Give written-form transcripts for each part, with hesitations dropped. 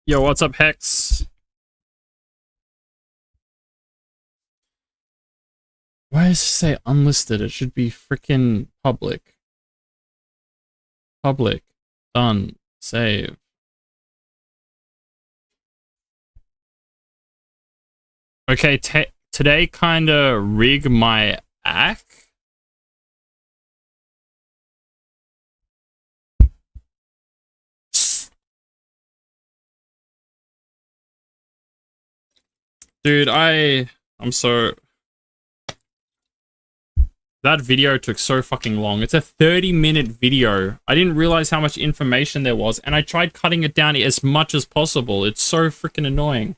Yo, what's up, Hex? Why does it say unlisted? It should be freaking public. Public. Done. Save. Okay, today kinda rig my act. Dude, I'm so... That video took so fucking long. It's a 30-minute video. I didn't realize how much information there was, and I tried cutting it down as much as possible. It's so freaking annoying.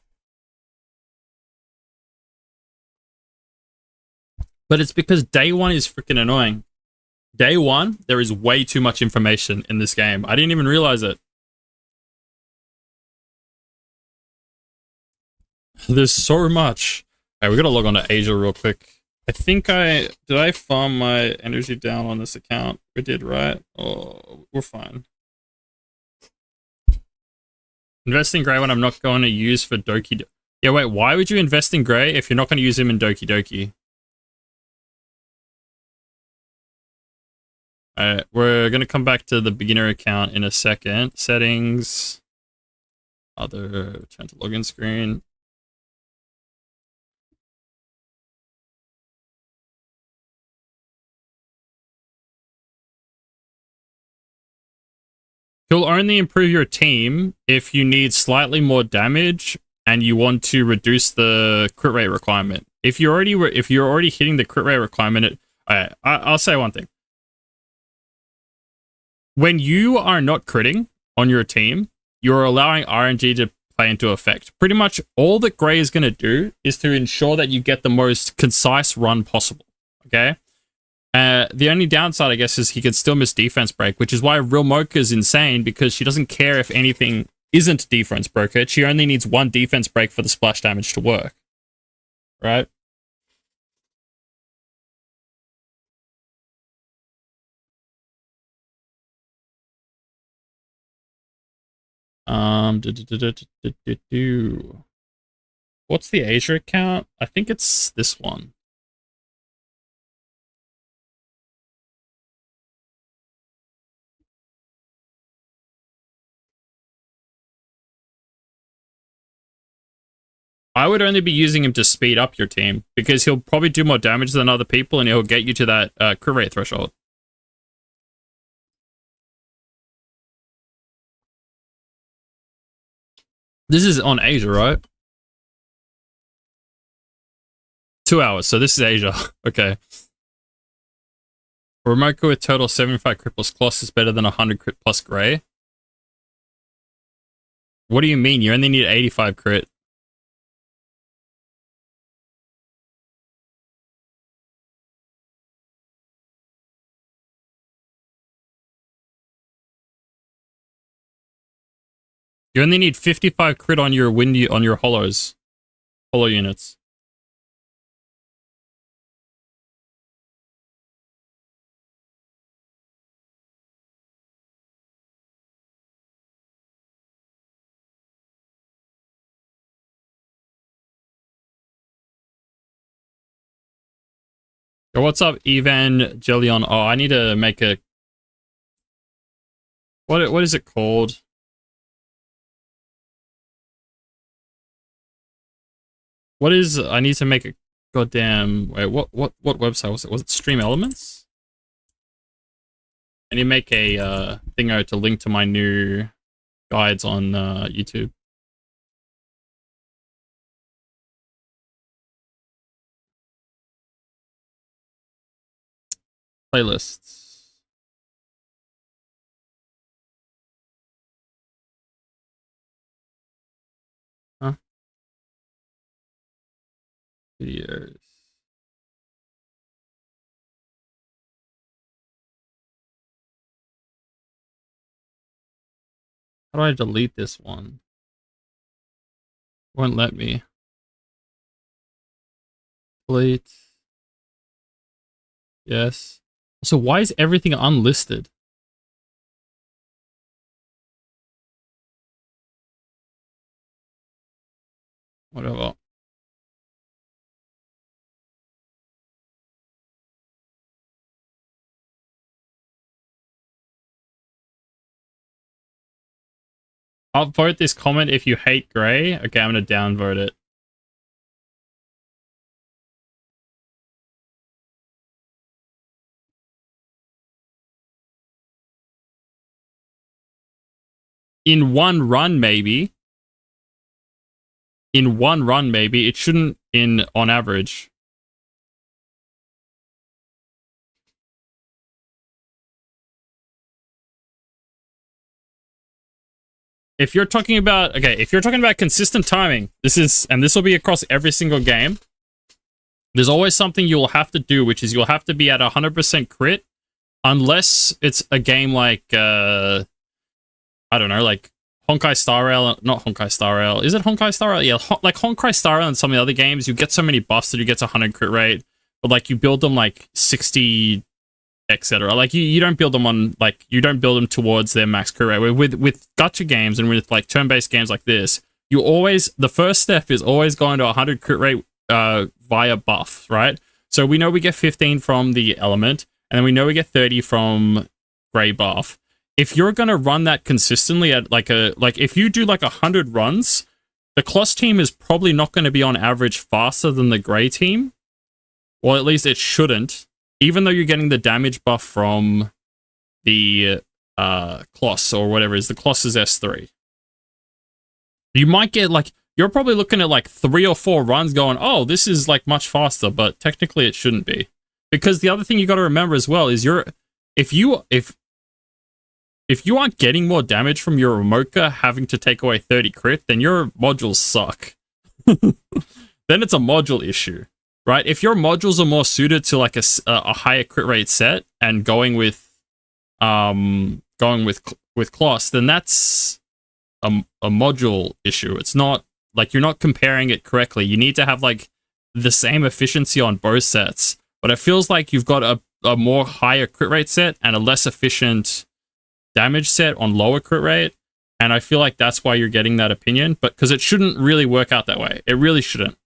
But it's because day one is freaking annoying. Day one, there is way too much information in this game. I didn't even realize it. There's so much. Alright, we gotta log on to Asia real quick. I think did I farm my energy down on this account? We did, right? Oh, we're fine. Invest in Grey when I'm not going to use for Doki. Yeah, wait, why would you invest in Grey if you're not going to use him in Doki Doki? Alright, we're going to come back to the beginner account in a second. Settings. Other, return to login screen. He'll only improve your team if you need slightly more damage and you want to reduce the crit rate requirement. If you're already hitting the crit rate requirement, I'll say one thing. When you are not critting on your team, you're allowing RNG to play into effect. Pretty much all that Grey is going to do is to ensure that you get the most concise run possible. Okay? The only downside, I guess, is he can still miss defense break, which is why Real Mocha is insane, because she doesn't care if anything isn't defense brokered. She only needs one defense break for the splash damage to work. Right? What's the Asia account? I think it's this one. I would only be using him to speed up your team, because he'll probably do more damage than other people and he'll get you to that crit rate threshold. This is on Asia, right? 2 hours, so this is Asia. Okay. Remoka with total 75 crit plus Kloss is better than 100 crit plus Grey. What do you mean? You only need 85 crit. You only need 55 crit on your hollows. Hollow units. Yo, what's up, Evangelion? Oh, I need to make a... What is it called? I need to make a goddamn... Wait, what website was it? Was it Stream Elements? I need to make a thingo to link to my new guides on YouTube. Playlists. Huh? Videos. How do I delete this one? Won't let me. Delete. Yes. So why is everything unlisted? Whatever. Upvote this comment if you hate Grey. Okay, I'm gonna downvote it. In one run, maybe. In one run, maybe. It shouldn't on average. If you're talking about, okay, if you're talking about consistent timing, this will be across every single game. There's always something you'll have to do, which is you'll have to be at 100% crit, unless it's a game like, I don't know, like Honkai Star Rail, not Honkai Star Rail. Is it Honkai Star Rail? Yeah, like Honkai Star Rail and some of the other games, you get so many buffs that you get to 100 crit rate, but like you build them like 60, etc. Like you don't build them on, like, you don't build them towards their max crit rate. With gacha games and with like turn-based games like this, you always, the first step is always going to 100 crit rate via buff, right? So we know we get 15 from the element, and then we know we get 30 from Grey buff. If you're going to run that consistently at like if you do like 100 runs, the Kloss team is probably not going to be on average faster than the Grey team. Or at least it shouldn't, even though you're getting the damage buff from the Kloss or whatever it is. The Kloss is S3. You might get like, you're probably looking at like 3 or 4 runs going, oh, this is like much faster, but technically it shouldn't be. Because the other thing you got to remember as well is if you aren't getting more damage from your Remoka having to take away 30 crit, then your modules suck. Then it's a module issue, right? If your modules are more suited to like a higher crit rate set and going with Kloss, then that's a module issue. It's not like you're not comparing it correctly. You need to have like the same efficiency on both sets, but it feels like you've got a more higher crit rate set and a less efficient damage set on lower crit rate, and I feel like that's why you're getting that opinion, but because it shouldn't really work out that way. It really shouldn't.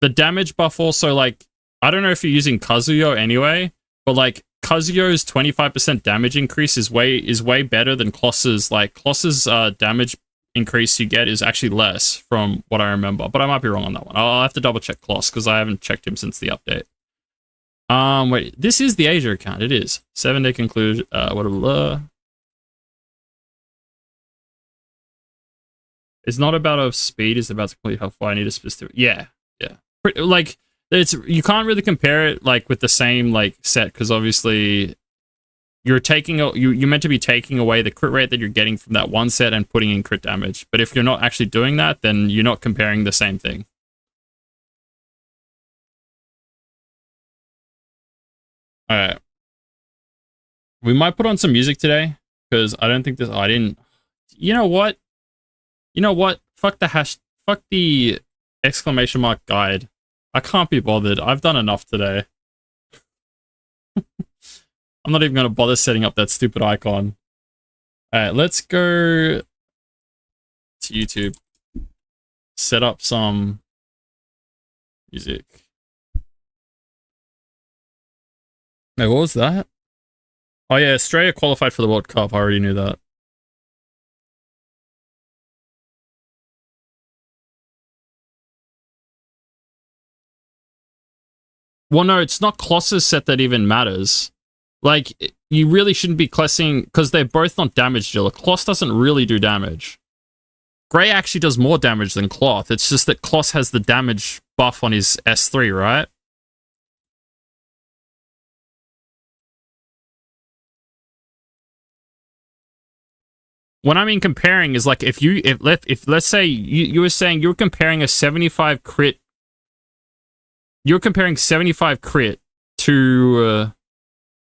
The damage buff also, like, I don't know if you're using Kazuyo anyway, but like Kazuyo's 25% damage increase is way better than Kloss's. Like Kloss's damage increase you get is actually less from what I remember, but I might be wrong on that one. I'll have to double check Kloss because I haven't checked him since the update. Wait, this is the Asia account. It is 7-day conclusion. It's not about a speed. It's about to complete how far I need a specific. Yeah. Like you can't really compare it like with the same like set because obviously you're meant to be taking away the crit rate that you're getting from that one set and putting in crit damage. But if you're not actually doing that, then you're not comparing the same thing. All right. We might put on some music today because I don't think this. I didn't. You know what? Fuck the exclamation mark guide. I can't be bothered. I've done enough today. I'm not even going to bother setting up that stupid icon. All right, let's go to YouTube. Set up some music. Wait, what was that? Oh yeah, Australia qualified for the World Cup. I already knew that. Well, no, it's not Kloss's set that even matters. Like, you really shouldn't be Klossing, because they're both not damage dealer. Kloss doesn't really do damage. Grey actually does more damage than Kloss. It's just that Kloss has the damage buff on his S3, right? What I mean comparing is like if let's say you were saying you were comparing a 75 crit. You're comparing 75 crit to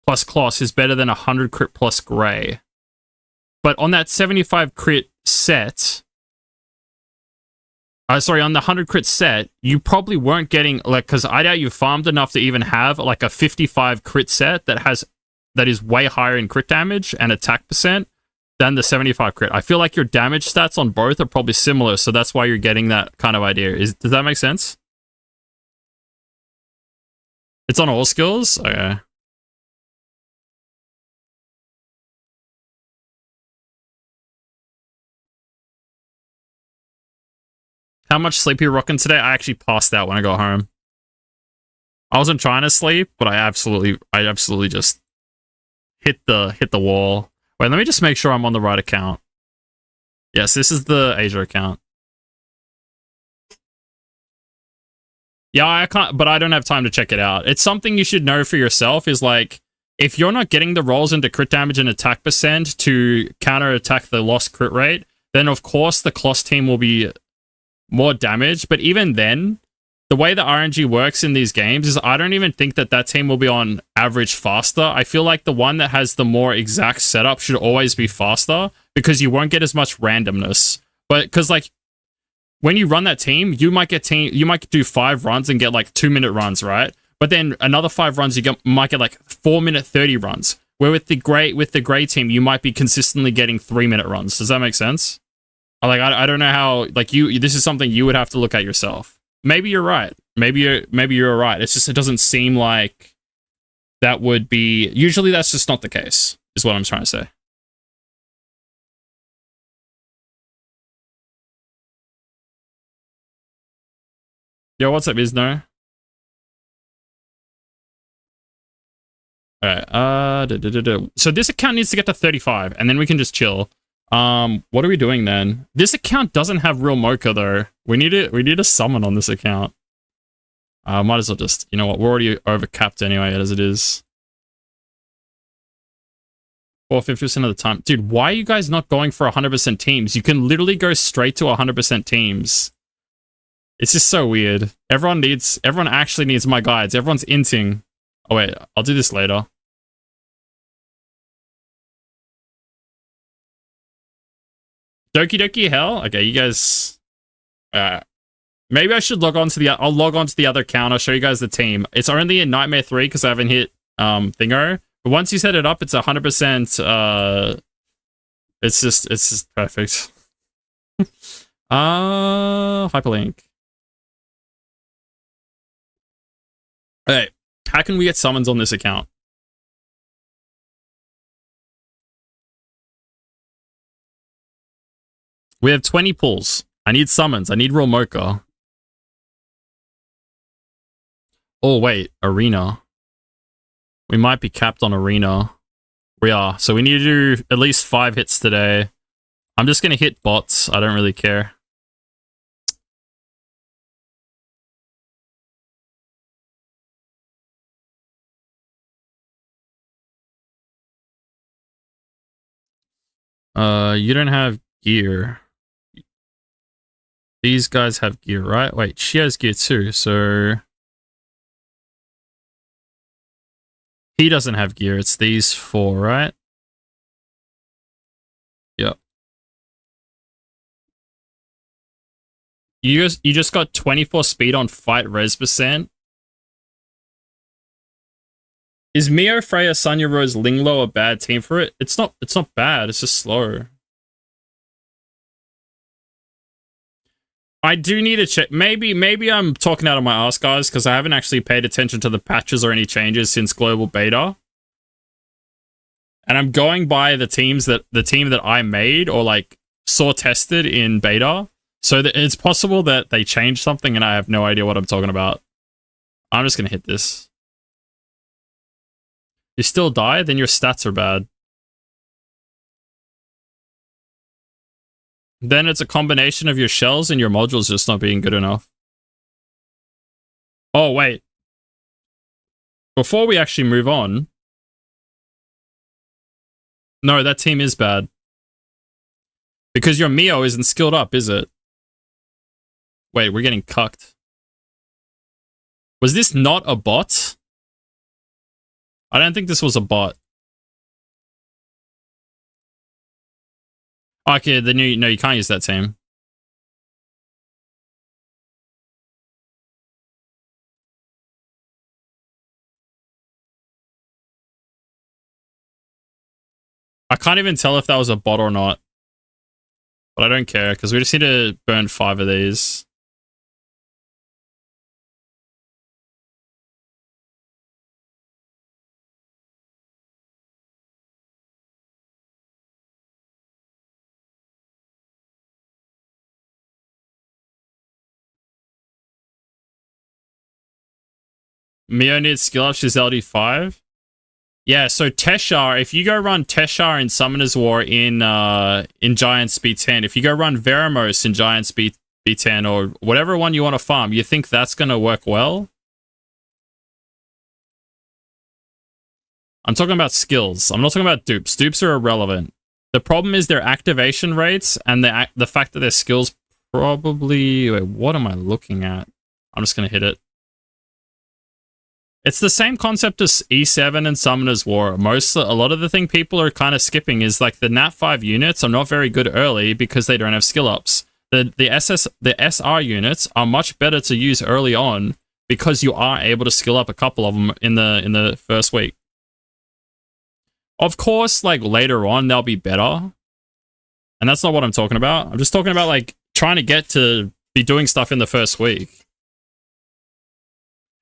plus Kloss is better than 100 crit plus Grey. But on that 75 crit set, on the 100 crit set, you probably weren't getting, like, because I doubt you farmed enough to even have like a 55 crit set that is way higher in crit damage and attack percent than the 75 crit. I feel like your damage stats on both are probably similar, so that's why you're getting that kind of idea. Does that make sense? It's on all skills? Okay. How much sleep are you rocking today? I actually passed out when I got home. I wasn't trying to sleep, but I absolutely just hit the wall. Wait, let me just make sure I'm on the right account. Yes, this is the Asia account. Yeah, I can't, but I don't have time to check it out. It's something you should know for yourself is like, if you're not getting the rolls into crit damage and attack percent to counter attack the lost crit rate, then of course the Kloss team will be more damaged. But even then, the way the RNG works in these games is I don't even think that team will be on average faster. I feel like the one that has the more exact setup should always be faster because you won't get as much randomness. But because like when you run that team, you might do 5 runs and get like 2-minute runs, right? But then another 5 runs might get like 4-minute 30 runs. Where with the gray team, you might be consistently getting 3-minute runs. Does that make sense? Like I don't know how like this is something you would have to look at yourself. Maybe you're right. Maybe you're right. It's just it doesn't seem like that would be. Usually that's just not the case. Is what I'm trying to say. Yo, what's up, Isno? Alright, so this account needs to get to 35, and then we can just chill. What are we doing then? This account doesn't have real mocha though. We need a summon on this account. Might as well just, you know what, we're already over capped anyway as it is. Or 50% of the time. Dude, why are you guys not going for 100% teams? You can literally go straight to 100% teams. It's just so weird. Everyone actually needs my guides. Everyone's inting. Oh wait, I'll do this later. Doki Doki Hell? Okay, you guys... maybe I should log on to I'll log on to the other account. I'll show you guys the team. It's only in Nightmare 3 because I haven't hit Thingo. But once you set it up, it's 100%. It's just perfect. Hyperlink. Hey, how can we get summons on this account? We have 20 pulls. I need summons. I need real mocha. Oh, wait. Arena. We might be capped on Arena. We are. So we need to do at least 5 hits today. I'm just going to hit bots. I don't really care. You don't have gear. These guys have gear, right? Wait, she has gear too, so... He doesn't have gear. It's these 4, right? Yep. You just got 24 speed on fight res percent. Is Mio, Freya, Sunya, Rose, Linglo a bad team for it? It's not bad. It's just slow. I do need to check. Maybe I'm talking out of my ass, guys, because I haven't actually paid attention to the patches or any changes since global beta. And I'm going by the team that I made or like saw tested in beta. So it's possible that they changed something and I have no idea what I'm talking about. I'm just gonna hit this. You still die, then your stats are bad. Then it's a combination of your shells and your modules just not being good enough. Oh, wait. Before we actually move on... No, that team is bad. Because your Mio isn't skilled up, is it? Wait, we're getting cucked. Was this not a bot? I don't think this was a bot. Okay, then no, you can't use that team. I can't even tell if that was a bot or not. But I don't care, because we just need to burn 5 of these. Mio needs skill up, she's LD5. Yeah, so Teshar, if you go run Teshar in Summoner's War in Giant Speed 10, if you go run Veramos in Giant Speed 10 or whatever one you want to farm, you think that's going to work well? I'm talking about skills. I'm not talking about dupes. Dupes are irrelevant. The problem is their activation rates and the fact that their skills probably... Wait, what am I looking at? I'm just going to hit it. It's the same concept as E7 and Summoner's War. A lot of the thing people are kind of skipping is like the Nat 5 units are not very good early because they don't have skill ups. The SR units are much better to use early on because you are able to skill up a couple of them in the first week. Of course, like later on they'll be better. And that's not what I'm talking about. I'm just talking about like trying to get to be doing stuff in the first week.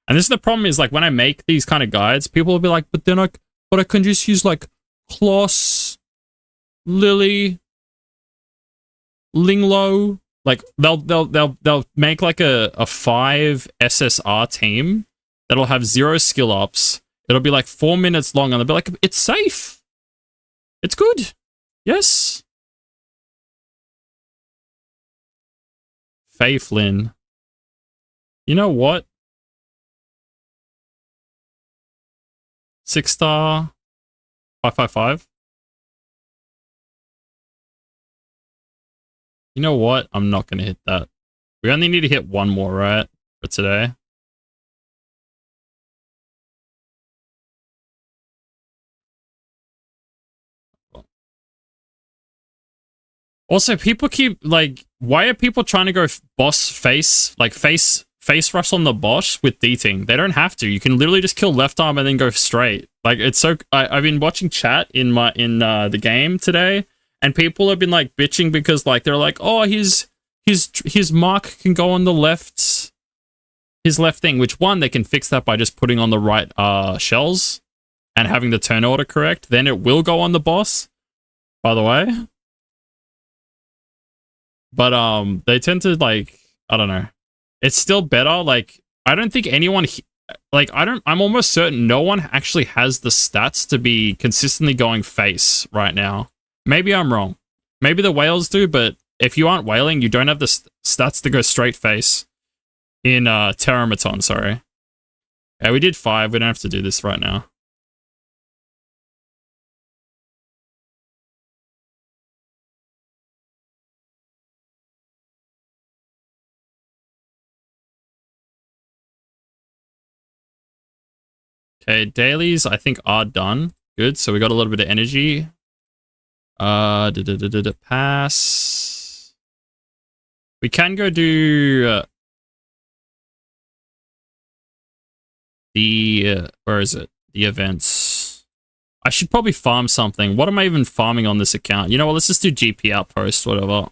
And this is the problem is like when I make these kind of guides, people will be like, but then I can just use like Kloss, Lily, Linglo. Like they'll make like a 5 SSR team that'll have 0 skill ups. It'll be like 4 minutes long and they'll be like, it's safe. It's good. Yes. Faye Flynn. You know what? 6-star, 555. You know what? I'm not going to hit that. We only need to hit 1 more, right? For today. Also, people keep, like, why are people trying to go boss face, like, face rush on the boss with D-Ting? They don't have to. You can literally just kill left arm and then go straight. Like, it's so... I've been watching chat in the game today, and people have been, like, bitching because, like, they're like, oh, his mark can go on the left... His left thing, which, one, they can fix that by just putting on the right shells and having the turn order correct. Then it will go on the boss, by the way. But, they tend to, like... I don't know. It's still better. Like, I don't think anyone... Like, I'm almost certain no one actually has the stats to be consistently going face right now. Maybe I'm wrong. Maybe the whales do, but if you aren't whaling, you don't have the stats to go straight face in Terramaton, sorry. Yeah, we did 5. We don't have to do this right now. Okay, dailies I think are done. Good, so we got a little bit of energy. Pass. We can go do where is it? The events. I should probably farm something. What am I even farming on this account? You know what? Let's just do GP outpost, whatever.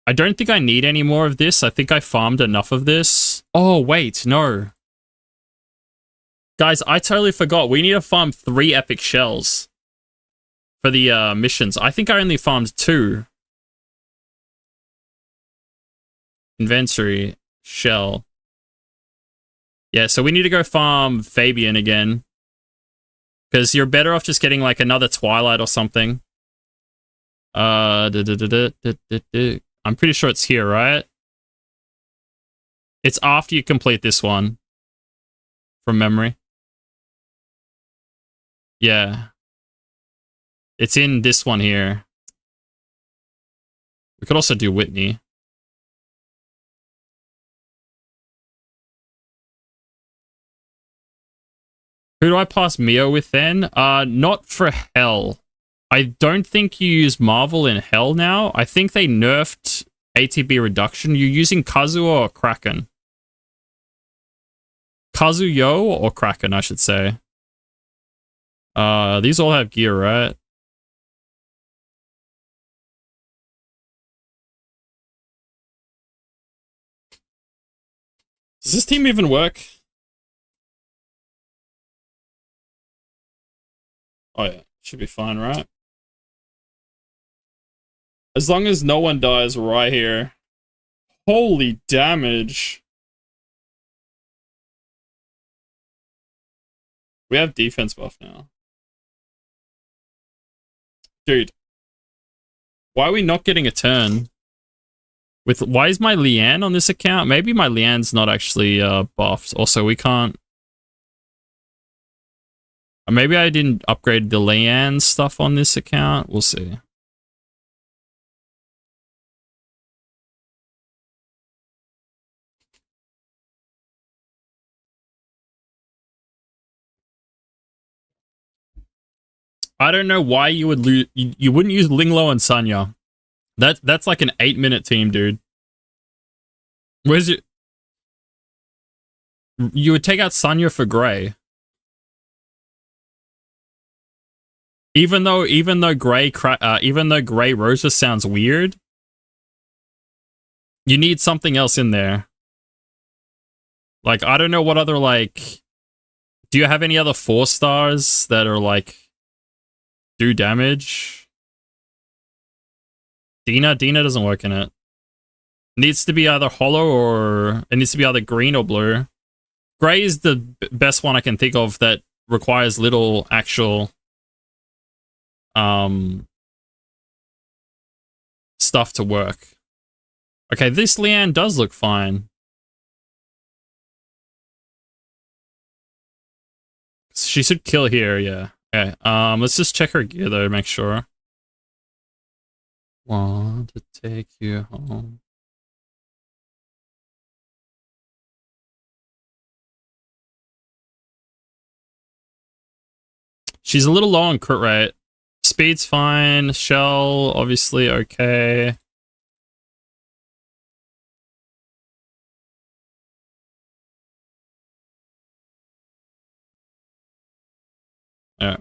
I don't think I need any more of this. I think I farmed enough of this. Oh, wait, no. Guys, I totally forgot. We need to farm 3 epic shells for the missions. I think I only farmed 2. Inventory, shell. Yeah, so we need to go farm Fabian again. Because you're better off just getting like another Twilight or something. I'm pretty sure it's here, right? It's after you complete this one. From memory. Yeah. It's in this one here. We could also do Whitney. Who do I pass Mio with then? Not for Hell. I don't think you use Marvel in Hell now. I think they nerfed ATB reduction. You're using Kazuo or Kraken? Kazuyo or Kraken, I should say. These all have gear, right? Does this team even work? Oh yeah, should be fine, right? As long as no one dies right here. Holy damage. We have defense buff now. Dude. Why are we not getting a turn? Why is my Lian on this account? Maybe my Lian's not actually buffed. Also, we can't... Maybe I didn't upgrade the Lian stuff on this account. We'll see. I don't know why you would lose. You wouldn't use Linglo and Sanya. That's like an 8-minute team, dude. Where's it? You would take out Sanya for Grey. Even though Grey Rosa sounds weird, you need something else in there. Like, I don't know what other, like... Do you have any other 4-stars that are, like... do damage? Dina doesn't work in it. Needs to be either hollow or... It needs to be either green or blue. Grey is the best one I can think of that requires little actual... stuff to work. Okay, this Lian does look fine. She should kill here, yeah. Okay, let's just check her gear though to make sure. Want to take you home. She's a little low on crit rate. Speed's fine. Shell, obviously, okay. Yeah.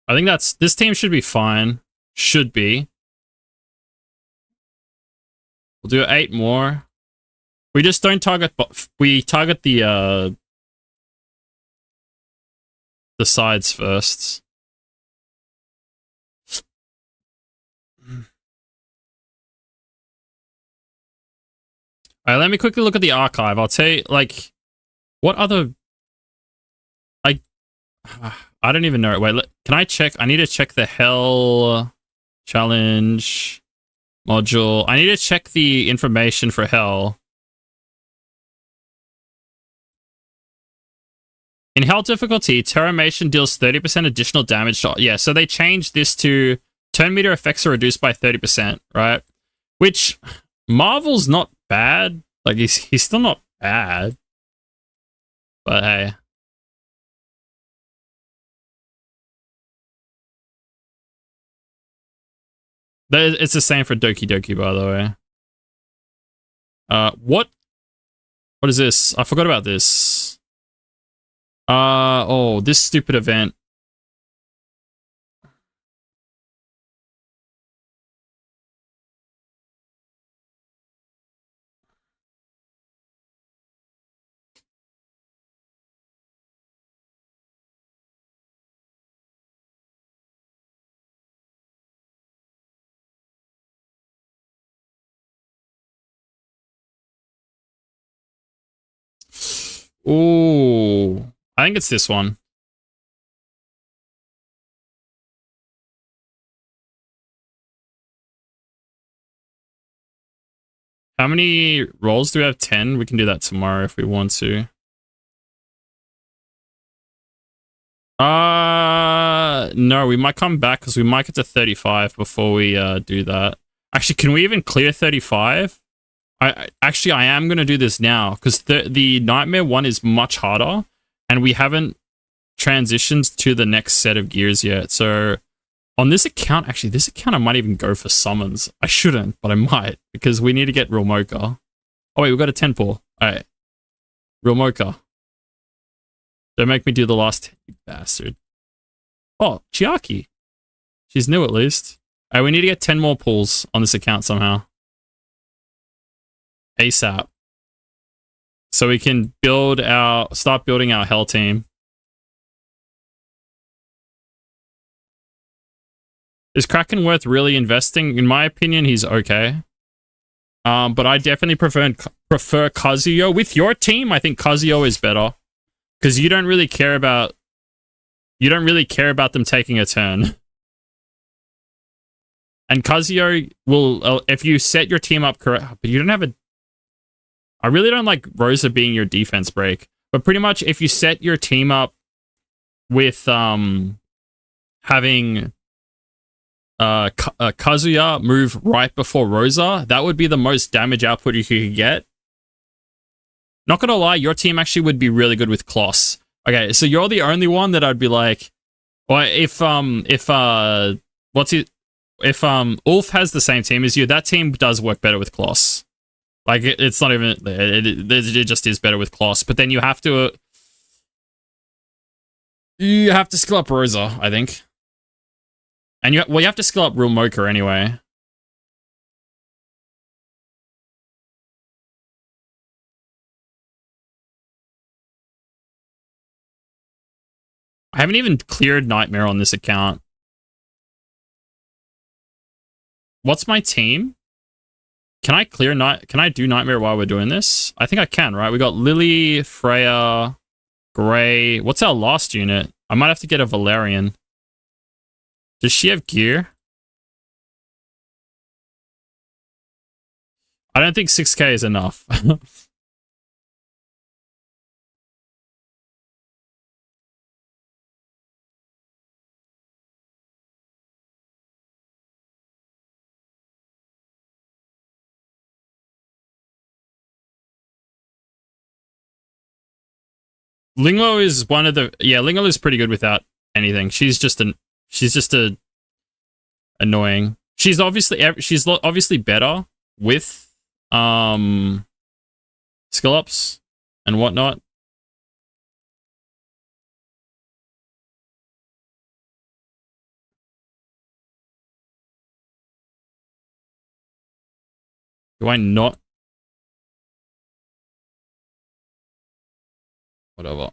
I think this team should be fine. Should be. We'll do 8 more. We just don't target, we target the sides first. Alright, let me quickly look at the archive. I'll tell you, like, what other... I don't even know. Wait, can I check? I need to check the Hell challenge module. I need to check the information for Hell. In Hell difficulty, Terramation deals 30% additional damage. Yeah, so they changed this to turn meter effects are reduced by 30%, right? Which, Marvel's not bad. Like, he's still not bad. But hey. It's the same for Doki Doki, by the way. What is this? I forgot about this. Oh, this stupid event. Ooh, I think it's this one. How many rolls do we have? 10? We can do that tomorrow if we want to. No, we might come back because we might get to 35 before we do that. Actually, can we even clear 35? I am going to do this now because the Nightmare one is much harder and we haven't transitioned to the next set of gears yet. So on this account, actually, this account I might even go for summons. I shouldn't, but I might because we need to get Real Mocha. Oh wait, we've got a 10 pull. All right. Real Mocha. Don't make me do the last 10, you bastard. Oh, Chiaki. She's new at least. Alright, we need to get 10 more pulls on this account somehow. ASAP. So we can start building our hell team. Is Kraken worth really investing? In my opinion, he's okay. But I definitely prefer Kazuyo. With your team, I think Kazuyo is better. Because you don't really care about them taking a turn. And Kazuyo will, if you set your team up correct, but you don't have a... I really don't like Rosa being your defense break. But pretty much if you set your team up with having Kazuya move right before Rosa, that would be the most damage output you could get. Not gonna lie, your team actually would be really good with Kloss. Okay, so you're the only one that I'd be like, or if Ulf has the same team as you, that team does work better with Kloss. Like, it's not even... It just is better with Kloss. But then you have to... You have to skill up Rosa, I think. And you have to skill up Real Mocha anyway. I haven't even cleared Nightmare on this account. What's my team? Can I clear Can I do Nightmare while we're doing this? I think I can, right? We got Lily, Freya, Grey. What's our last unit? I might have to get a Valerian. Does she have gear? I don't think 6k is enough. Linglo is one of the... Yeah, Linglo is pretty good without anything. She's just annoying. She's obviously better with skill ups and whatnot. Do I not? Whatever.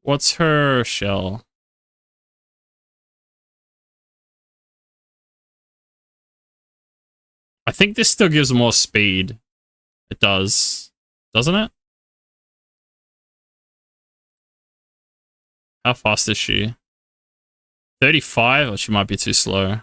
What's her shell? I think this still gives more speed. It does. Doesn't it? How fast is she? 35? Or she might be too slow.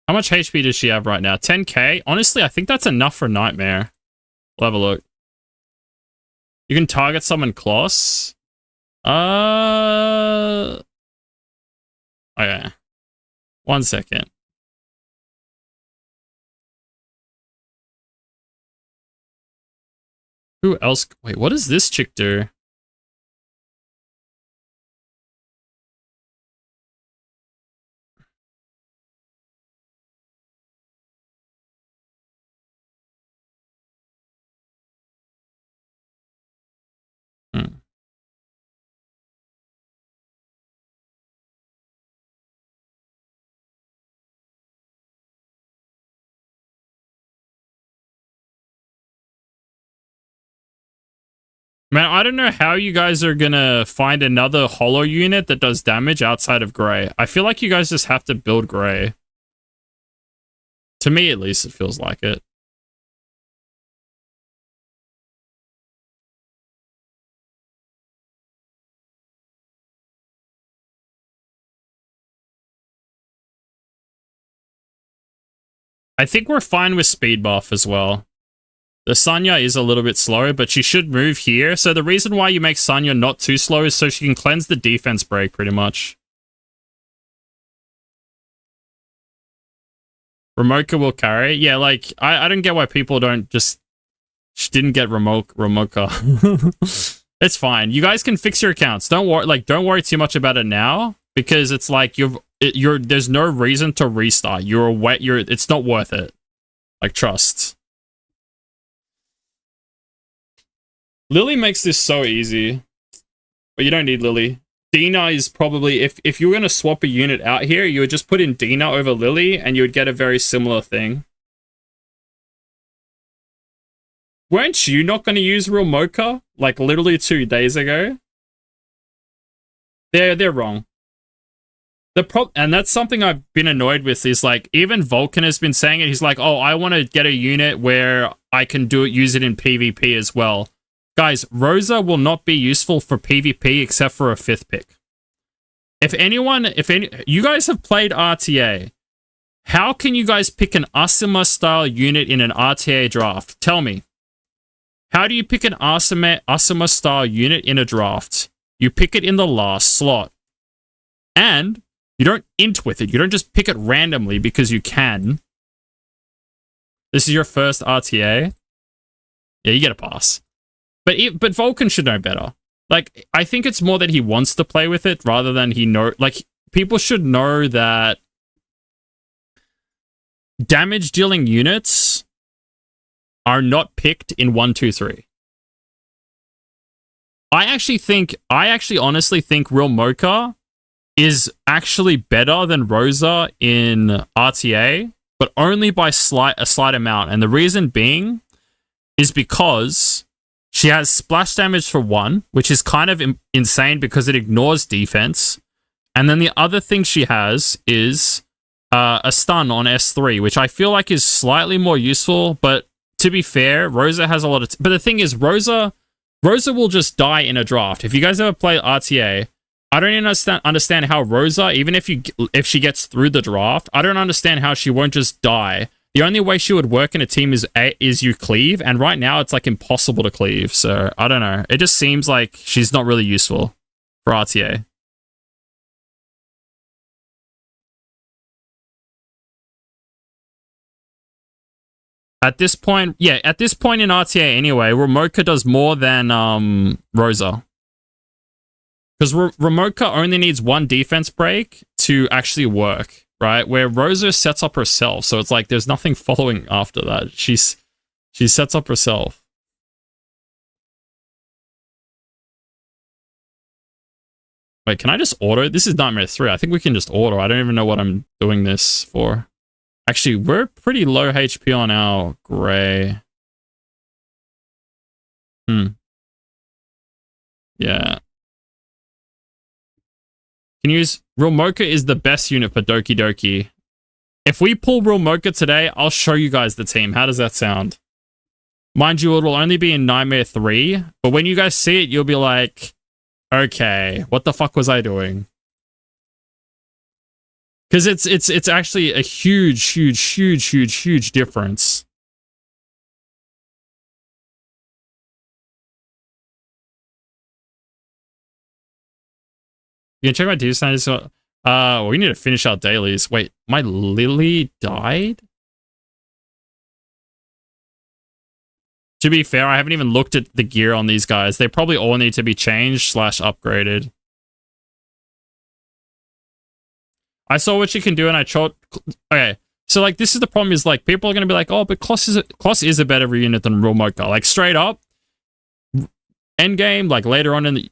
How much HP does she have right now? 10k? Honestly, I think that's enough for Nightmare. We'll have a look. You can target someone close. Okay. 1 second. Who else? Wait, what does this chick do? Man, I don't know how you guys are gonna find another holo unit that does damage outside of Grey. I feel like you guys just have to build Grey. To me, at least, it feels like it. I think we're fine with speed buff as well. The Sanya is a little bit slow, but she should move here. So the reason why you make Sanya not too slow is so she can cleanse the defense break, pretty much. Ramoka will carry. Yeah, like, I don't get why people don't just... She didn't get Ramoka. It's fine. You guys can fix your accounts. Don't worry too much about it now, because it's like there's no reason to restart. It's not worth it. Like, trust. Lily makes this so easy. But you don't need Lily. Dina is probably, if you were going to swap a unit out here, you would just put in Dina over Lily, and you would get a very similar thing. Weren't you not going to use Real Mocha, like, literally 2 days ago? They're wrong. And that's something I've been annoyed with, is, like, even Vulcan has been saying it. He's like, oh, I want to get a unit where I can use it in PvP as well. Guys, Rosa will not be useful for PvP except for a 5th pick. If you guys have played RTA, how can you guys pick an Asuma style unit in an RTA draft? Tell me. How do you pick an Asuma style unit in a draft? You pick it in the last slot. And you don't int with it. You don't just pick it randomly because you can. This is your first RTA. Yeah, you get a pass. But Vulcan should know better. Like, I think it's more that he wants to play with it rather than people should know that damage dealing units are not picked in 1, 2, 3. I actually honestly think Real Mocha is actually better than Rosa in RTA, but only by a slight amount. And the reason being is because she has splash damage for 1, which is kind of insane because it ignores defense. And then the other thing she has is a stun on S3, which I feel like is slightly more useful. But to be fair, Rosa has a lot of... But the thing is, Rosa will just die in a draft. If you guys ever play RTA, I don't even understand how Rosa, even if she gets through the draft, I don't understand how she won't just die. The only way she would work in a team is you cleave, and right now it's like impossible to cleave. So I don't know. It just seems like she's not really useful for RTA. At this point, yeah, at this point in RTA anyway, Ramoka does more than Rosa. Because Ramoka only needs 1 defense break to actually work. Right, where Rosa sets up herself, so it's like there's nothing following after that. She sets up herself. Wait, can I just auto? This is Nightmare 3. I think we can just auto. I don't even know what I'm doing this for. Actually, we're pretty low HP on our Grey. Yeah. Can use... Real Mocha is the best unit for Doki Doki. If we pull Real Mocha today, I'll show you guys the team. How does that sound? Mind you, it'll only be in Nightmare 3, but when you guys see it, you'll be like, okay, what the fuck was I doing? Because it's actually a huge difference. You can check my duty status. Well, we need to finish our dailies. Wait, my Lily died? To be fair, I haven't even looked at the gear on these guys. They probably all need to be changed / upgraded. I saw what you can do and I chose... Okay, so like this is the problem is like people are going to be like, oh, but Kloss is a better unit than Real Mocha. Like straight up, endgame, like later on in the...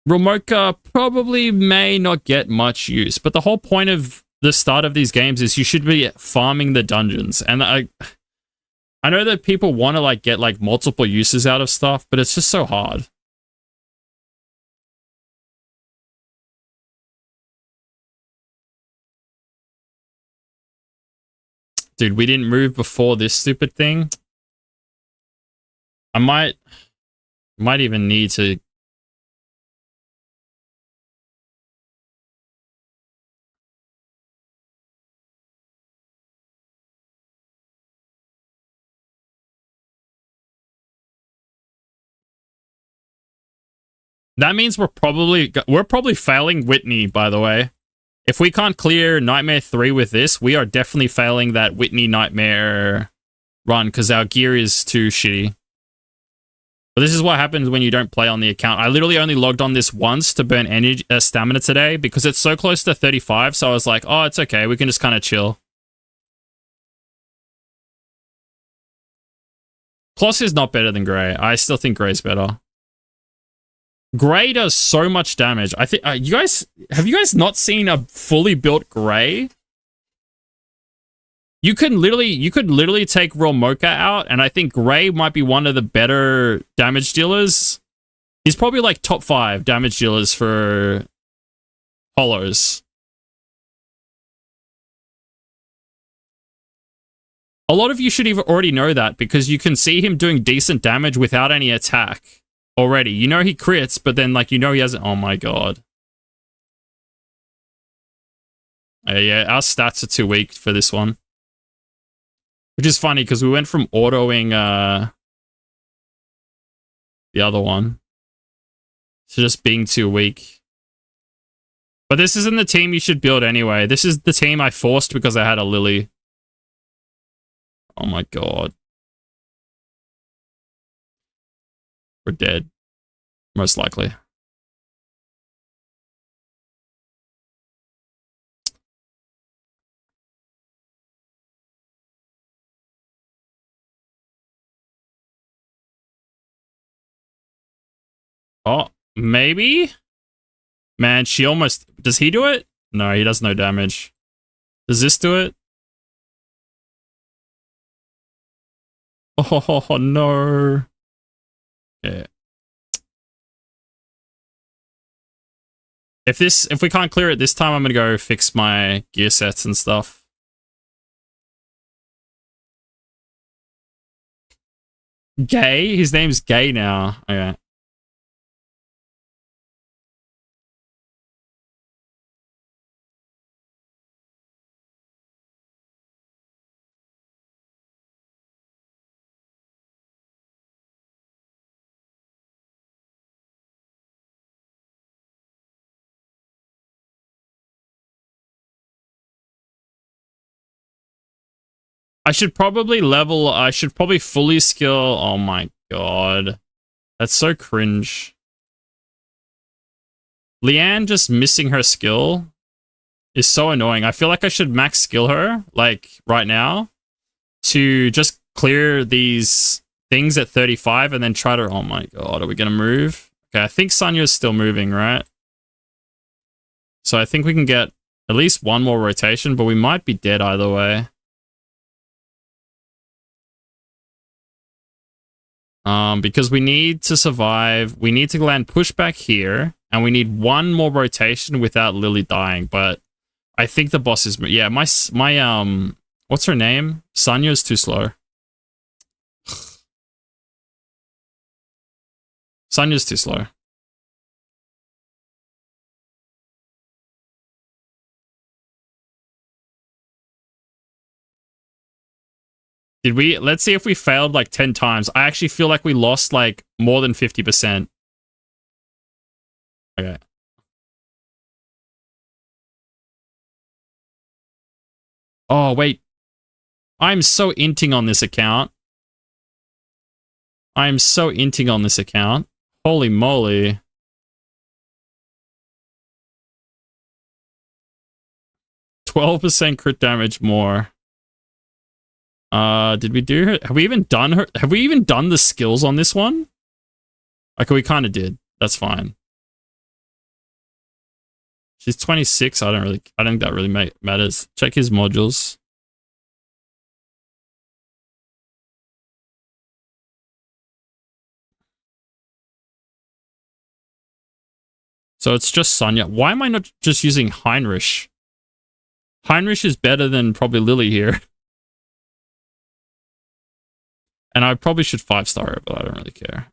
Real Mocha probably may not get much use, but the whole point of the start of these games is you should be farming the dungeons. And I know that people want to like get like multiple uses out of stuff, but it's just so hard. Dude, we didn't move before this stupid thing. I might even need to... That means we're probably failing Whitney, by the way. If we can't clear Nightmare 3 with this, we are definitely failing that Whitney Nightmare run because our gear is too shitty. But this is what happens when you don't play on the account. I literally only logged on this once to burn energy, stamina today because it's so close to 35. So I was like, oh, it's okay. We can just kind of chill. Kloss is not better than Grey. I still think Grey's better. Grey does so much damage. I think have you guys not seen a fully built Grey? You could literally take Real Mocha out, and I think Grey might be one of the better damage dealers. He's probably like top 5 damage dealers for Hollows. A lot of you should even already know that because you can see him doing decent damage without any attack already. You know he crits, but then like he hasn't. Oh my god. Yeah, our stats are too weak for this one. Which is funny because we went from autoing the other one to just being too weak. But this isn't the team you should build anyway. This is the team I forced because I had a Lily. Oh my god. We're dead. Most likely. Oh, maybe? Man, she almost... Does he do it? No, he does no damage. Does this do it? Oh, no. Yeah. If we can't clear it this time, I'm gonna go fix my gear sets and stuff. Gay? His name's Gay now. Okay. I should probably fully skill. Oh my god. That's so cringe. Leanne just missing her skill is so annoying. I feel like I should max skill her, like, right now, to just clear these things at 35 and then try to... Oh my god, are we gonna move? Okay, I think Sanya's still moving, right? So I think we can get at least one more rotation, but we might be dead either way. Because we need to survive. We need to land pushback here, and we need one more rotation without Lily dying. But I think the boss is... Yeah, my what's her name? Sanya's too slow. Sanya's too slow. Did we... Let's see if we failed like 10 times. I actually feel like we lost like more than 50%. Okay. Oh, wait. I'm so inting on this account. I'm so inting on this account. Holy moly. %12 crit damage more. Did we do her? Have we even done her? Have we even done the skills on this one? Okay, we kind of did. That's fine. She's 26. I don't think that really matters. Check his modules. So it's just Sonya. Why am I not just using Heinrich? Heinrich is better than probably Lily here. And I probably should 5-star her, but I don't really care.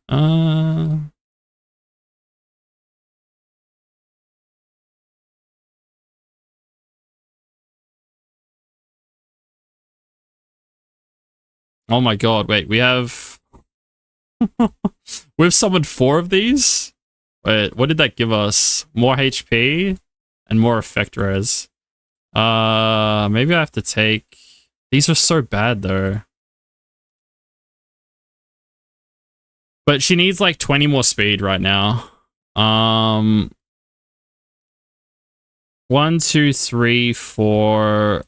Oh my god, wait, we have... We've summoned 4 of these? Wait, what did that give us? More HP and more effect res. Maybe I have to take... These are so bad, though. But she needs, like, 20 more speed right now. 1, 2, 3, 4...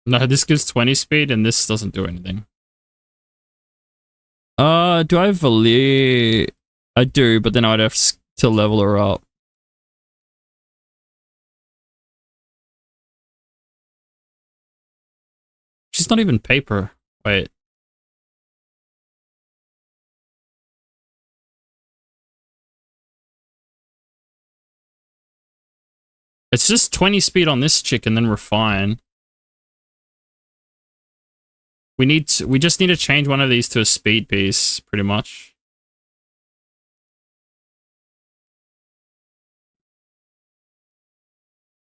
No, this gives 20 speed and this doesn't do anything. Do I have Valir? I do, but then I'd have to level her up. She's not even paper. Wait. It's just 20 speed on this chick and then we're fine. We just need to change one of these to a speed piece, pretty much.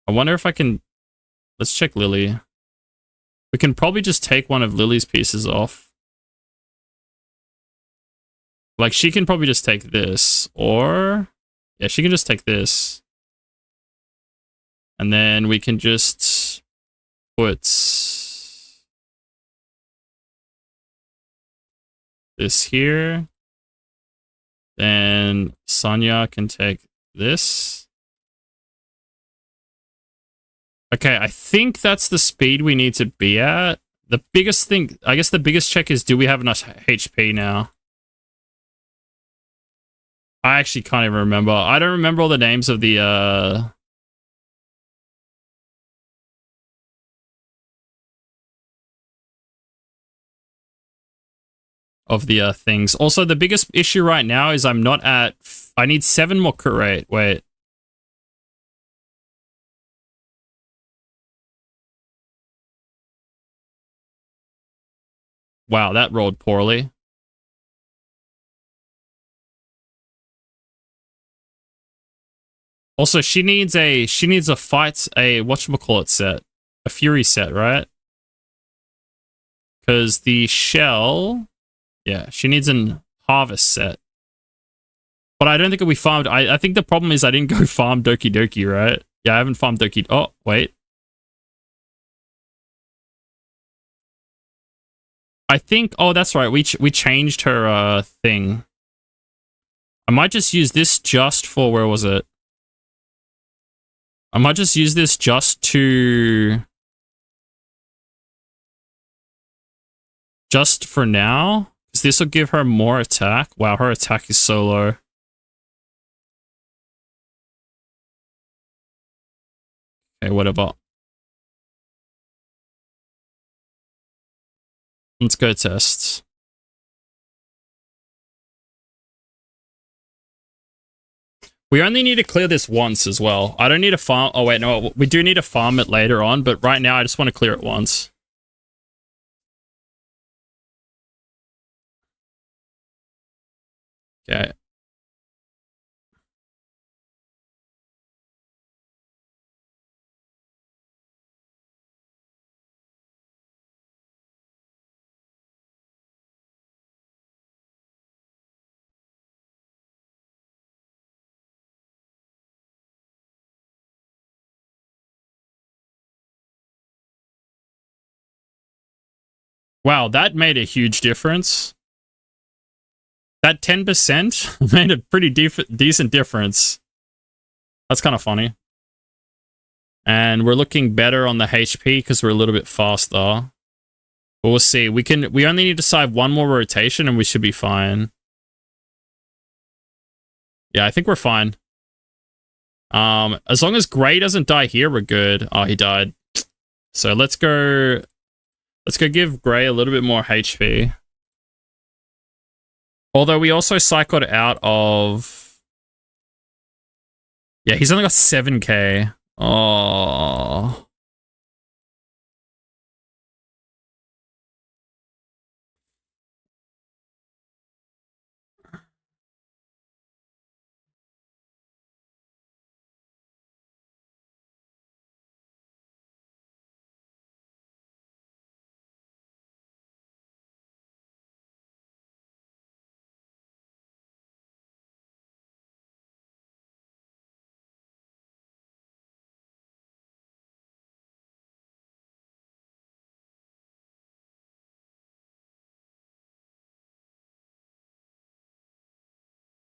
I wonder if I can... Let's check Lily. We can probably just take one of Lily's pieces off. Like, she can probably just take this, or... Yeah, she can just take this. And then we can just put this here. Then Sonya can take this. Okay, I think that's the speed we need to be at. The biggest thing, I guess the biggest check is, do we have enough HP now? I actually can't even remember. I don't remember all the names of the things. Also, the biggest issue right now is I'm not at... I need 7 more curate. Wait. Wow, that rolled poorly. Also, she needs a fight, a whatchamacallit set. A fury set, right? Because the shell... Yeah, she needs an harvest set. But I don't think we farmed... I think the problem is I didn't go farm Doki Doki, right? Yeah, I haven't farmed Doki... Oh, wait. I think... Oh, that's right. We changed her thing. I might just use this just for... Where was it? I might just use this just to... Just for now? Because this will give her more attack. Wow, her attack is so low. Okay, whatever. Let's go test. We only need to clear this once as well. I don't need to farm... Oh, wait, no. We do need to farm it later on, but right now I just want to clear it once. Okay. Wow, that made a huge difference. That 10% made a pretty decent difference. That's kind of funny. And we're looking better on the HP because we're a little bit faster. But we'll see. We only need to save one more rotation and we should be fine. Yeah, I think we're fine. As long as Gray doesn't die here, we're good. Oh, he died. So let's go give Gray a little bit more HP. Although we also cycled out of... Yeah, he's only got 7k. Oh.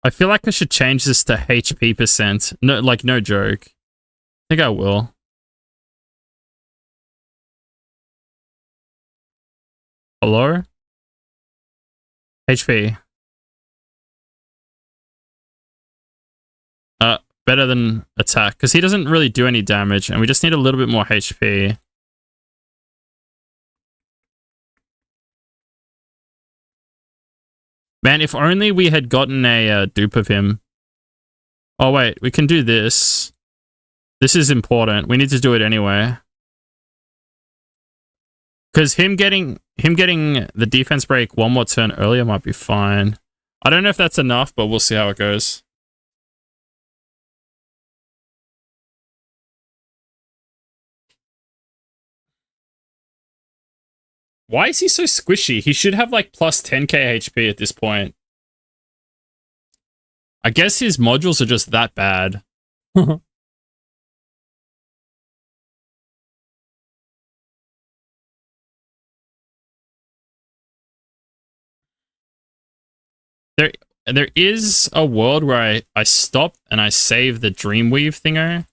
I feel like I should change this to HP percent. No, like, no joke. I think I will. Hello? HP. Better than attack, because he doesn't really do any damage, and we just need a little bit more HP. Man, if only we had gotten a dupe of him. Oh, wait, we can do this. This is important. We need to do it anyway. Because him getting the defense break one more turn earlier might be fine. I don't know if that's enough, but we'll see how it goes. Why is he so squishy? He should have like plus 10k HP at this point. I guess his modules are just that bad. There is a world where I stop and I save the Dreamweave thinger.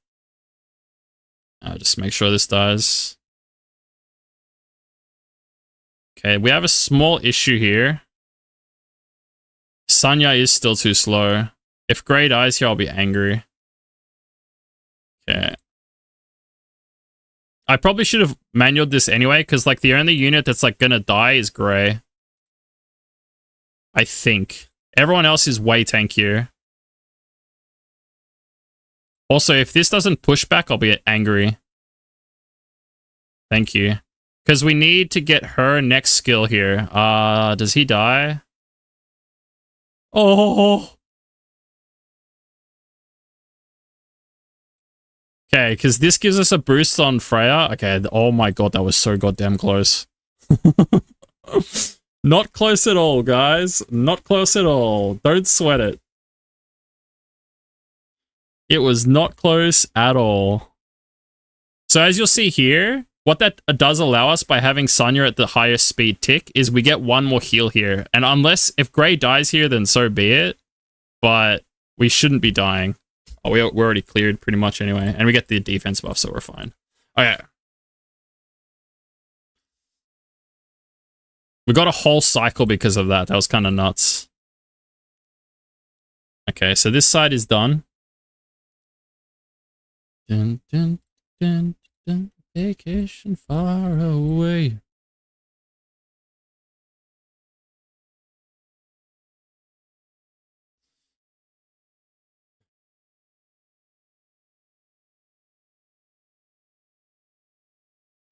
I'll just make sure this dies. Okay, we have a small issue here. Sanya is still too slow. If Grey dies here, I'll be angry. Okay. I probably should have manualed this anyway, because like the only unit that's like gonna die is Grey. I think. Everyone else is way tankier. Also, if this doesn't push back, I'll be angry. Thank you. Because we need to get her next skill here. Does he die? Oh. Okay, because this gives us a boost on Freya. Okay, oh my god, that was so goddamn close. Not close at all, guys. Not close at all. Don't sweat it. It was not close at all. So as you'll see here, what that does allow us by having Sanya at the highest speed tick is we get one more heal here. And unless, if Grey dies here, then so be it. But we shouldn't be dying. Oh, we're already cleared pretty much anyway. And we get the defense buff, so we're fine. Okay. We got a whole cycle because of that. That was kind of nuts. Okay, so this side is done. Dun, dun, dun, dun, vacation far away.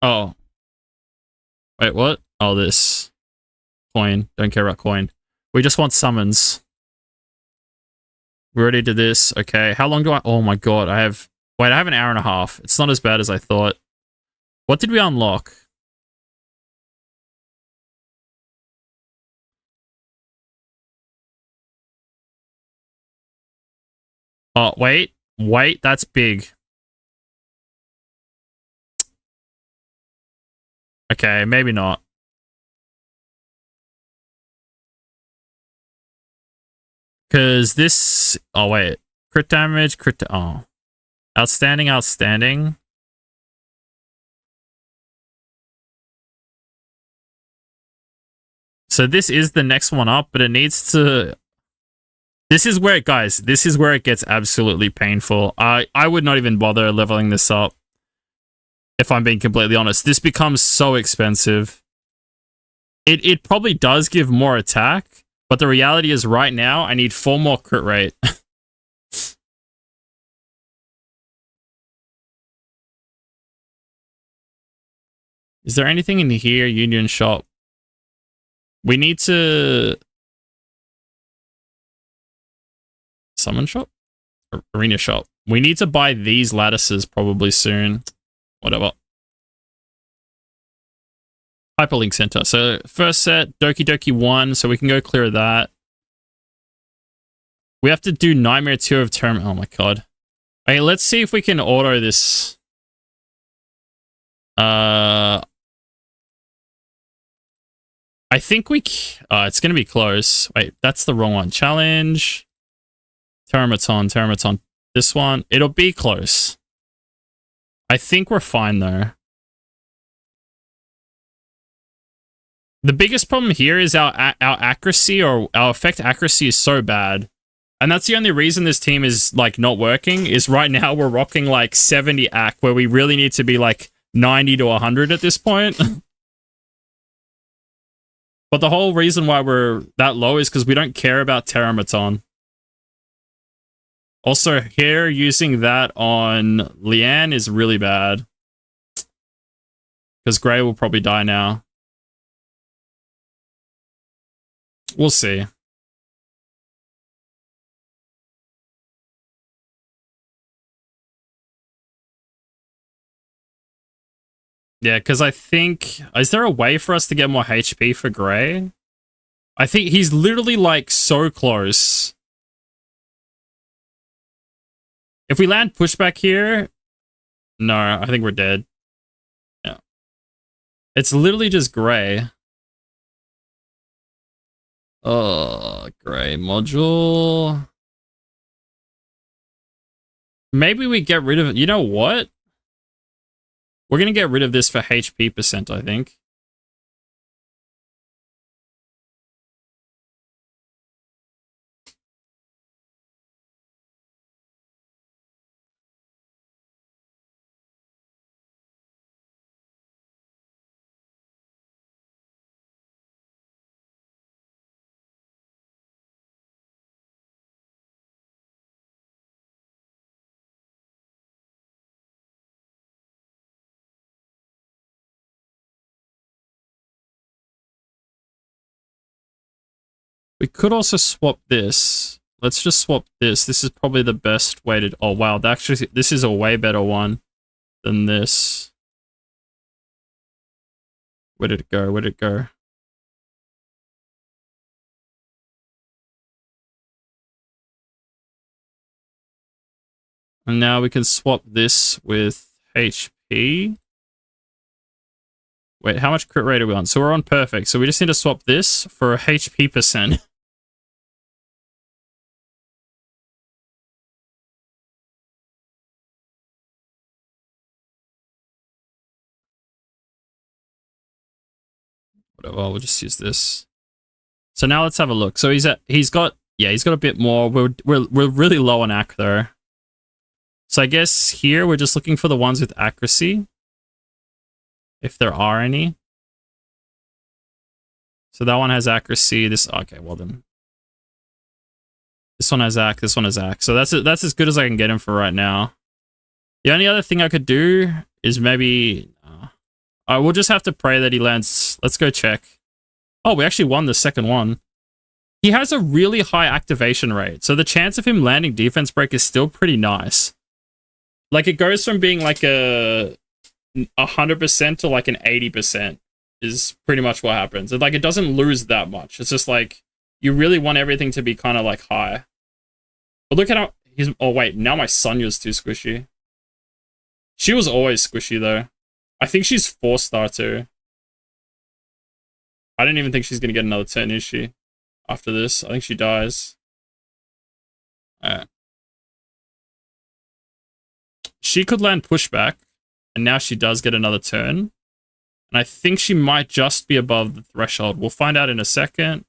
Oh. Wait, what? Oh, this. Coin. Don't care about coin. We just want summons. We already did this. Okay. How long do I... Oh my god. I have... Wait, I have an hour and a half. It's not as bad as I thought. What did we unlock? Oh, wait. Wait, that's big. Okay, maybe not. Because this... Oh, wait. Crit damage, crit... Oh. Outstanding, outstanding. So this is the next one up, but it needs to... This is where it, guys, this is where it gets absolutely painful. I would not even bother leveling this up. If I'm being completely honest. This becomes so expensive. It probably does give more attack, but the reality is right now, I need 4 more crit rate. Is there anything in here? Union shop. We need to... Summon shop? Arena shop. We need to buy these lattices probably soon. Whatever. Hyperlink Center. So first set, Doki Doki 1, so we can go clear that. We have to do Nightmare 2 of Term. Oh my god. Okay, let's see if we can auto this. I think we... it's going to be close. Wait, that's the wrong one. Challenge. Terramaton. This one. It'll be close. I think we're fine though. The biggest problem here is our accuracy, or our effect accuracy is so bad. And that's the only reason this team is like not working, is right now we're rocking like 70 AC where we really need to be like 90 to 100 at this point. But the whole reason why we're that low is because we don't care about Terramaton. Also, here using that on Leanne is really bad. Because Grey will probably die now. We'll see. Yeah, because I think... Is there a way for us to get more HP for Grey? I think he's literally, like, so close. If we land pushback here... No, I think we're dead. Yeah. It's literally just Grey. Oh, Grey module. Maybe we get rid of it. You know what? We're going to get rid of this for HP percent, I think. We could also swap this. Let's just swap this. This is probably the best way to... Oh, wow. Actually, this is a way better one than this. Where did it go? Where did it go? And now we can swap this with HP. Wait, how much crit rate are we on? So we're on perfect. So we just need to swap this for a HP percent. Whatever, we'll just use this. So now let's have a look. So he's got a bit more. We're really low on AC though. So I guess here we're just looking for the ones with accuracy, if there are any. So that one has accuracy. This, okay, well then. This one has AC. This one has AC. So that's as good as I can get him for right now. The only other thing I could do is maybe... I will just have to pray that he lands. Let's go check. Oh, we actually won the second one. He has a really high activation rate, so the chance of him landing defense break is still pretty nice. Like, it goes from being like a 100% to like an 80% is pretty much what happens. Like, it doesn't lose that much. It's just like, you really want everything to be kind of like high. But look at how he's... Oh wait, now my Sonya's too squishy. She was always squishy though. I think she's 4-star too. I don't even think she's gonna get another turn, is she? After this, I think she dies. Alright. She could land pushback, and now she does get another turn. And I think she might just be above the threshold. We'll find out in a second.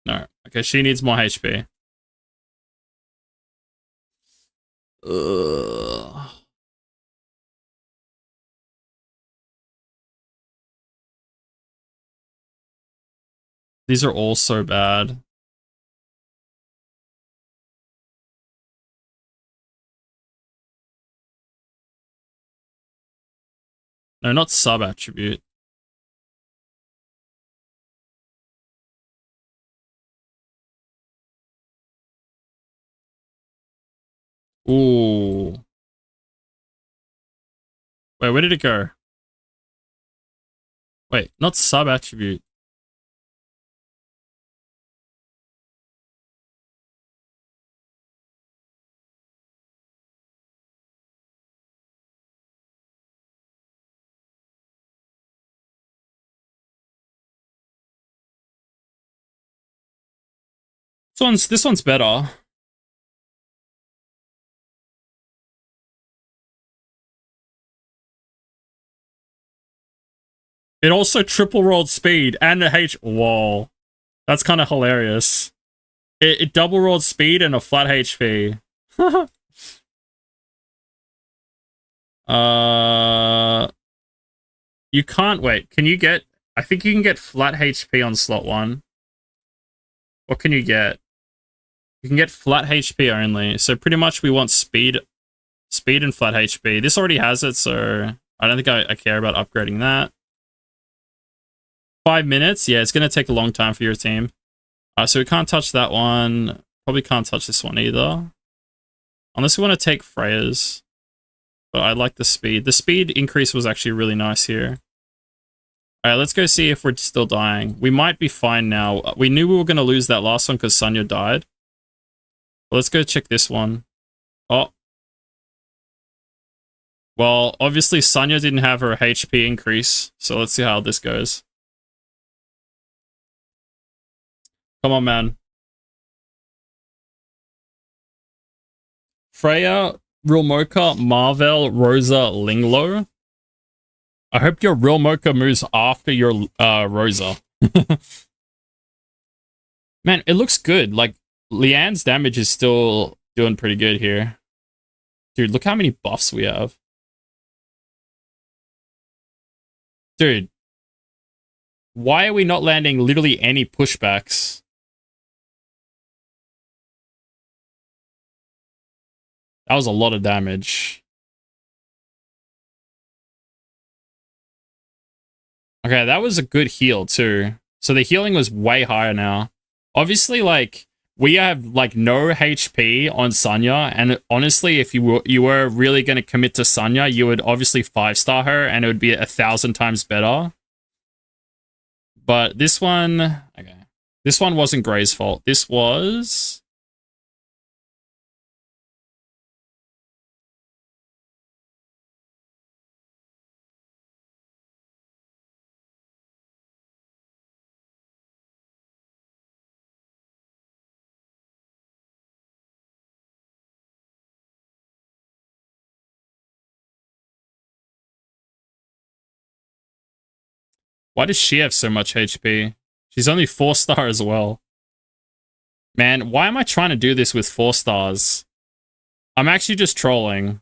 No. Okay, she needs more HP. Ugh. These are all so bad. No, not sub attribute. Ooh. Wait, where did it go? Wait, not sub attribute. This one's better. It also triple rolled speed and a H. Whoa. That's kind of hilarious. It double rolled speed and a flat HP. You can't wait. Can you get? I think you can get flat HP on slot 1. What can you get? You can get flat HP only. So pretty much we want speed and flat HP. This already has it, so I don't think I care about upgrading that. 5 minutes? Yeah, it's going to take a long time for your team. So we can't touch that one. Probably can't touch this one either. Unless we want to take Freya's. But I like the speed. The speed increase was actually really nice here. Alright, let's go see if we're still dying. We might be fine now. We knew we were going to lose that last one because Sonya died. But let's go check this one. Oh. Well, obviously Sonya didn't have her HP increase. So let's see how this goes. Come on, man. Freya, Real Mocha, Marvel, Rosa, Linglo. I hope your Real Mocha moves after your Rosa. Man, it looks good. Like, Leanne's damage is still doing pretty good here. Dude, look how many buffs we have. Dude. Why are we not landing literally any pushbacks? That was a lot of damage. Okay, that was a good heal too. So the healing was way higher now. Obviously, like, we have like no HP on Sonya, and honestly, if you were really going to commit to Sonya, you would obviously 5-star her, and it would be 1,000 times better. But this one, okay, this one wasn't Grey's fault. This was. Why does she have so much HP? She's only 4-star as well. Man, why am I trying to do this with 4 stars? I'm actually just trolling.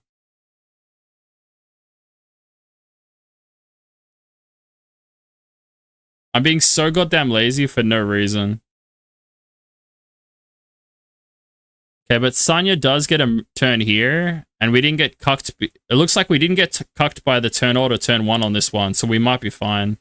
I'm being so goddamn lazy for no reason. Okay, but Sonya does get a turn here, and we didn't get cucked. It looks like we didn't get cucked by the turn order turn 1 on this one, so we might be fine.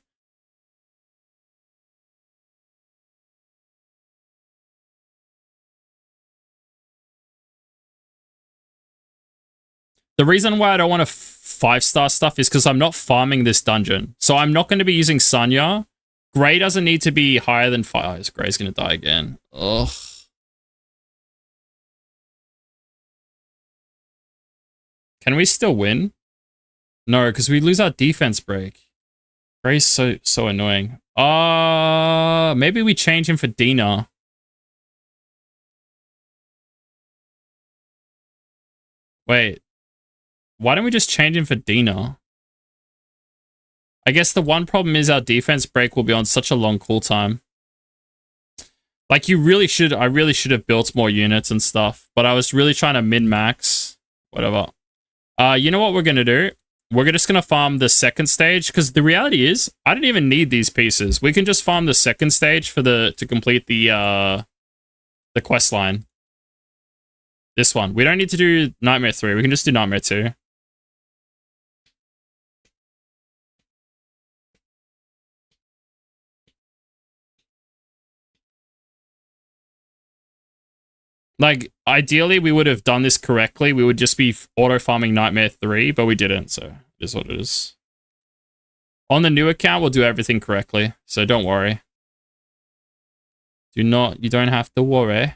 The reason why I don't want to 5-star stuff is because I'm not farming this dungeon. So I'm not going to be using Sonya. Grey doesn't need to be higher than 5. Grey's going to die again. Ugh. Can we still win? No, because we lose our defense break. Grey's so annoying. Maybe we change him for Dina. Wait. Why don't we just change him for Dina? I guess the one problem is our defense break will be on such a long cooltime. Like, I really should have built more units and stuff, but I was really trying to min-max. Whatever. You know what we're going to do? We're just going to farm the second stage, because the reality is, I don't even need these pieces. We can just farm the second stage to complete the quest line. This one. We don't need to do Nightmare 3. We can just do Nightmare 2. Like, ideally, we would have done this correctly. We would just be auto-farming Nightmare 3, but we didn't, so it is what it is. On the new account, we'll do everything correctly, so don't worry. You don't have to worry.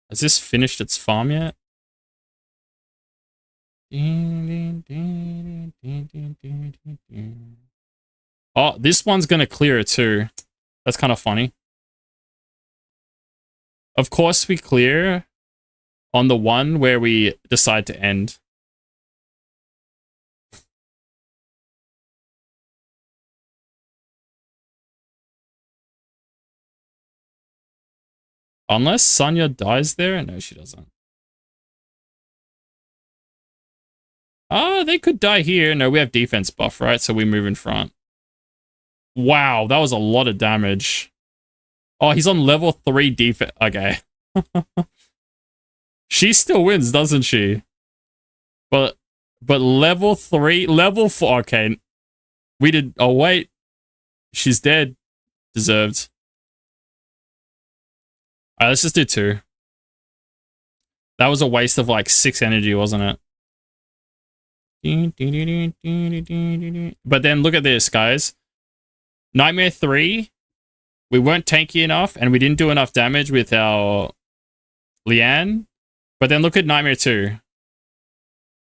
Has this finished its farm yet? Oh, this one's gonna clear it too. That's kind of funny. Of course we clear on the one where we decide to end. Unless Sonya dies there? No, she doesn't. Oh, they could die here. No, we have defense buff, right? So we move in front. Wow, that was a lot of damage. Oh, he's on level 3 defense. Okay. She still wins, doesn't she? But level 3, level 4. Okay. We did. Oh, wait. She's dead. Deserved. Alright, let's just do 2. That was a waste of like 6 energy, wasn't it? But then look at this, guys. Nightmare 3, we weren't tanky enough and we didn't do enough damage with our Liane. But then look at Nightmare 2.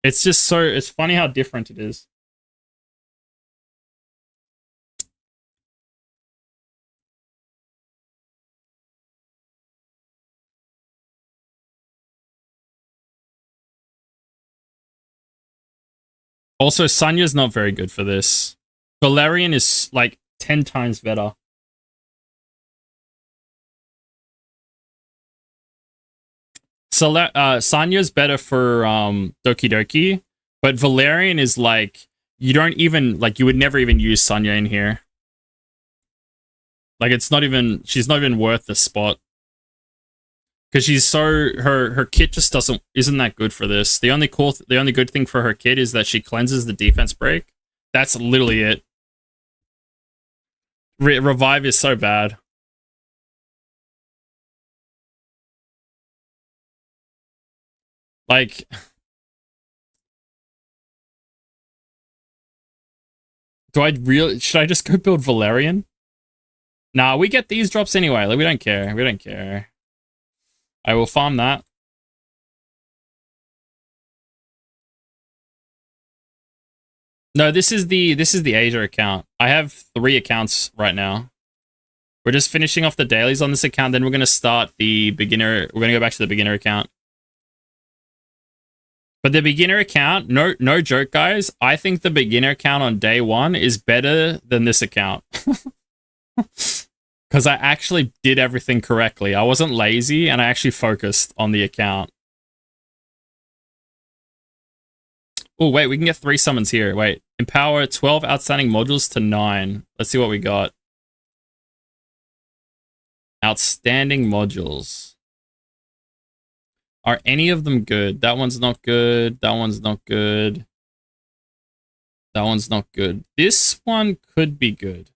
It's just so, it's funny how different it is. Also, Sonya's not very good for this. Valerian is like 10 times better. So Sonya's better for Doki Doki, but Valerian is like, you don't even, like, you would never even use Sonya in here. Like, it's not even, she's not even worth the spot. Because she's so, her kit just isn't that good for this. The only good thing for her kit is that she cleanses the defense break. That's literally it. Revive is so bad. Like, should I just go build Valerian? Nah, we get these drops anyway. Like, we don't care. We don't care. I will farm that. No, this is the Asia account. I have 3 accounts right now. We're just finishing off the dailies on this account, then we're gonna start the beginner. We're gonna go back to the beginner account. But the beginner account, no joke, guys. I think the beginner account on day 1 is better than this account. Because I actually did everything correctly. I wasn't lazy, and I actually focused on the account. Oh, wait, we can get 3 summons here. Wait, empower 12 outstanding modules to 9. Let's see what we got. Outstanding modules. Are any of them good? That one's not good. That one's not good. That one's not good. This one could be good.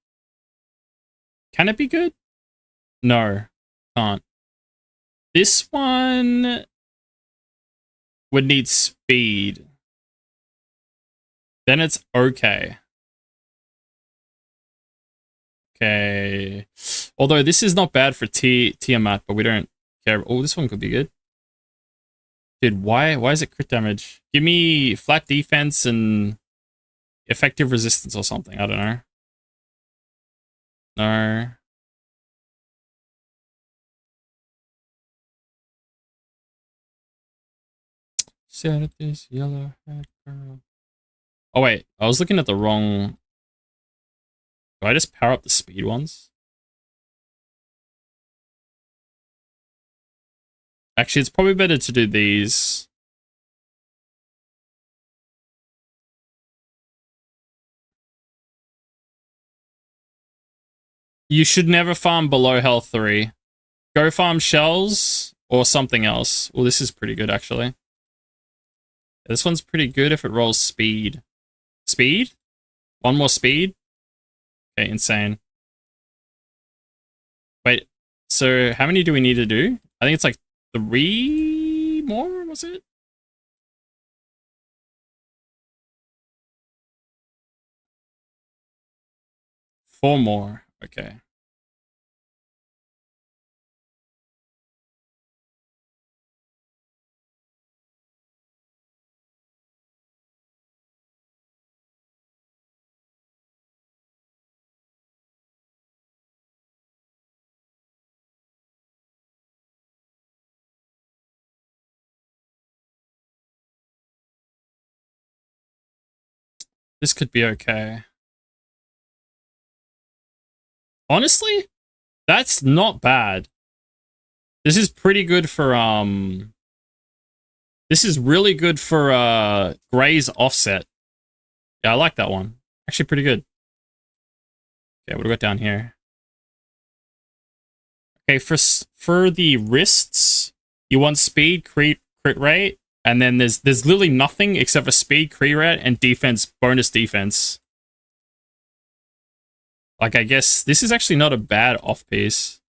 Can it be good? No, can't. This one would need speed. Then it's okay. Okay. Although this is not bad for Tiamat, but we don't care. Oh, this one could be good. Dude, why is it crit damage? Give me flat defense and effective resistance or something. I don't know. No. Set this yellow head girl. Oh wait, I was looking at the wrong. Do I just power up the speed ones? Actually, it's probably better to do these. You should never farm below health 3. Go farm shells or something else. Well, this is pretty good, actually. This one's pretty good if it rolls speed. Speed? 1 more speed? Okay, insane. Wait, So how many do we need to do? I think it's like 3 more, was it? Four more. Okay. This could be okay. Honestly, that's not bad. This is pretty good for this is really good for Gray's offset. Yeah, I like that one. Actually pretty good. Okay, what do we got down here? Okay, for the wrists, you want speed, crit rate, and then there's literally nothing except for speed, crit rate, and defense, bonus defense. Like, I guess this is actually not a bad off piece.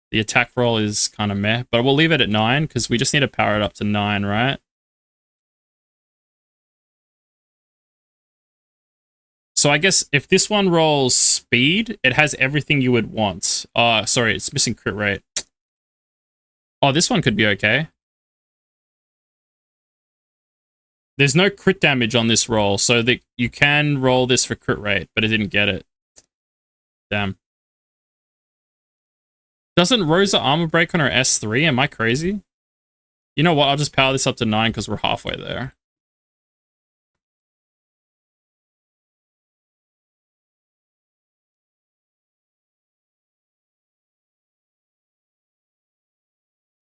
The attack roll is kind of meh, but we'll leave it at 9 because we just need to power it up to 9, right? So I guess if this one rolls speed, it has everything you would want. Sorry, it's missing crit rate. Oh, this one could be okay. There's no crit damage on this roll, so that you can roll this for crit rate, but it didn't get it. Damn. Doesn't Rosa armor break on her S3? Am I crazy? You know what? I'll just power this up to 9 because we're halfway there.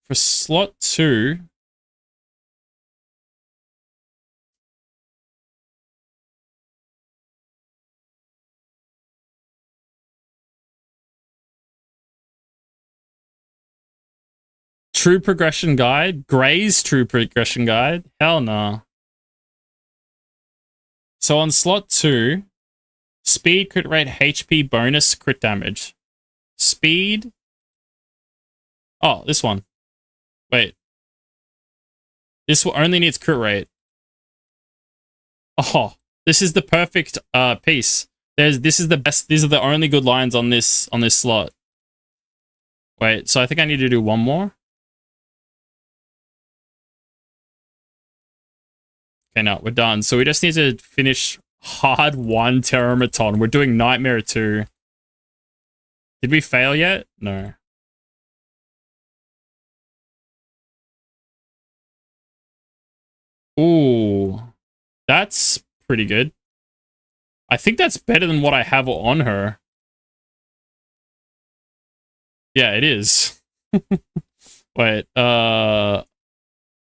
For slot 2... True progression guide? Gray's true progression guide? Hell no. So on slot 2, speed, crit rate, HP, bonus, crit damage. Speed. Oh, this one. Wait. This one only needs crit rate. Oh, this is the perfect piece. This is the best. These are the only good lines on this slot. Wait, so I think I need to do one more. Okay, no, we're done. So we just need to finish hard 1 Terramaton. We're doing Nightmare 2. Did we fail yet? No. Ooh, that's pretty good. I think that's better than what I have on her. Yeah, it is. Wait,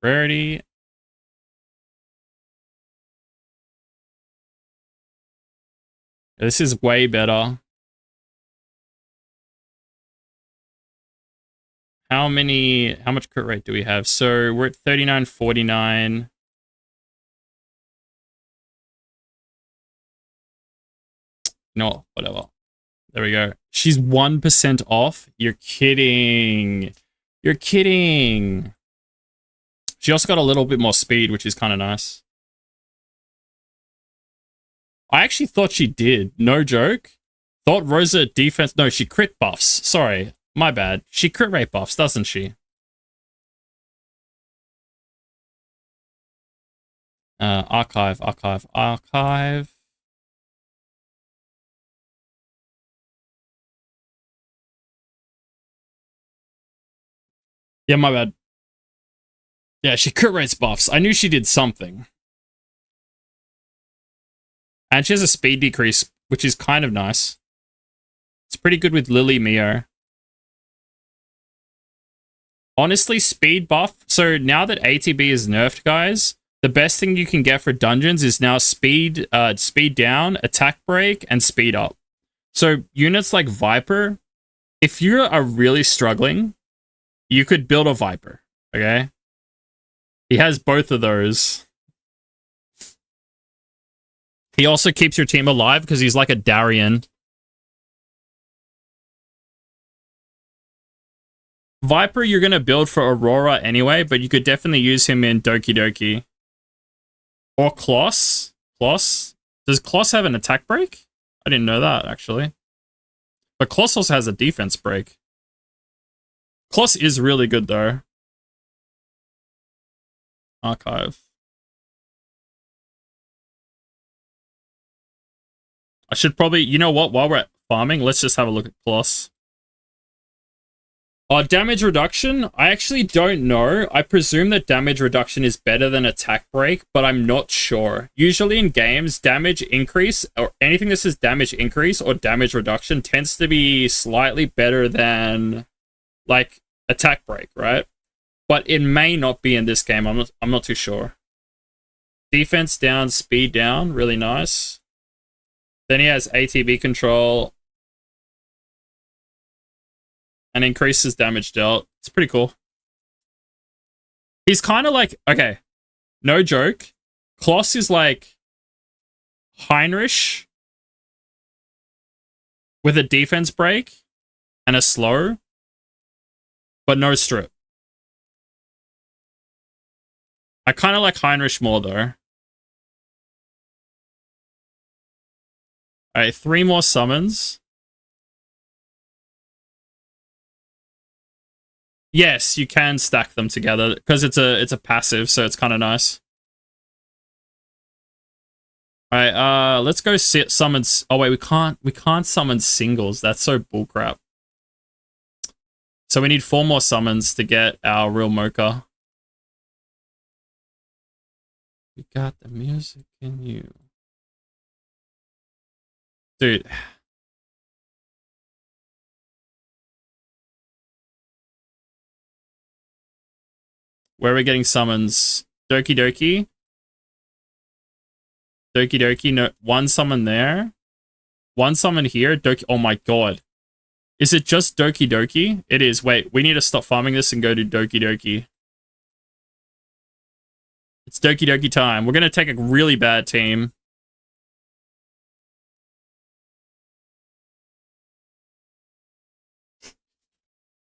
rarity. This is way better. How much crit rate do we have? So we're at 39.49. No, whatever. There we go. She's 1% off. You're kidding. You're kidding. She also got a little bit more speed, which is kind of nice. I actually thought she did. No joke. Thought Rosa defense... No, she crit buffs. Sorry. My bad. She crit rate buffs, doesn't she? Archive. Yeah, my bad. Yeah, she crit rates buffs. I knew she did something. And she has a speed decrease, which is kind of nice. It's pretty good with Lily Mio. Honestly, speed buff. So now that ATB is nerfed, guys, the best thing you can get for dungeons is now speed down, attack break, and speed up. So units like Viper, if you are really struggling, you could build a Viper, okay? He has both of those. He also keeps your team alive because he's like a Darien. Viper, you're going to build for Aurora anyway, but you could definitely use him in Doki Doki. Or Kloss. Kloss. Does Kloss have an attack break? I didn't know that, actually. But Kloss also has a defense break. Kloss is really good, though. Archive. I should probably... You know what? While we're farming, let's just have a look at Kloss. Damage reduction? I actually don't know. I presume that damage reduction is better than attack break, but I'm not sure. Usually in games, damage increase, or anything that says damage increase or damage reduction tends to be slightly better than, like, attack break, right? But it may not be in this game. I'm not too sure. Defense down, speed down. Really nice. Then he has ATB control. And increases damage dealt. It's pretty cool. He's kind of like... Okay. No joke. Kloss is like... Heinrich. With a defense break. And a slow. But no strip. I kind of like Heinrich more, though. Alright, 3 more summons. Yes, you can stack them together because it's a passive, so it's kind of nice. All right, let's go summon. Oh wait, we can't summon singles. That's so bullcrap. So we need 4 more summons to get our real Mocha. We got the music in you, dude. Where are we getting summons? Doki Doki. Doki Doki. No, 1 summon there. 1 summon here. Doki. Oh my god. Is it just Doki Doki? It is. Wait, we need to stop farming this and go to Doki Doki. It's Doki Doki time. We're going to take a really bad team.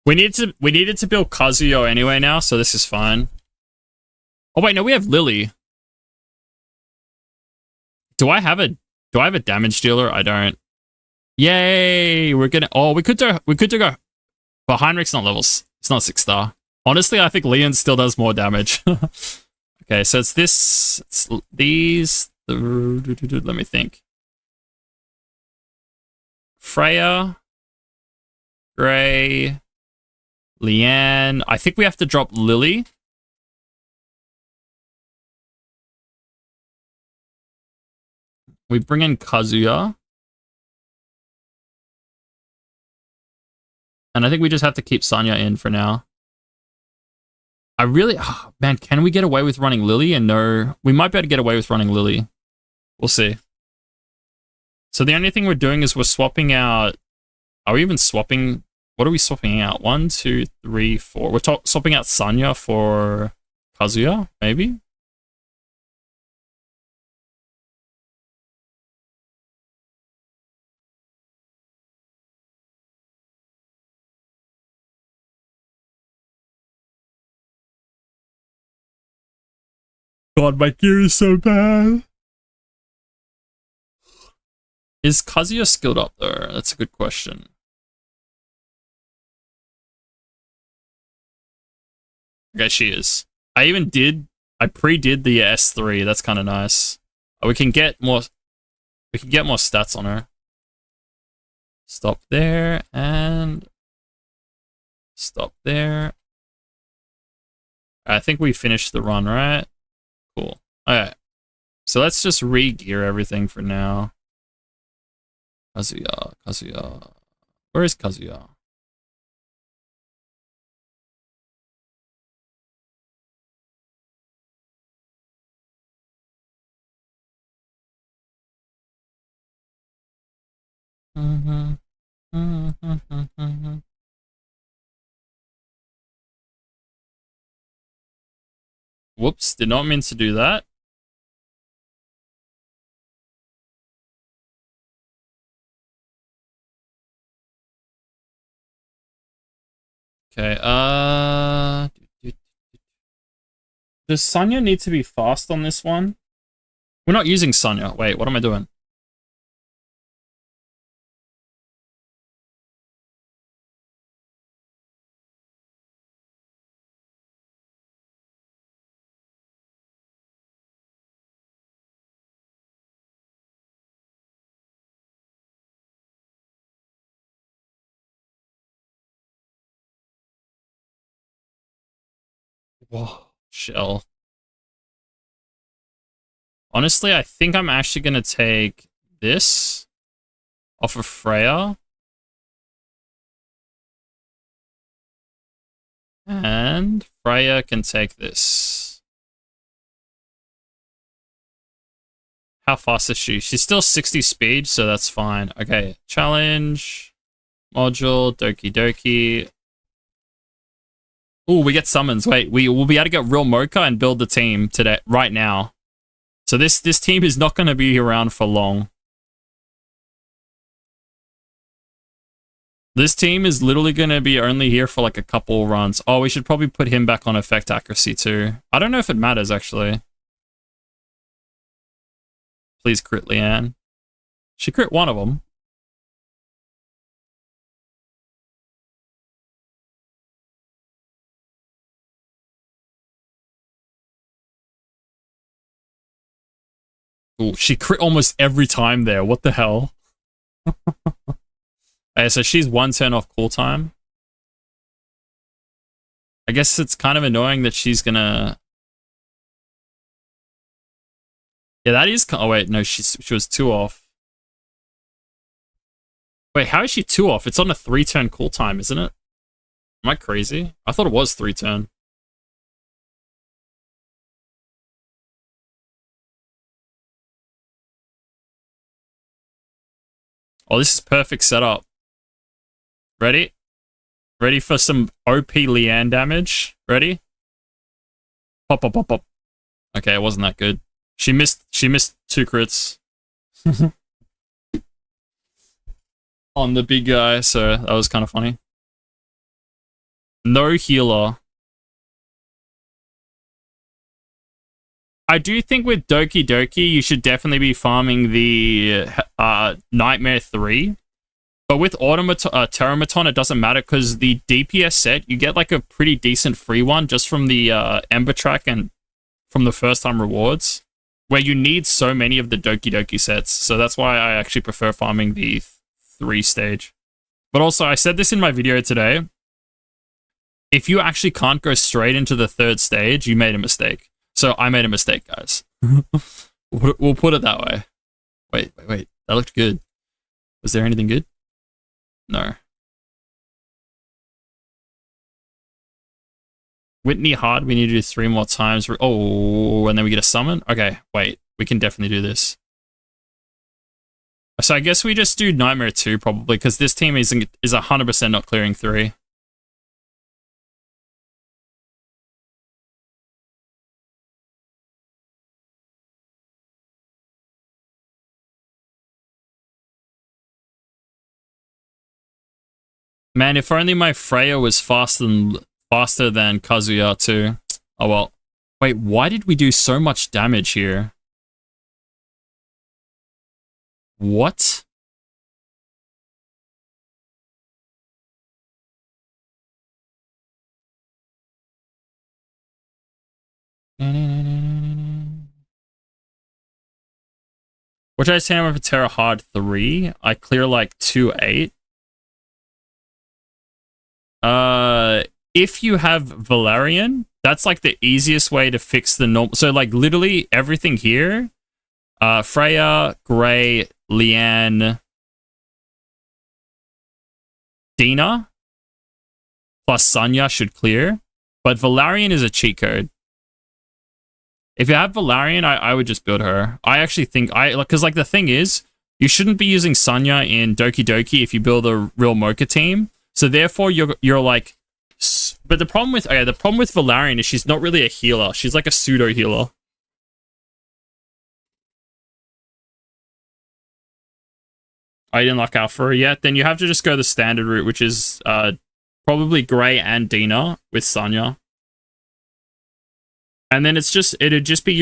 We needed to build Kazuyo anyway now, so this is fine. Oh wait, no, we have Lily. Do I have a damage dealer? I don't. Yay! We're gonna. Oh, we could do go. But Heinrich's not levels. It's not 6-star. Honestly, I think Leon still does more damage. Okay, so it's this. It's these. Let me think. Freya, Gray, Leanne. I think we have to drop Lily. We bring in Kazuya. And I think we just have to keep Sanya in for now. I really... Oh, man, can we get away with running Lily? And no... We might be able to get away with running Lily. We'll see. So the only thing we're doing is we're swapping out... Are we even swapping... What are we swapping out? 1, 2, 3, 4. We're swapping out Sanya for Kazuya, maybe? God, my gear is so bad. Is Kazuya skilled up though? That's a good question. Okay, she is. I pre-did the S3. That's kind of nice. We can get more stats on her. Stop there and stop there. I think we finished the run, right? Cool. Alright. So let's just re-gear everything for now. Kazuya. Where is Kazuya? Whoops, did not mean to do that. Okay, does Sonya need to be fast on this one? We're not using Sonya. Wait, what am I doing? Whoa, shell. Honestly, I think I'm actually going to take this off of Freya. And Freya can take this. How fast is she? She's still 60 speed, so that's fine. Okay, challenge. Module, Doki Doki. Ooh, we get summons. Wait, we will be able to get real Mocha and build the team today, right now. So this team is not going to be around for long. This team is literally going to be only here for like a couple runs. Oh, we should probably put him back on effect accuracy too. I don't know if it matters, actually. Please crit Leanne. She crit one of them. Ooh, she crit almost every time there. What the hell? Okay, so she's one turn off cool time. I guess it's kind of annoying that she's gonna... Yeah, that is... Oh, wait, no, she was 2 off. Wait, how is she 2 off? It's on a 3-turn cool time, isn't it? Am I crazy? I thought it was 3-turn. Oh, this is perfect setup. Ready? Ready for some OP Leanne damage? Ready? Pop, pop, pop, pop. Okay, it wasn't that good. She missed 2 crits. On the big guy, so that was kind of funny. No healer. I do think with Doki Doki, you should definitely be farming the Nightmare 3. But with Terramaton, it doesn't matter because the DPS set, you get like a pretty decent free one just from the Ember Track and from the first time rewards, where you need so many of the Doki Doki sets. So that's why I actually prefer farming the 3 stage. But also, I said this in my video today. If you actually can't go straight into the 3rd stage, you made a mistake. So I made a mistake, guys. We'll put it that way. Wait. That looked good. Was there anything good? No. Whitney hard, we need to do 3 more times. Oh, and then we get a summon? Okay, wait. We can definitely do this. So I guess we just do Nightmare 2 probably, because this team is 100% not clearing 3. Man, if only my Freya was faster than Kazuya too. Oh well. Wait, why did we do so much damage here? What? Which I say I'm for Terra Hard 3. I clear like 2-8. If you have Valerian, that's like the easiest way to fix the normal. So like literally everything here, Freya, Grey, Leanne, Dina, plus Sonya should clear. But Valerian is a cheat code. If you have Valerian, I would just build her. I actually think because like the thing is, you shouldn't be using Sonya in Doki Doki if you build a real Mocha team. So therefore, you're like, but the problem with Valerian is she's not really a healer. She's like a pseudo healer. I didn't like Alpha yet. Then you have to just go the standard route, which is probably Gray and Dina with Sanya. And then it'd just be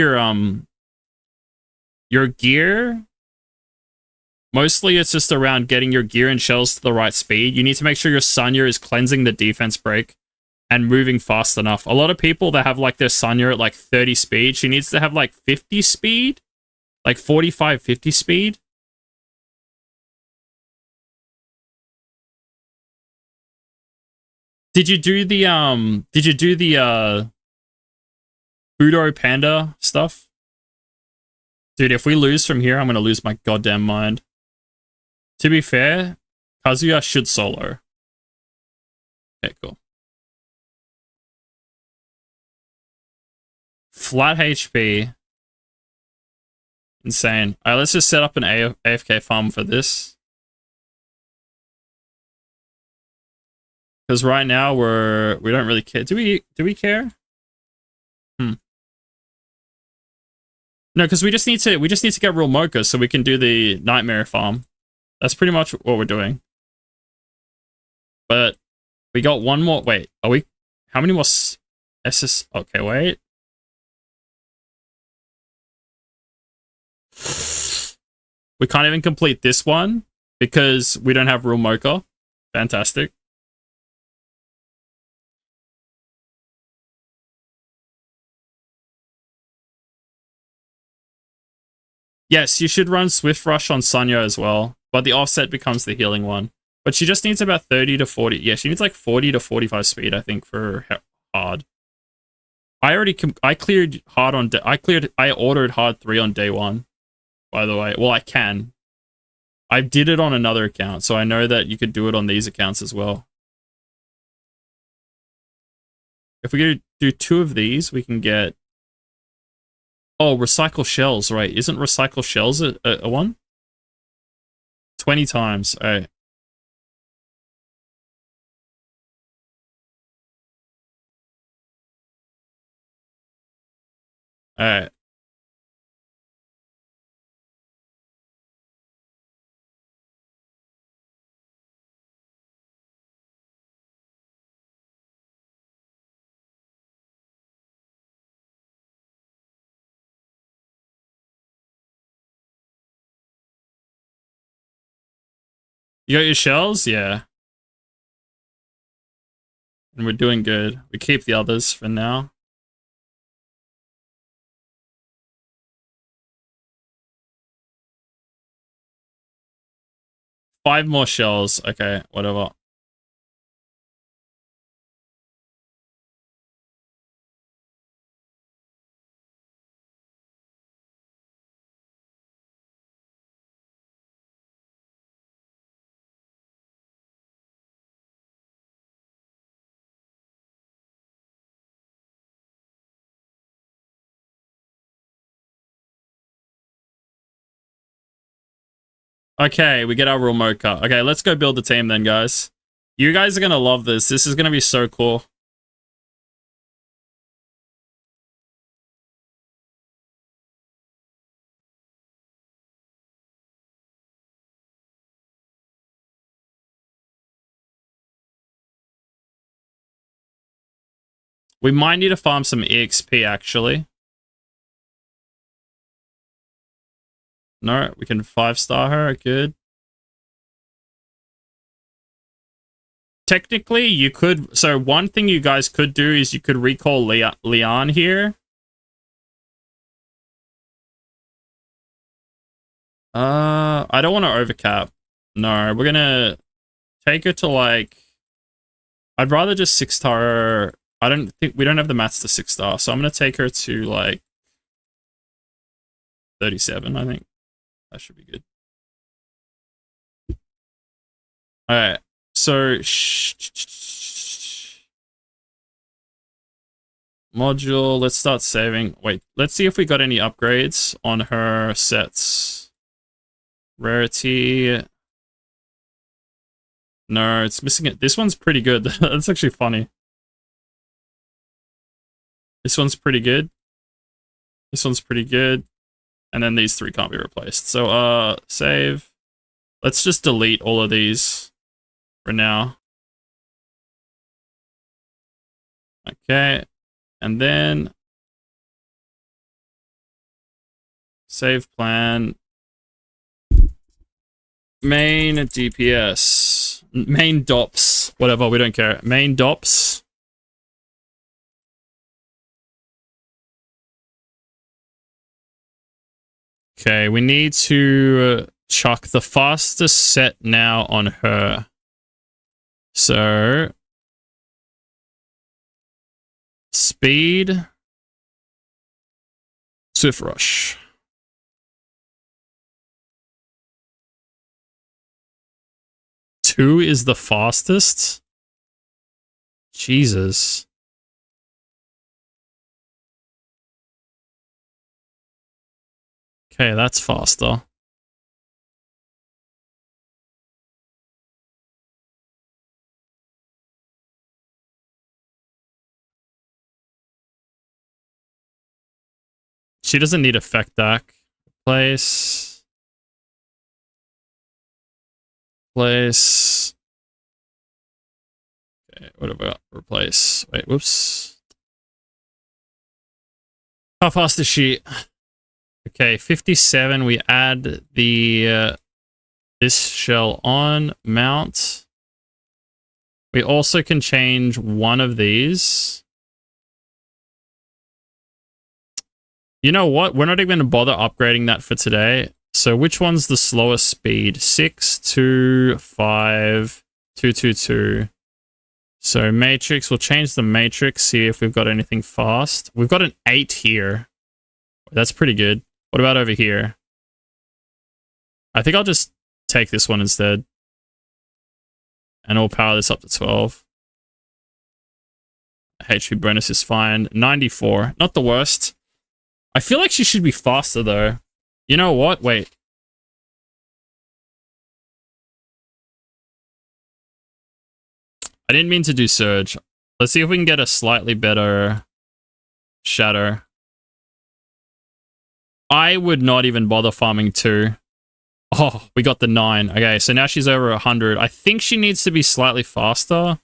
your gear. Mostly it's just around getting your gear and shells to the right speed. You need to make sure your Sanya is cleansing the defense break and moving fast enough. A lot of people that have like their Sanya at like 30 speed, she needs to have like 50 speed, like 45, 50 speed. Did you do the Budo Panda stuff? Dude, if we lose from here, I'm gonna lose my goddamn mind. To be fair, Kazuya should solo. Okay, cool. Flat HP. Insane. Alright, let's just set up an AFK farm for this. Because right now we don't really care. Do we care? No, because we just need to get real Mocha so we can do the Nightmare farm. That's pretty much what we're doing. But we got one more. Wait, are we? How many more SS? Okay, wait. We can't even complete this one because we don't have real Mocha. Fantastic. Yes, you should run Swift Rush on Sanya as well, but the offset becomes the healing one. But she just needs about 30 to 40. Yeah, she needs like 40 to 45 speed, I think, for hard. I cleared hard on I ordered hard 3 on day 1. By the way, well, I can. I did it on another account, so I know that you could do it on these accounts as well. If we do 2 of these, we can get. Oh, recycle shells, right? Isn't recycle shells a one? 20 times. All right. All right. You got your shells? Yeah. And we're doing good. We keep the others for now. Five more shells. Okay, whatever. Okay, we get our real Mocha. Okay, let's go build the team then, guys. You guys are going to love this. This is going to be so cool. We might need to farm some EXP, actually. No, we can 5-star her. Good. Technically, you could... So one thing you guys could do is you could recall Leon here. I don't want to overcap. No, we're going to take her to, like... I'd rather just 6-star her. I don't think... We don't have the mats to 6-star, so I'm going to take her to, like... 37, I think. That should be good. Alright, so... Module, let's start saving. Wait, let's see if we got any upgrades on her sets. Rarity. No, it's missing it. This one's pretty good. That's actually funny. This one's pretty good. This one's pretty good. And then these 3 can't be replaced. So, save. Let's just delete all of these for now. Okay. And then save plan. Main DPS. Main DOPS. Whatever, we don't care. Main DOPS. Okay, we need to chuck the fastest set now on her. So, speed, Swift Rush. Two is the fastest? Jesus. Okay, that's faster. She doesn't need effect deck. Place. Place. Okay, what have we got? Replace. Wait, whoops. How fast is she? Okay, 57. We add the this shell on mount. We also can change one of these. You know what? We're not even going to bother upgrading that for today. So which one's the slowest speed? 6, 2, 5, 2, 2, 2. So matrix, we'll change the matrix, see if we've got anything fast. We've got an 8 here. That's pretty good. What about over here? I think I'll just take this one instead. And we'll power this up to 12. HP bonus is fine. 94. Not the worst. I feel like she should be faster, though. You know what? Wait. I didn't mean to do Surge. Let's see if we can get a slightly better Shatter. I would not even bother farming 2. Oh, we got the 9. Okay, so now she's over 100. I think she needs to be slightly faster.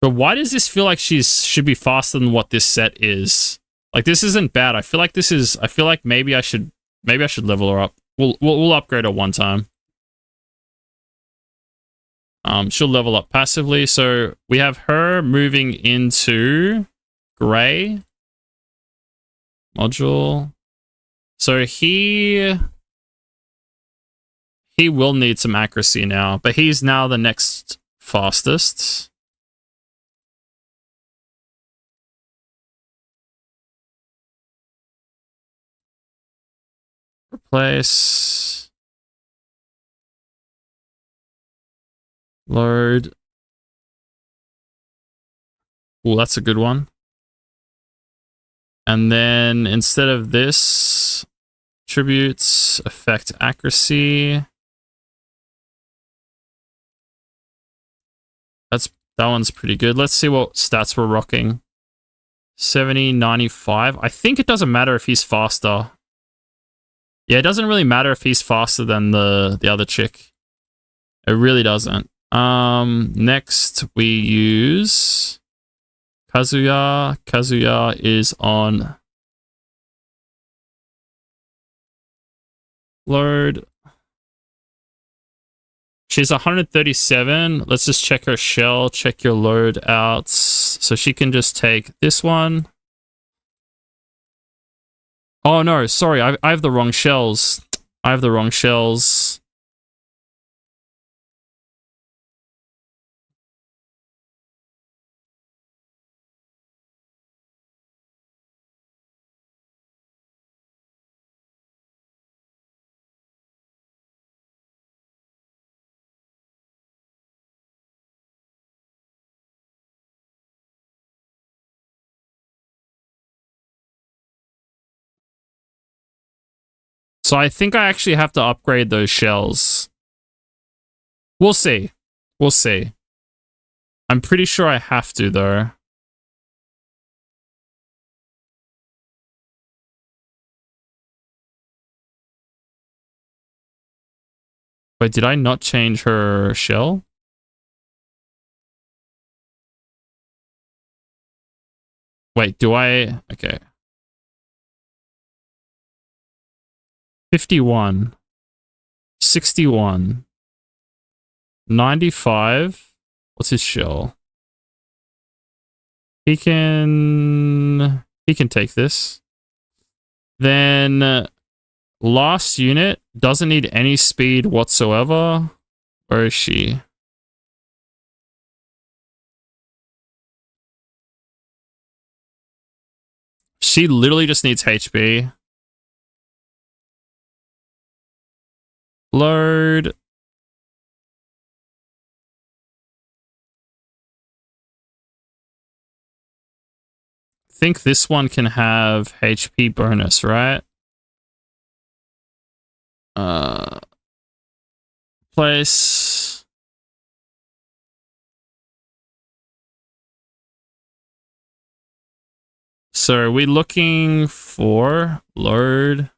But why does this feel like she should be faster than what this set is? Like, this isn't bad. I feel like this is... I feel like maybe I should level her up. We'll upgrade her one time. She'll level up passively. So we have her moving into Gray. Module. So he will need some accuracy now, but he's now the next fastest. Replace. Load. Oh, that's a good one. And then instead of this, attributes, affect accuracy. That one's pretty good. Let's see what stats we're rocking. 70, 95. I think it doesn't matter if he's faster. Yeah, it doesn't really matter if he's faster than the other chick. It really doesn't. Next we use Kazuya. Kazuya is on load. She's 137. Let's just check her shell, check your load outs. So she can just take this one. Oh no, sorry, I have the wrong shells. I have the wrong shells. So I think I actually have to upgrade those shells. We'll see. We'll see. I'm pretty sure I have to, though. Wait, did I not change her shell? Wait, do I? Okay. 51. 61. 95. What's his shell? He can take this. Then last unit doesn't need any speed whatsoever. Where is she? She literally just needs HP. Load. I think this one can have HP bonus, right? Place. So are we looking for load?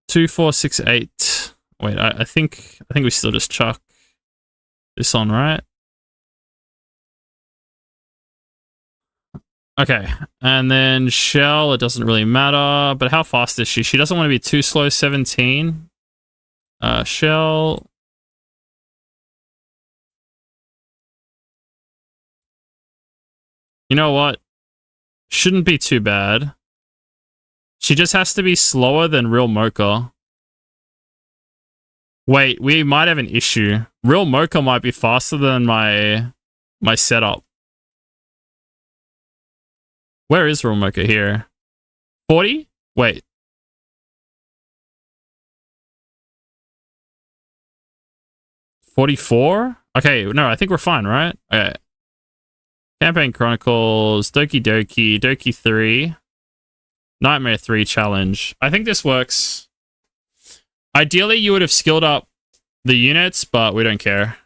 Two, 4, 6, 8. Wait, I think we still just chuck this on, right? Okay, and then shell, it doesn't really matter, but how fast is she? She doesn't want to be too slow, 17. Shell. You know what? Shouldn't be too bad. She just has to be slower than real Mocha. Wait, we might have an issue. Real Mocha might be faster than my setup. Where is real Mocha here? 40? Wait. $44? Okay, no, I think we're fine, right? Okay. Campaign Chronicles, Doki Doki, Doki 3, Nightmare 3 challenge. I think this works. Ideally, you would have skilled up the units, but we don't care.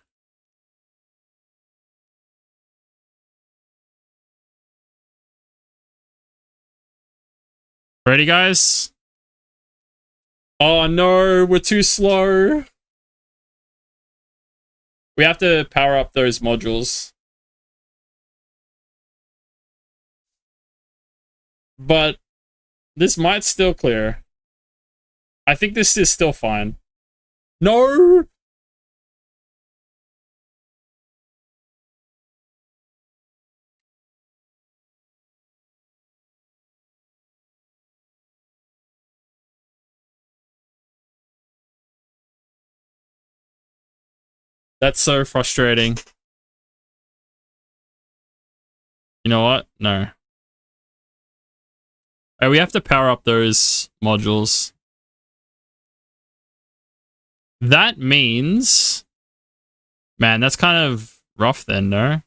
Ready, guys? Oh no, we're too slow. We have to power up those modules. But this might still clear. I think this is still fine. No! That's so frustrating. You know what? No. Oh, we have to power up those modules. That means... Man, that's kind of rough then, no?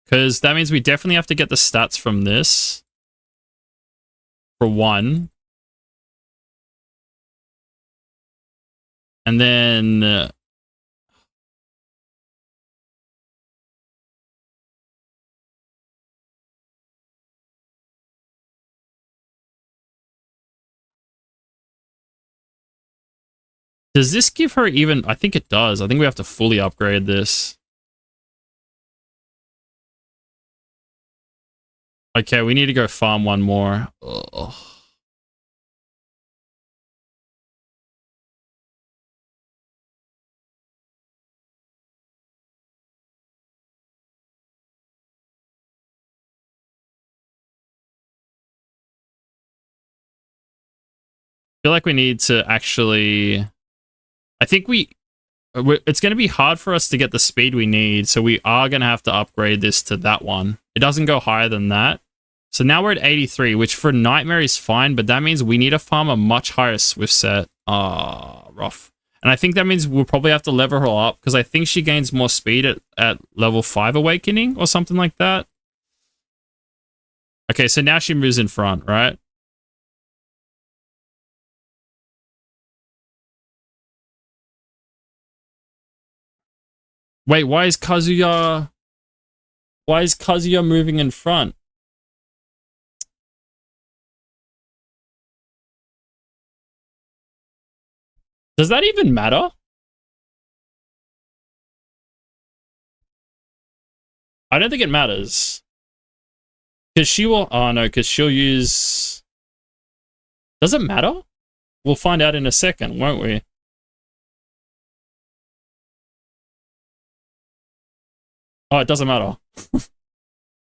Because that means we definitely have to get the stats from this. For one. And then... does this give her even... I think it does. I think we have to fully upgrade this. Okay, we need to go farm one more. Ugh. I feel like we need to actually... I think it's going to be hard for us to get the speed we need, so we are going to have to upgrade this to that one. It doesn't go higher than that. So now we're at 83, which for Nightmare is fine, but that means we need to farm a much higher Swift set. Ah, rough. And I think that means we'll probably have to level her up, because I think she gains more speed at level 5 Awakening, or something like that. Okay, so now she moves in front, right? Wait, why is Kazuya moving in front? Does that even matter? I don't think it matters. Because she will... Oh, no, because she'll use... Does it matter? We'll find out in a second, won't we? Oh, it doesn't matter.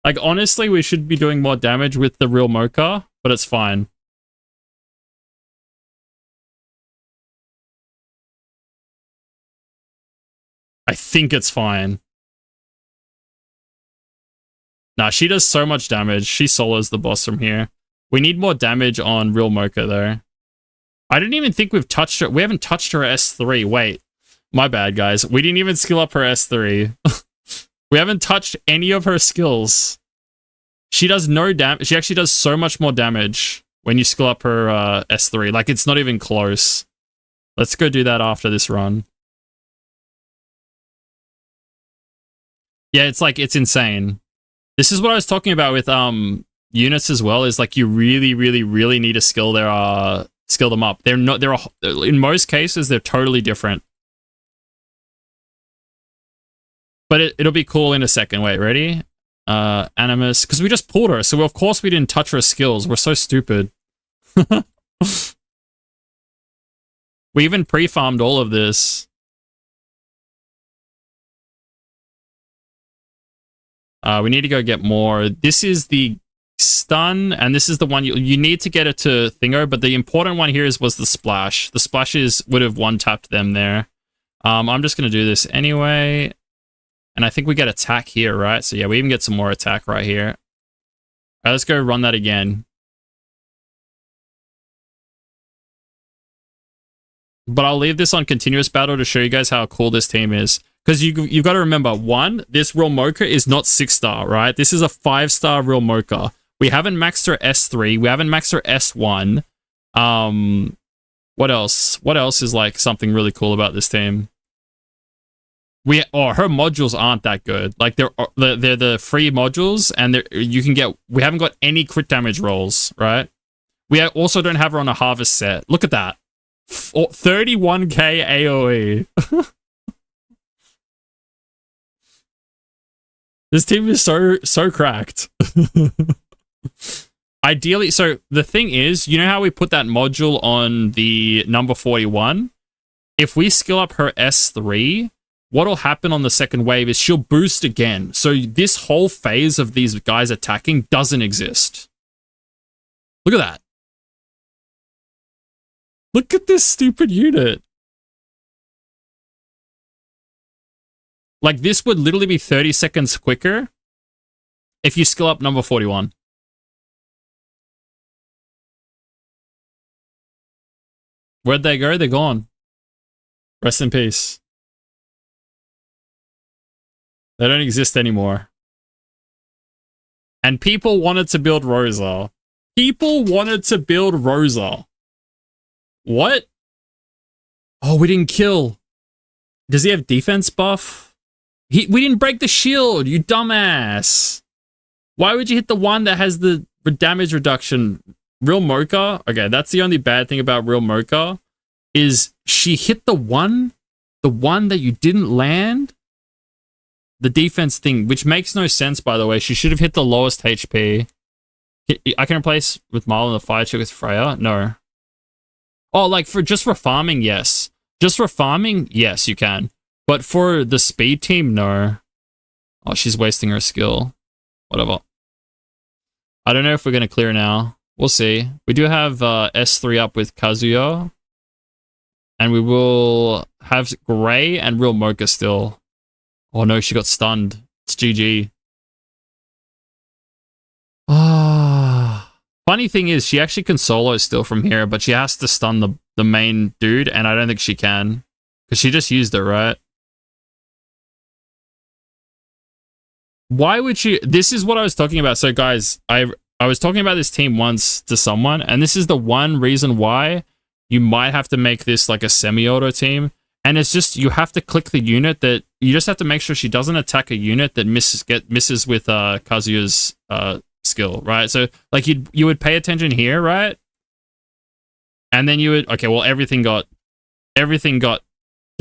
Like, honestly, we should be doing more damage with the real Mocha, but it's fine. I think it's fine. Nah, she does so much damage. She solos the boss from here. We need more damage on real Mocha, though. I didn't even think we've touched her. We haven't touched her S3. Wait. My bad, guys. We didn't even skill up her S3. We haven't touched any of her skills. She does no damage. She actually does so much more damage when you skill up her S3. Like, it's not even close. Let's go do that after this run. Yeah, it's like, it's insane. This is what I was talking about with units as well, is like you really, really, really need to skill them up. In most cases, they're totally different. But it'll be cool in a second. Wait, ready? Animus, because we just pulled her, so of course we didn't touch her skills. We're so stupid. We even pre-farmed all of this. We need to go get more. This is the stun, and this is the one you need to get it to Thingo, but the important one here was the splash. The splashes would have one-tapped them there. I'm just going to do this anyway. And I think we get attack here, right? So yeah, we even get some more attack right here. All right, let's go run that again. But I'll leave this on continuous battle to show you guys how cool this team is. Because you've got to remember, one, this real Mocha is not 6-star, right? This is a 5-star real Mocha. We haven't maxed her S3. We haven't maxed her S1. What else? What else is like something really cool about this team? Her modules aren't that good. Like they're the free modules, and we haven't got any crit damage rolls, right? We also don't have her on a harvest set. Look at that, 31k AOE. This team is so cracked. Ideally, so the thing is, you know how we put that module on the number 41? If we skill up her S3, what'll happen on the second wave is she'll boost again. So this whole phase of these guys attacking doesn't exist. Look at that. Look at this stupid unit. Like, this would literally be 30 seconds quicker if you skill up number 41. Where'd they go? They're gone. Rest in peace. They don't exist anymore. And people wanted to build Rosa. People wanted to build Rosa. What? Oh, we didn't kill. Does he have defense buff? We didn't break the shield, you dumbass. Why would you hit the one that has the damage reduction? Real Mocha? Okay, that's the only bad thing about Real Mocha, is she hit the one that you didn't land. The defense thing, which makes no sense, by the way. She should have hit the lowest HP. I can replace with Marlon the fire chick with Freya? No. Oh, like just for farming, yes. Just for farming, yes, you can. But for the speed team, no. Oh, she's wasting her skill. Whatever. I don't know if we're going to clear now. We'll see. We do have S3 up with Kazuya. And we will have Gray and Real Mocha still. Oh no, she got stunned. It's GG. Ah. Funny thing is, she actually can solo still from here, but she has to stun the main dude, and I don't think she can. Because she just used it, right? Why would she... This is what I was talking about. So guys, I was talking about this team once to someone, and this is the one reason why you might have to make this like a semi-auto team. And it's just, you have to click the unit that... You just have to make sure she doesn't attack a unit that misses with Kazuya's skill, right? So, like, you would pay attention here, right? And then you would... Okay, well, everything got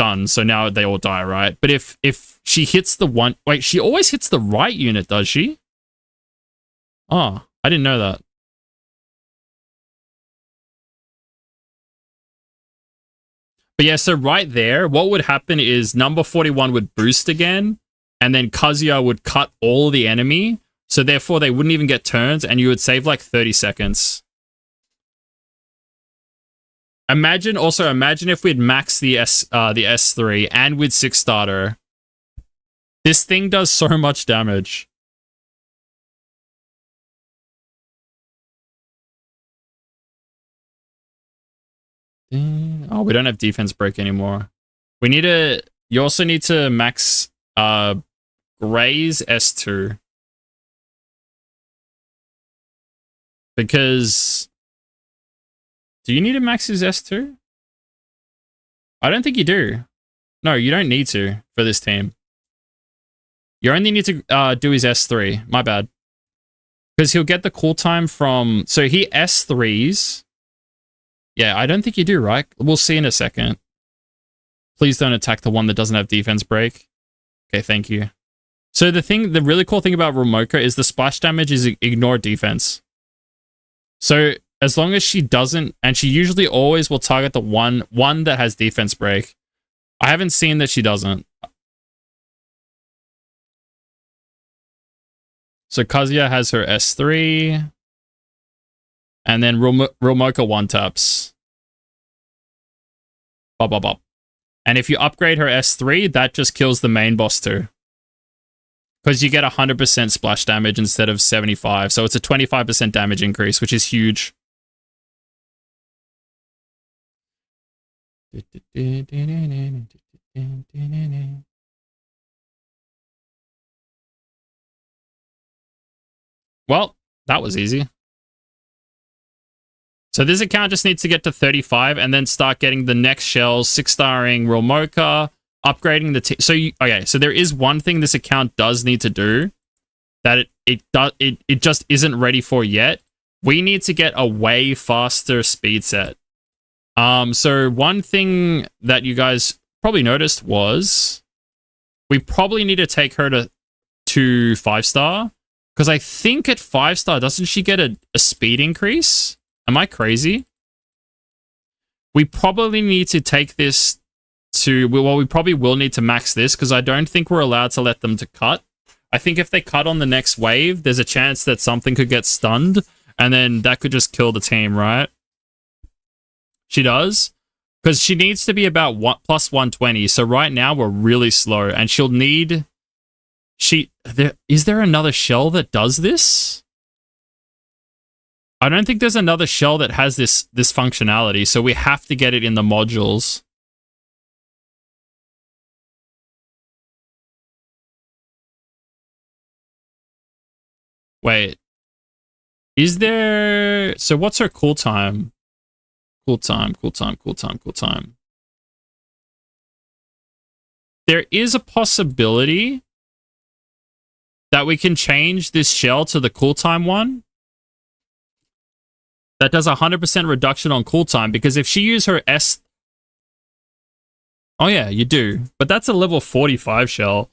done. So now they all die, right? But if she hits the one... Wait, she always hits the right unit, does she? Oh, I didn't know that. But yeah, so right there, what would happen is number 41 would boost again, and then Kazuya would cut all the enemy, so therefore they wouldn't even get turns, and you would save like 30 seconds. Imagine if we'd maxed the S3 and with 6-starter. This thing does so much damage. Oh, we don't have defense break anymore. We need to... You also need to max Gray's S2. Because... Do you need to max his S2? I don't think you do. No, you don't need to for this team. You only need to do his S3. My bad. Because he'll get the cooltime from... So he S3s... Yeah, I don't think you do, right? We'll see in a second. Please don't attack the one that doesn't have defense break. Okay, thank you. So the really cool thing about Romoka is the splash damage is ignore defense. So as long as she doesn't, and she usually always will target the one that has defense break. I haven't seen that she doesn't. So Kazuya has her S3. And then Romoka one-taps. Bop, bop, bop. And if you upgrade her S3, that just kills the main boss too. Because you get 100% splash damage instead of 75. So it's a 25% damage increase, which is huge. Well, that was easy. So this account just needs to get to 35 and then start getting the next shells, 6-starring Romoka, upgrading the team. So okay, so there is one thing this account does need to do that it just isn't ready for yet. We need to get a way faster speed set. So one thing that you guys probably noticed was we probably need to take her to 5-star, because I think at 5-star doesn't she get a speed increase? Am I crazy? We probably need to take this to... Well, we probably will need to max this, because I don't think we're allowed to let them to cut. I think if they cut on the next wave, there's a chance that something could get stunned, and then that could just kill the team, right? She does? Because she needs to be about plus 120, so right now we're really slow, and she'll need... Is there another shell that does this? I don't think there's another shell that has this functionality, so we have to get it in the modules. Wait. Is there... So what's her cooltime? Cooltime. There is a possibility that we can change this shell to the cooltime one. That does 100% reduction on cooltime, because if she used her S... Oh yeah, you do. But that's a level 45 shell.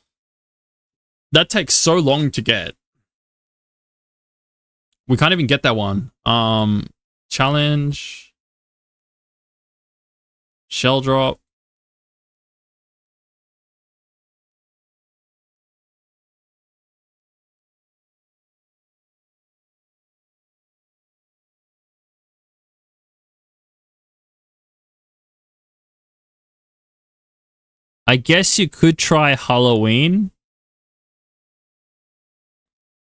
That takes so long to get. We can't even get that one. Challenge. Shell drop. I guess you could try Halloween.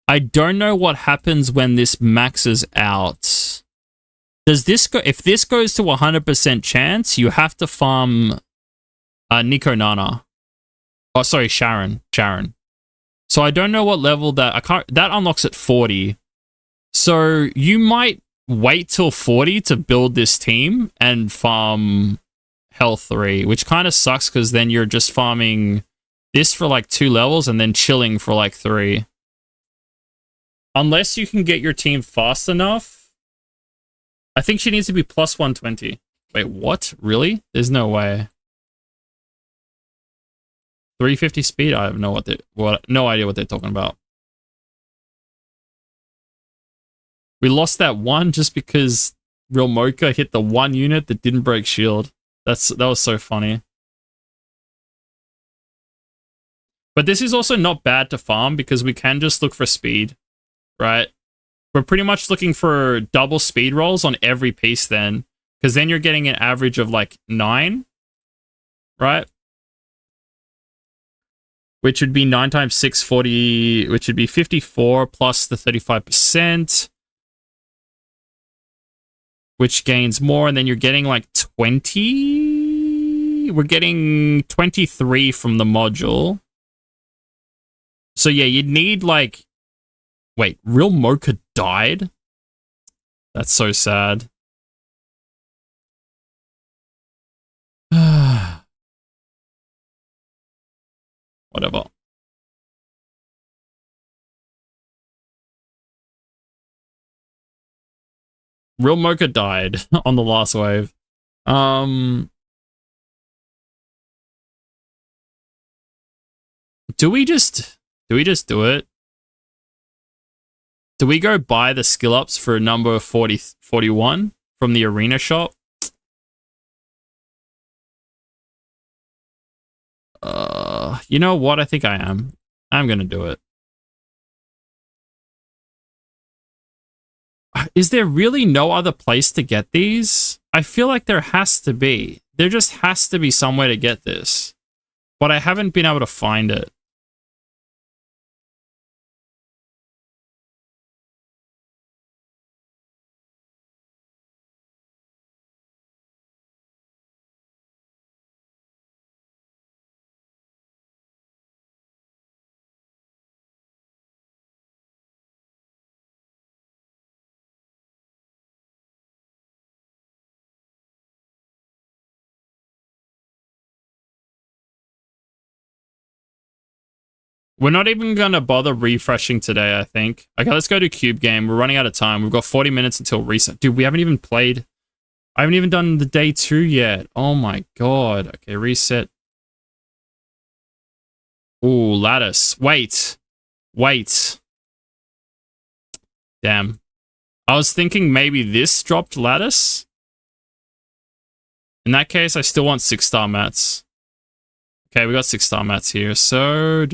I don't know what happens when this maxes out. Does this go... If this goes to 100% chance, you have to farm Nico Nana. Oh, sorry, Sharon. So I don't know what level that... That unlocks at 40. So you might wait till 40 to build this team and farm... Health 3, which kind of sucks because then you're just farming this for like 2 levels and then chilling for like 3. Unless you can get your team fast enough. I think she needs to be plus 120. Wait, what? Really? There's no way. 350 speed? I have no idea what they're talking about. We lost that one just because Real Mocha hit the one unit that didn't break shield. That was so funny. But this is also not bad to farm because we can just look for speed, right? We're pretty much looking for double speed rolls on every piece then, because then you're getting an average of like 9, right? Which would be 9 times 6, 40, which would be 54 plus the 35%, which gains more, and then you're getting like 20. We're getting 23 from the module. So yeah, you'd need like... Wait, Real Mocha died? That's so sad. Whatever. Real Mocha died on the last wave. Do we just do it? Do we go buy the skill ups for number 41 from the arena shop? You know what? I think I am. I'm gonna do it. Is there really no other place to get these? I feel like there has to be. There just has to be somewhere to get this. But I haven't been able to find it. We're not even going to bother refreshing today, I think. Okay, let's go to Cube Game. We're running out of time. We've got 40 minutes until reset. Dude, we haven't even played. I haven't even done the day 2 yet. Oh my god. Okay, reset. Ooh, lattice. Wait. Damn. I was thinking maybe this dropped lattice. In that case, I still want 6-star mats. Okay, we got 6-star mats here. So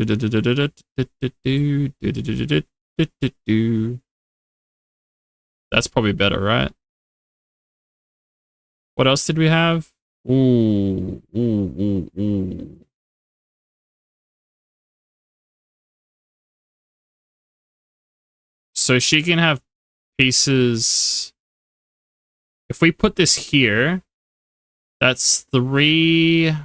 that's probably better, right? What else did we have? Ooh. So she can have pieces. If we put this here, that's 3.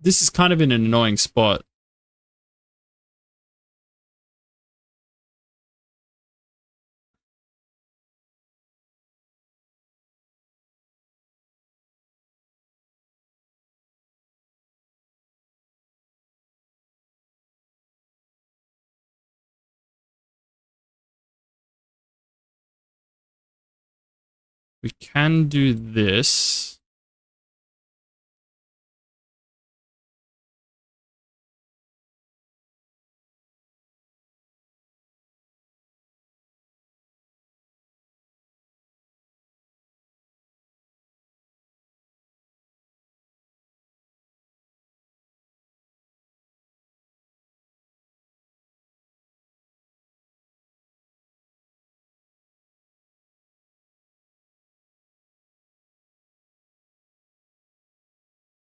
This is kind of in an annoying spot. We can do this.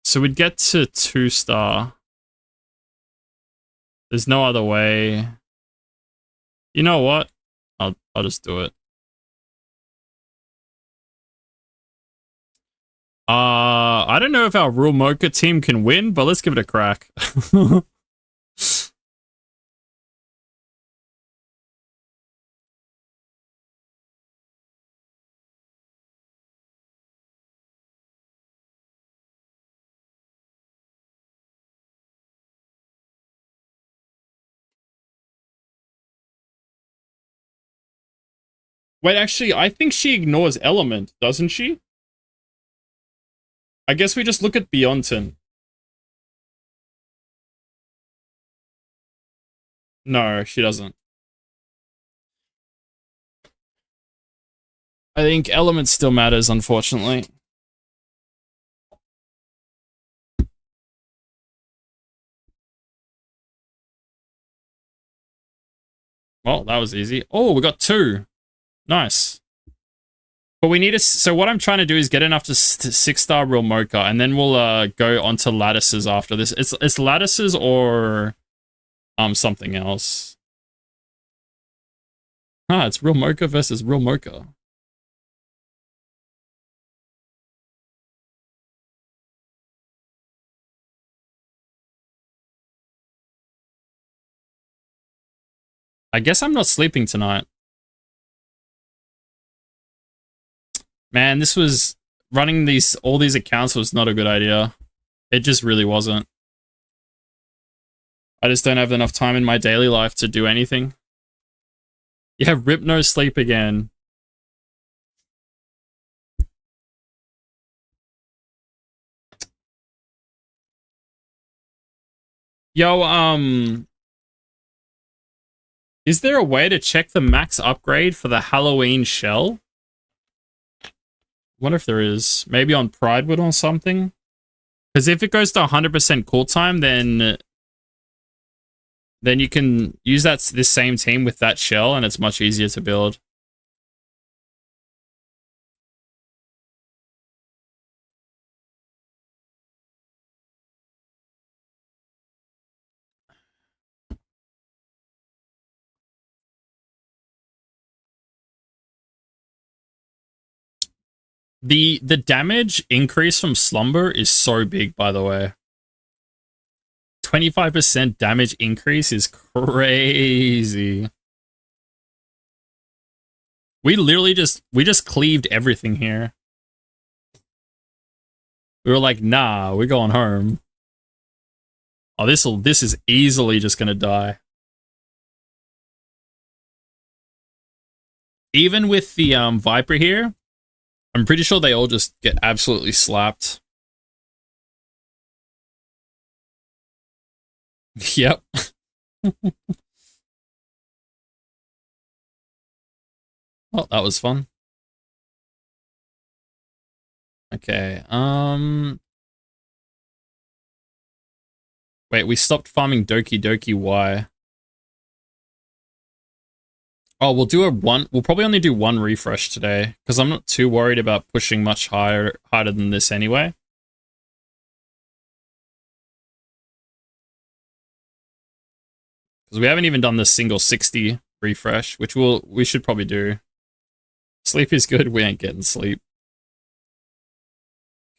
So we'd get to 2-star. There's no other way. You know what? I'll just do it. I don't know if our Real Mocha team can win, but let's give it a crack. Wait, actually, I think she ignores element, doesn't she? I guess we just look at Beyonton. No, she doesn't. I think element still matters, unfortunately. Well, that was easy. Oh, we got 2. Nice. But we need to... So what I'm trying to do is get enough to 6-star Real Mocha, and then we'll go onto lattices after this. It's lattices or something else. Ah, it's Real Mocha versus Real Mocha. I guess I'm not sleeping tonight. Man, this was... Running all these accounts was not a good idea. It just really wasn't. I just don't have enough time in my daily life to do anything. Yeah, rip no sleep again. Yo, is there a way to check the max upgrade for the Halloween shell? Wonder if there is. Maybe on Pridewood or something? Because if it goes to 100% cool time, then you can use this same team with that shell, and it's much easier to build. The damage increase from Slumber is so big, by the way. 25% damage increase is crazy. We literally just cleaved everything here. We were like, nah, we're going home. Oh, this is easily just gonna die. Even with the Viper here, I'm pretty sure they all just get absolutely slapped. Yep. Well, that was fun. Okay, wait, we stopped farming Doki Doki, why? Oh, we'll probably only do 1 refresh today, because I'm not too worried about pushing much harder than this anyway. Because we haven't even done the single 60 refresh, which we should probably do. Sleep is good, we ain't getting sleep.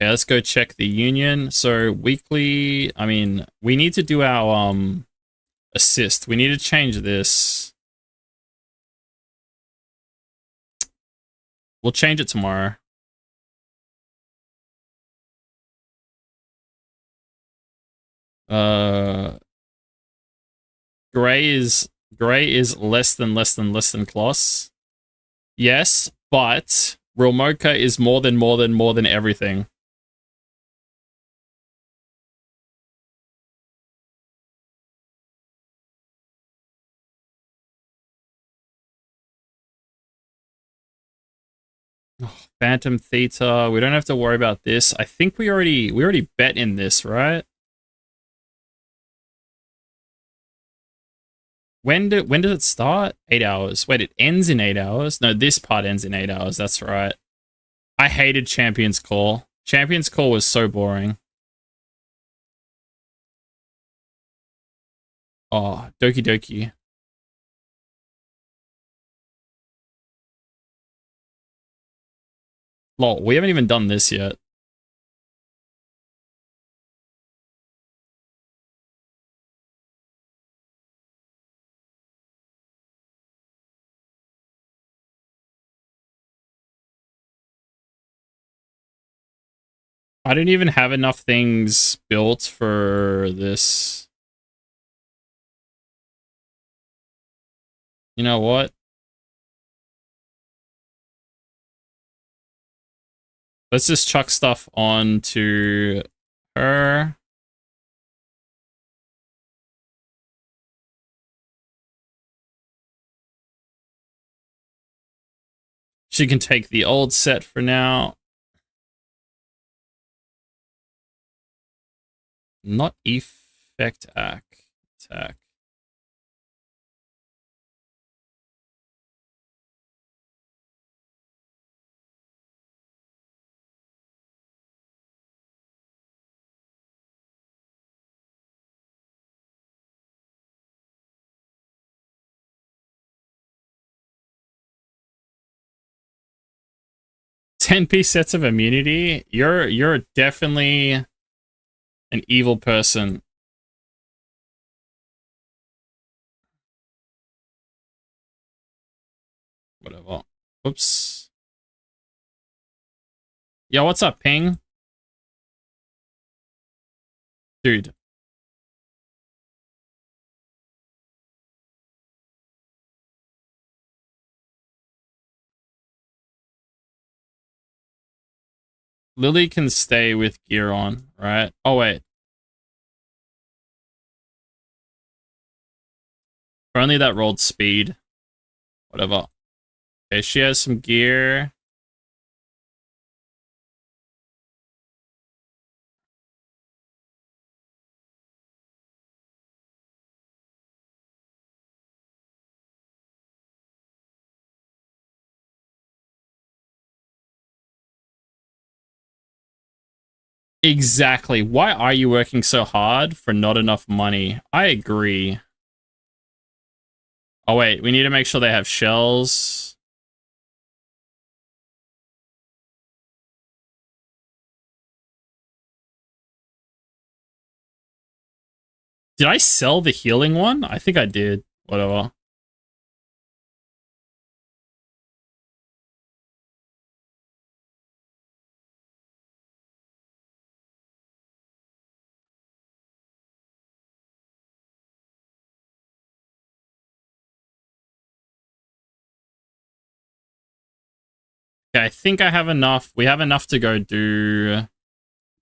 Okay, let's go check the union. So weekly, I mean, we need to do our assist. We need to change this. We'll change it tomorrow. Gray is less than Kloss. Yes, but Real Mocha is more than everything. Oh, Phantom Theta. We don't have to worry about this. I think we already bet in this, right? When did it start? 8 hours. Wait, it ends in 8 hours? No, this part ends in 8 hours. That's right. I hated Champion's Call. Champion's Call was so boring. Oh, Doki Doki. Lol, we haven't even done this yet. I didn't even have enough things built for this. You know what? Let's just chuck stuff on to her. She can take the old set for now. Not effect attack. 10-piece sets of immunity. You're definitely an evil person. Whatever. Oops. Yo, what's up, Ping? Dude. Lily can stay with gear on, right? Oh, wait. If only that rolled speed. Whatever. Okay, she has some gear. Exactly. Why are you working so hard for not enough money? I agree. Oh, wait. We need to make sure they have shells. Did I sell the healing one? I think I did. Whatever. Okay, I think I have enough. We have enough to go do...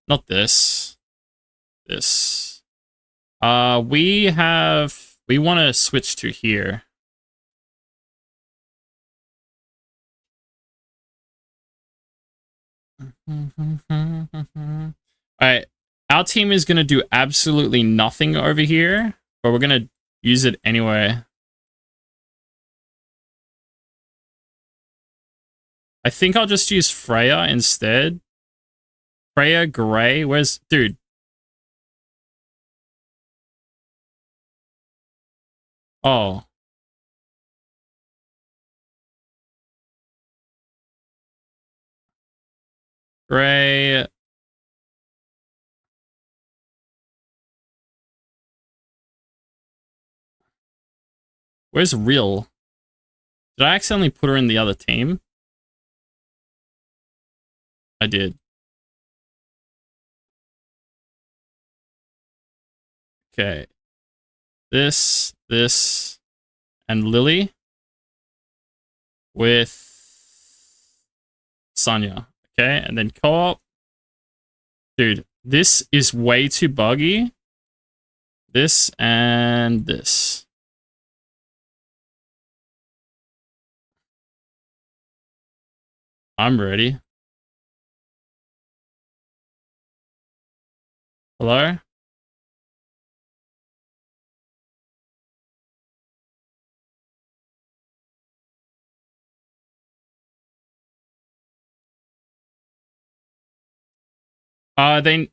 Not this. This. We have... We want to switch to here. Alright. Our team is going to do absolutely nothing over here, but we're going to use it anyway. I think I'll just use Freya instead. Freya, Gray. Where's... Dude. Oh. Gray. Where's Real? Did I accidentally put her in the other team? I did. Okay. This, and Lily with Sonya. Okay, and then co-op. Dude, this is way too buggy. This and this. I'm ready. Hello? Then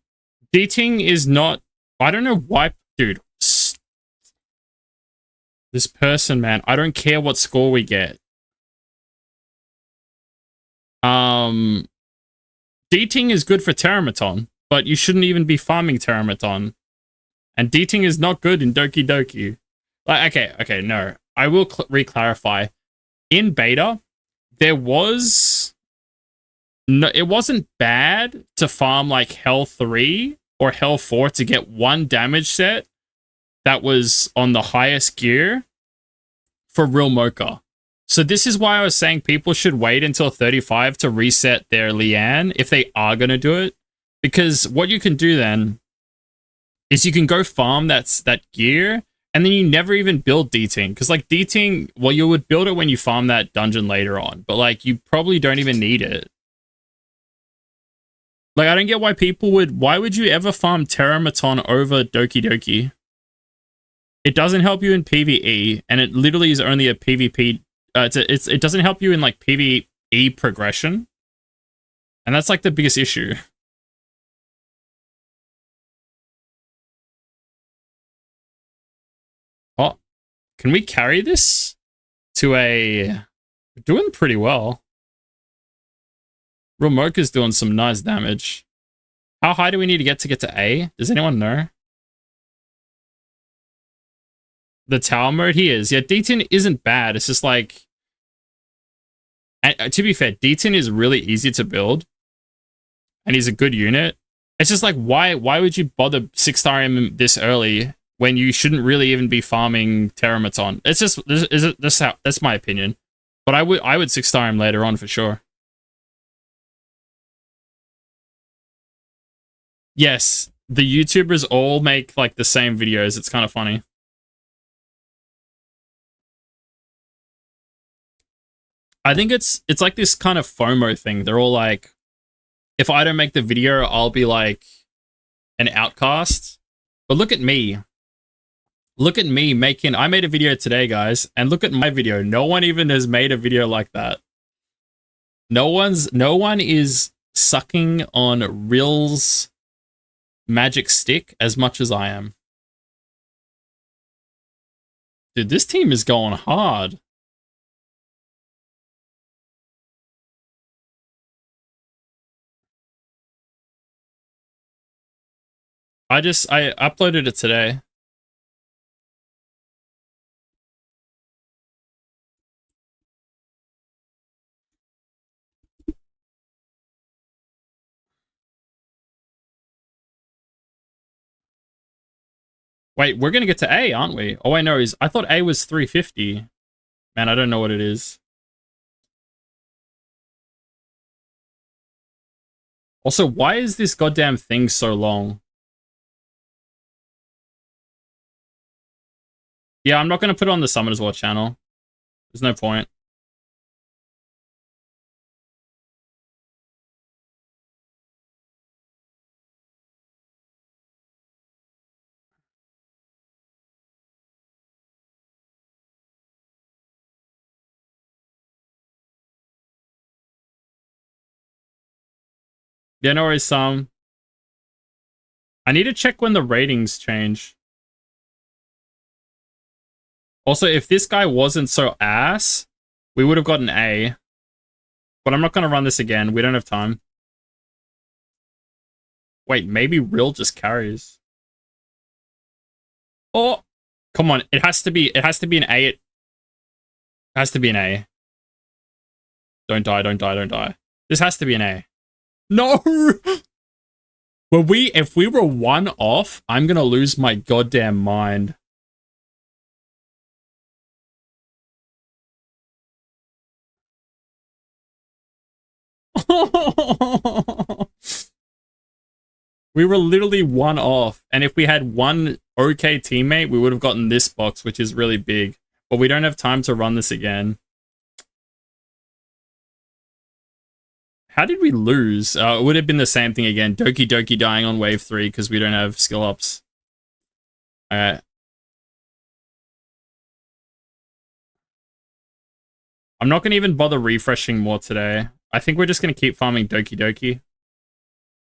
dating is not... I don't know why... Dude. This person, man. I don't care what score we get. Dating is good for Terramaton, but you shouldn't even be farming Terramaton. And dating is not good in Doki Doki. Like, okay, no. I will re-clarify. In beta, there was... No, it wasn't bad to farm like Hell 3 or Hell 4 to get one damage set that was on the highest gear for real Mocha. So this is why I was saying people should wait until 35 to reset their Lian if they are going to do it. Because what you can do then is you can go farm that gear, and then you never even build D-Ting. Because like D-Ting, well, you would build it when you farm that dungeon later on. But like you probably don't even need it. Like I don't get why people would... Why would you ever farm Terramaton over Doki Doki? It doesn't help you in PvE, and it literally is only a PvP... it doesn't help you in like PvE progression, and that's like the biggest issue. Oh, can we carry this to a... We're doing pretty well. Remoka's doing some nice damage. How high do we need to get to A? Does anyone know? The tower mode he is. Yeah, D10 isn't bad. It's just like... And, to be fair, D10 is really easy to build. And he's a good unit. It's just like, why would you bother 6-star him this early when you shouldn't really even be farming Terramaton? It's just... That's my opinion. But I would 6-star him later on for sure. Yes, the YouTubers all make like the same videos. It's kind of funny. I think it's like this kind of FOMO thing. They're all like, if I don't make the video, I'll be like an outcast. But look at me. Look at me making... I made a video today, guys, and look at my video. No one even has made a video like that. No one is sucking on Rill's magic stick as much as I am. Dude, this team is going hard. I uploaded it today. Wait, we're gonna get to A, aren't we? Oh, I know. I thought A was 350. Man, I don't know what it is. Also, why is this goddamn thing so long? Yeah, I'm not gonna put it on the Summoners War channel. There's no point. Yeah, no worries, Sam. I need to check when the ratings change. Also, if this guy wasn't so ass, we would have gotten A. But I'm not going to run this again. We don't have time. Wait, maybe Rill just carries. Oh, come on. It has to be an A. It has to be an A. Don't die, don't die, don't die. This has to be an A. No! If we were one off, I'm going to lose my goddamn mind. We were literally one off, and if we had one okay teammate, we would have gotten this box, which is really big. But we don't have time to run this again. How did we lose? It would have been the same thing again. Doki Doki dying on wave 3 because we don't have skill ups. Alright. I'm not going to even bother refreshing more today. I think we're just going to keep farming Doki Doki.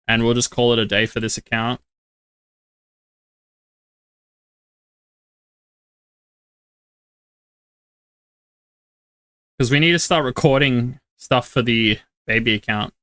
And we'll just call it a day for this account. Because we need to start recording stuff for the baby account.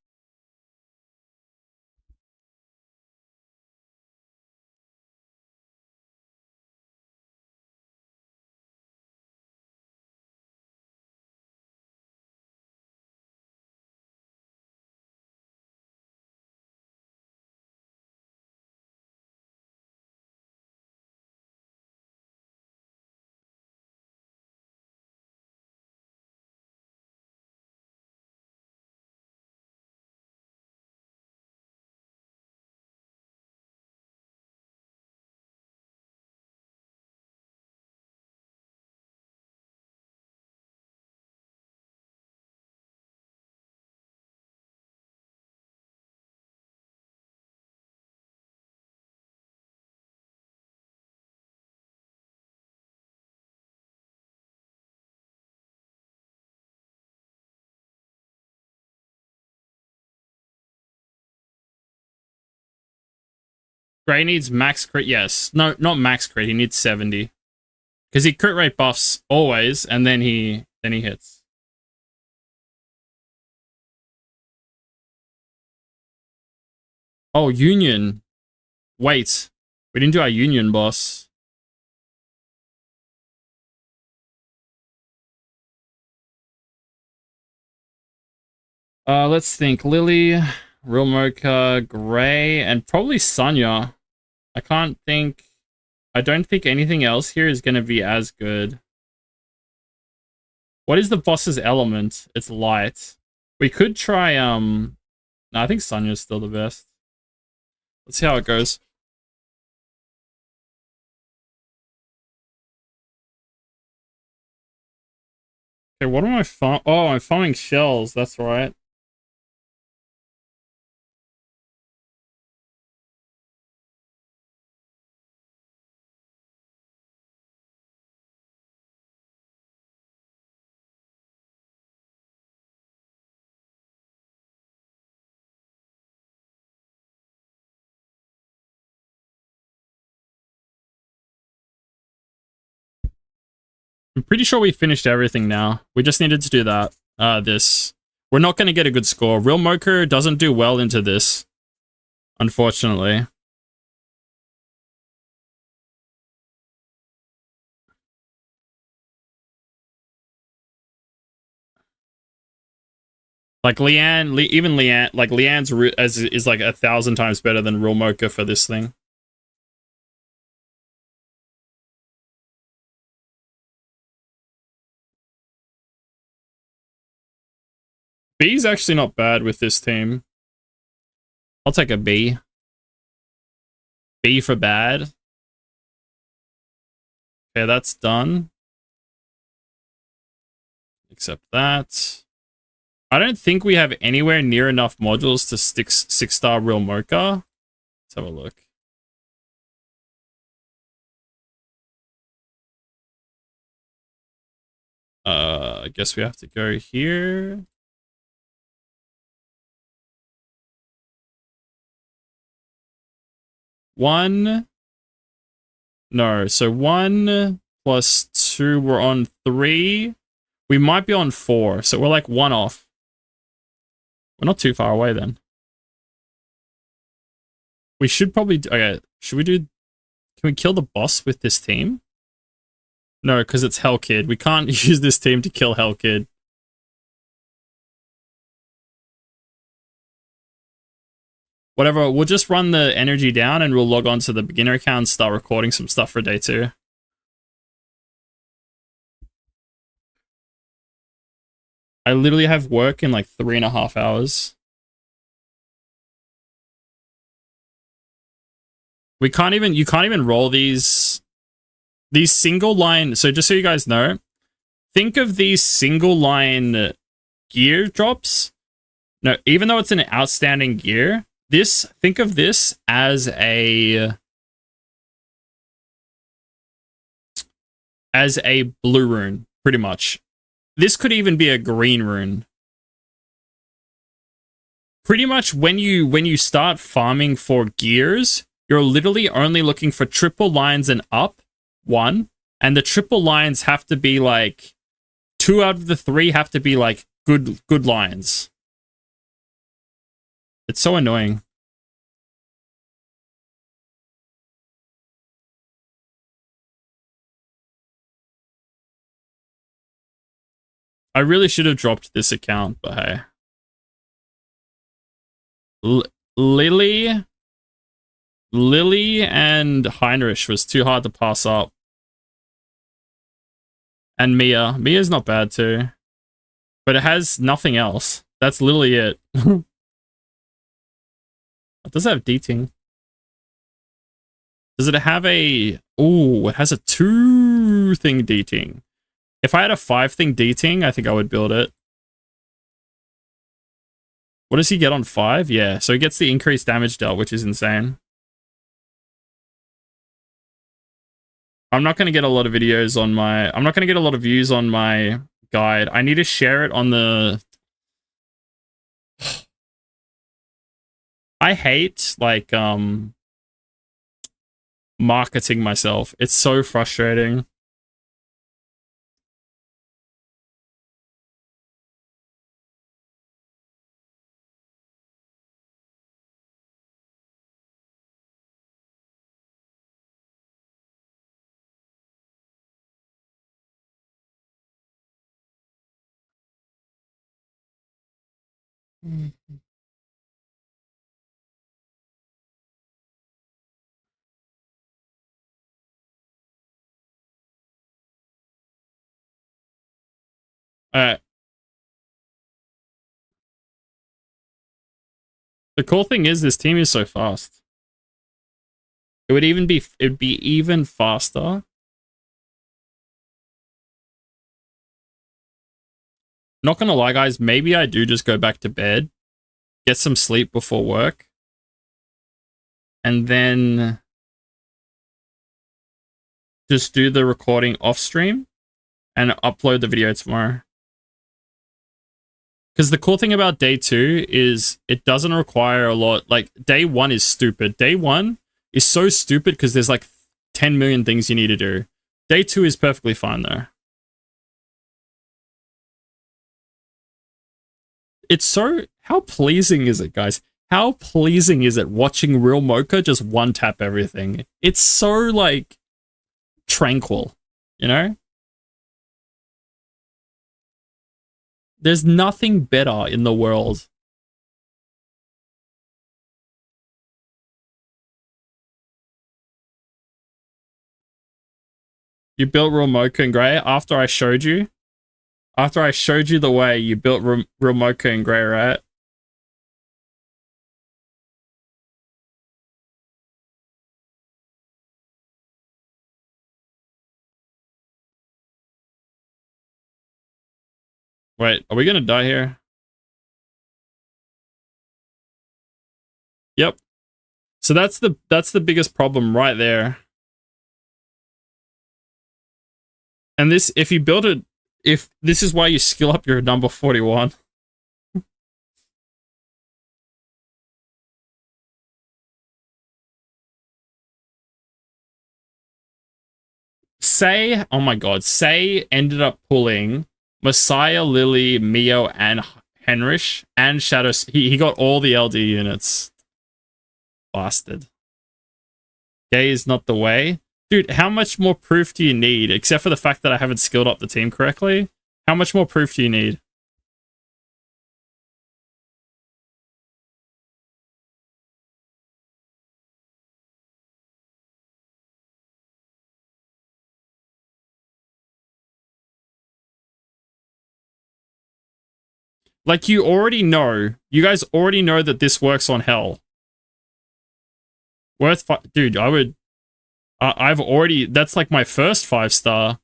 Gray needs max crit. Yes. No, not max crit. He needs 70. Because he crit rate buffs always, and then he hits. Oh, Union. Wait. We didn't do our Union boss. Let's think. Lily, Real Mocha, Gray, and probably Sonya. I don't think anything else here is going to be as good. What is the boss's element? It's light. We could try, no, I think Sonya's still the best. Let's see how it goes. Okay, what am I farming? Oh, I'm farming shells, that's right. I'm pretty sure we finished everything now. We just needed to do that. This. We're not going to get a good score. Real Mocha doesn't do well into this, unfortunately. Like Leanne, even Leanne, like Leanne's is like 1,000 times better than Real Mocha for this thing. B's actually not bad with this team. I'll take a B. B for bad. Okay, that's done. Except that. I don't think we have anywhere near enough modules to stick 6-star Real Mocha. Let's have a look. I guess we have to go here. One. No, so 1 plus 2, we're on 3. We might be on 4, so we're like 1 off. We're not too far away then. We should probably... Okay, should we do... Can we kill the boss with this team? No, because it's Hell Kid. We can't use this team to kill Hell Kid. Whatever, we'll just run the energy down and we'll log on to the beginner account and start recording some stuff for day 2. I literally have work in like 3.5 hours. You can't even roll these single line. So just so you guys know, think of these single line gear drops. No, even though it's an outstanding gear, think of this as a blue rune, pretty much. This could even be a green rune. Pretty much when you start farming for gears, you're literally only looking for triple lines and up, 1, and the triple lines have to be like 2 out of the 3 have to be like good lines. It's so annoying. I really should have dropped this account, but hey. Lily and Heinrich was too hard to pass up. And Mia. Mia's not bad too. But it has nothing else. That's literally it. It does have D-Ting. Does it have a... Ooh, it has a 2-thing D-Ting. If I had a 5-thing D-Ting, I think I would build it. What does he get on 5? Yeah, so he gets the increased damage dealt, which is insane. I'm not going to get a lot of videos on my... I'm not going to get a lot of views on my guide. I need to share it on the... I hate, like, marketing myself. It's so frustrating. Uh, the cool thing is this team is so fast. It'd be even faster. Not gonna lie, guys, maybe I do just go back to bed, get some sleep before work, and then just do the recording off stream and upload the video tomorrow. Because the cool thing about day 2 is it doesn't require a lot. Like, day 1 is stupid. Day 1 is so stupid because there's like 10 million things you need to do. Day 2 is perfectly fine though. It's so... How pleasing is it, guys? How pleasing is it watching Real Mocha just one-tap everything? It's so, like, tranquil, you know? There's nothing better in the world. You built Real Mocha and Grey after I showed you? After I showed you the way, you built Real Mocha and Grey, right? Wait, are we gonna die here? Yep. So that's the biggest problem right there. And this, if you build it, if this is why you skill up your number 41. Say, oh my god, Say ended up pulling Messiah, Lily, Mio, and Henrich, and Shadow. He got all the LD units. Bastard. Gay is not the way. Dude, how much more proof do you need? Except for the fact that I haven't skilled up the team correctly. How much more proof do you need? Like, you already know. You guys already know that this works on Hell. Dude, I would... I've already... That's like my first 5-star.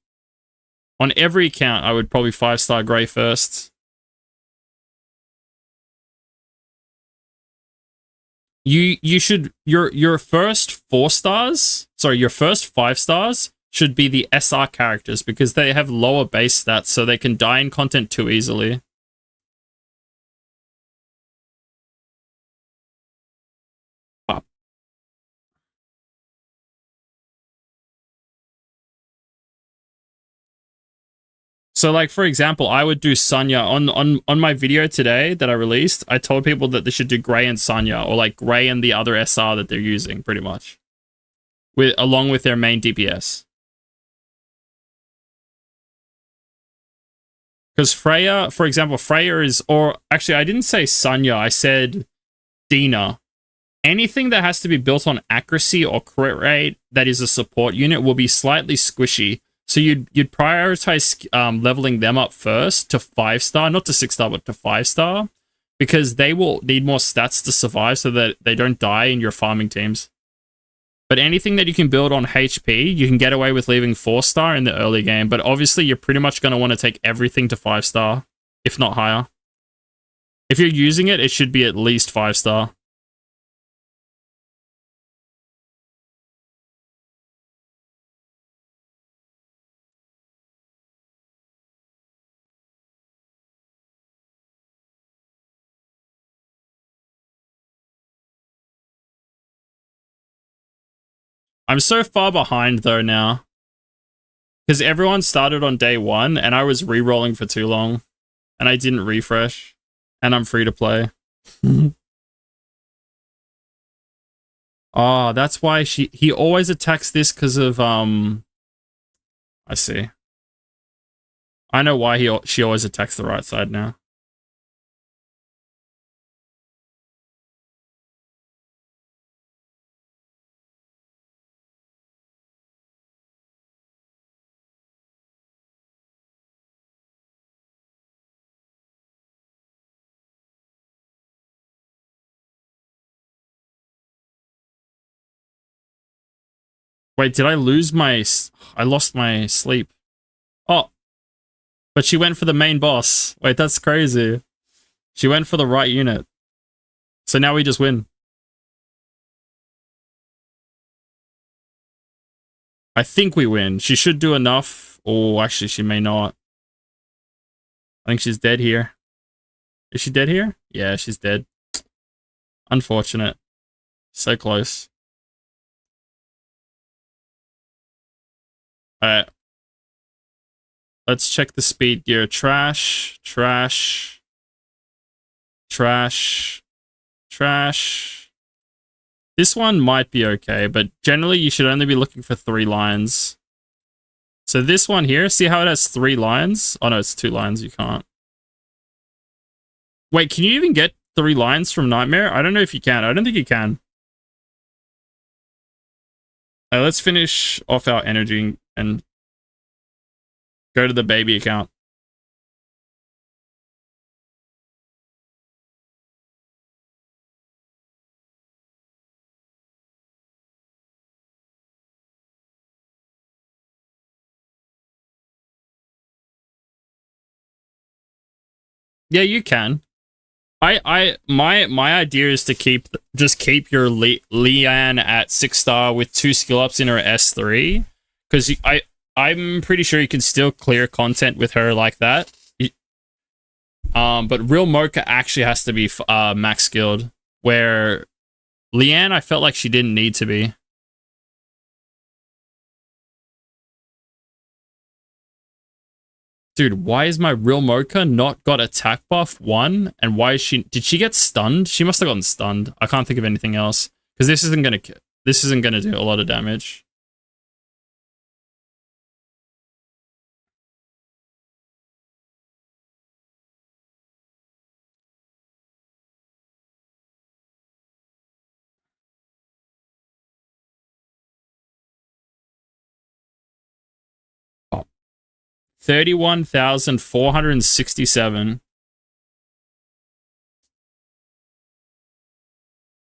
On every account, I would probably 5-star Grey first. You should... Your first 4 stars... Sorry, your first 5 stars should be the SR characters because they have lower base stats so they can die in content too easily. So, like, for example, I would do Sanya on my video today that I released. I told people that they should do Grey and Sanya, or like Grey and the other SR that they're using, pretty much, along with their main DPS. Because Freya, for example, Freya is, or actually, I didn't say Sanya. I said Dina. Anything that has to be built on accuracy or crit rate that is a support unit will be slightly squishy. So you'd prioritize leveling them up first to 5-star, not to 6-star, but to 5-star, because they will need more stats to survive so that they don't die in your farming teams. But anything that you can build on HP, you can get away with leaving 4-star in the early game. But obviously, you're pretty much going to want to take everything to 5-star, if not higher. If you're using it, it should be at least 5-star. I'm so far behind though now. Because everyone started on day 1 and I was re-rolling for too long. And I didn't refresh. And I'm free to play. Oh, that's why he always attacks this because of I see. I know why she always attacks the right side now. Wait, did I lose my... I lost my sleep. Oh. But she went for the main boss. Wait, that's crazy. She went for the right unit. So now we just win. I think we win. She should do enough. Oh, actually, she may not. I think she's dead here. Is she dead here? Yeah, she's dead. Unfortunate. So close. Alright. Let's check the speed gear. Trash. Trash. Trash. Trash. This one might be okay, but generally you should only be looking for 3 lines. So this one here, see how it has 3 lines? Oh no, it's 2 lines, you can't. Wait, can you even get 3 lines from Nightmare? I don't know if you can. I don't think you can. Let's finish off our energy and go to the baby account. Yeah, you can. My idea is to keep your Leanne at 6-star with 2 skill ups in her S3, because I'm pretty sure you can still clear content with her like that. But Real Mocha actually has to be max skilled, where Leanne I felt like she didn't need to be. Dude, why is my Real Mocha not got attack buff 1? And why is she... Did she get stunned? She must have gotten stunned. I can't think of anything else. Because this isn't gonna do a lot of damage. Oh. 31,467.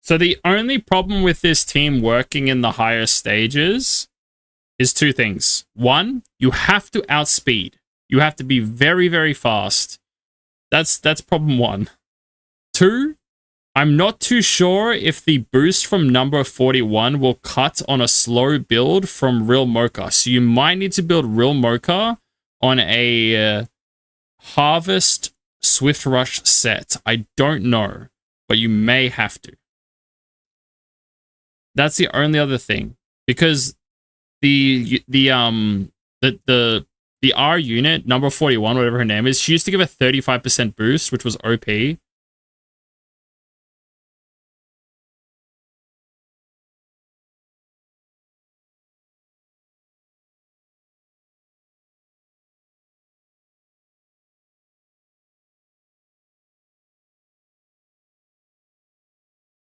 So the only problem with this team working in the higher stages is 2 things. 1, you have to outspeed. You have to be very, very fast. That's problem 1. 2, I'm not too sure if the boost from number 41 will cut on a slow build from Real Mocha. So you might need to build Real Mocha on a Harvest Swift Rush set. I don't know, but you may have to. That's the only other thing, because the R unit, number 41, whatever her name is, she used to give a 35% boost, which was OP.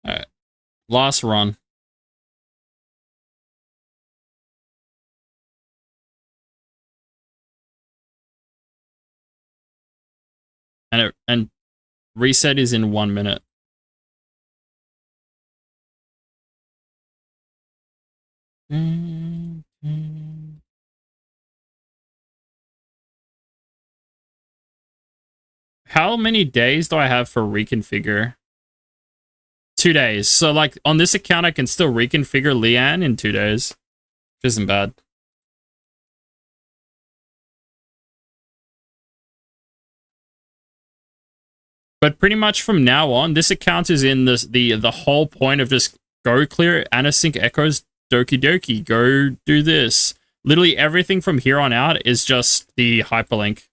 All right, last run. And reset is in 1 minute. How many days do I have for reconfigure? 2 days. So like on this account, I can still reconfigure Leanne in 2 days, which isn't bad. But pretty much from now on, this account is in the whole point of just go clear Anasync Echoes Doki doki, go do this. Literally everything from here on out is just the hyperlink.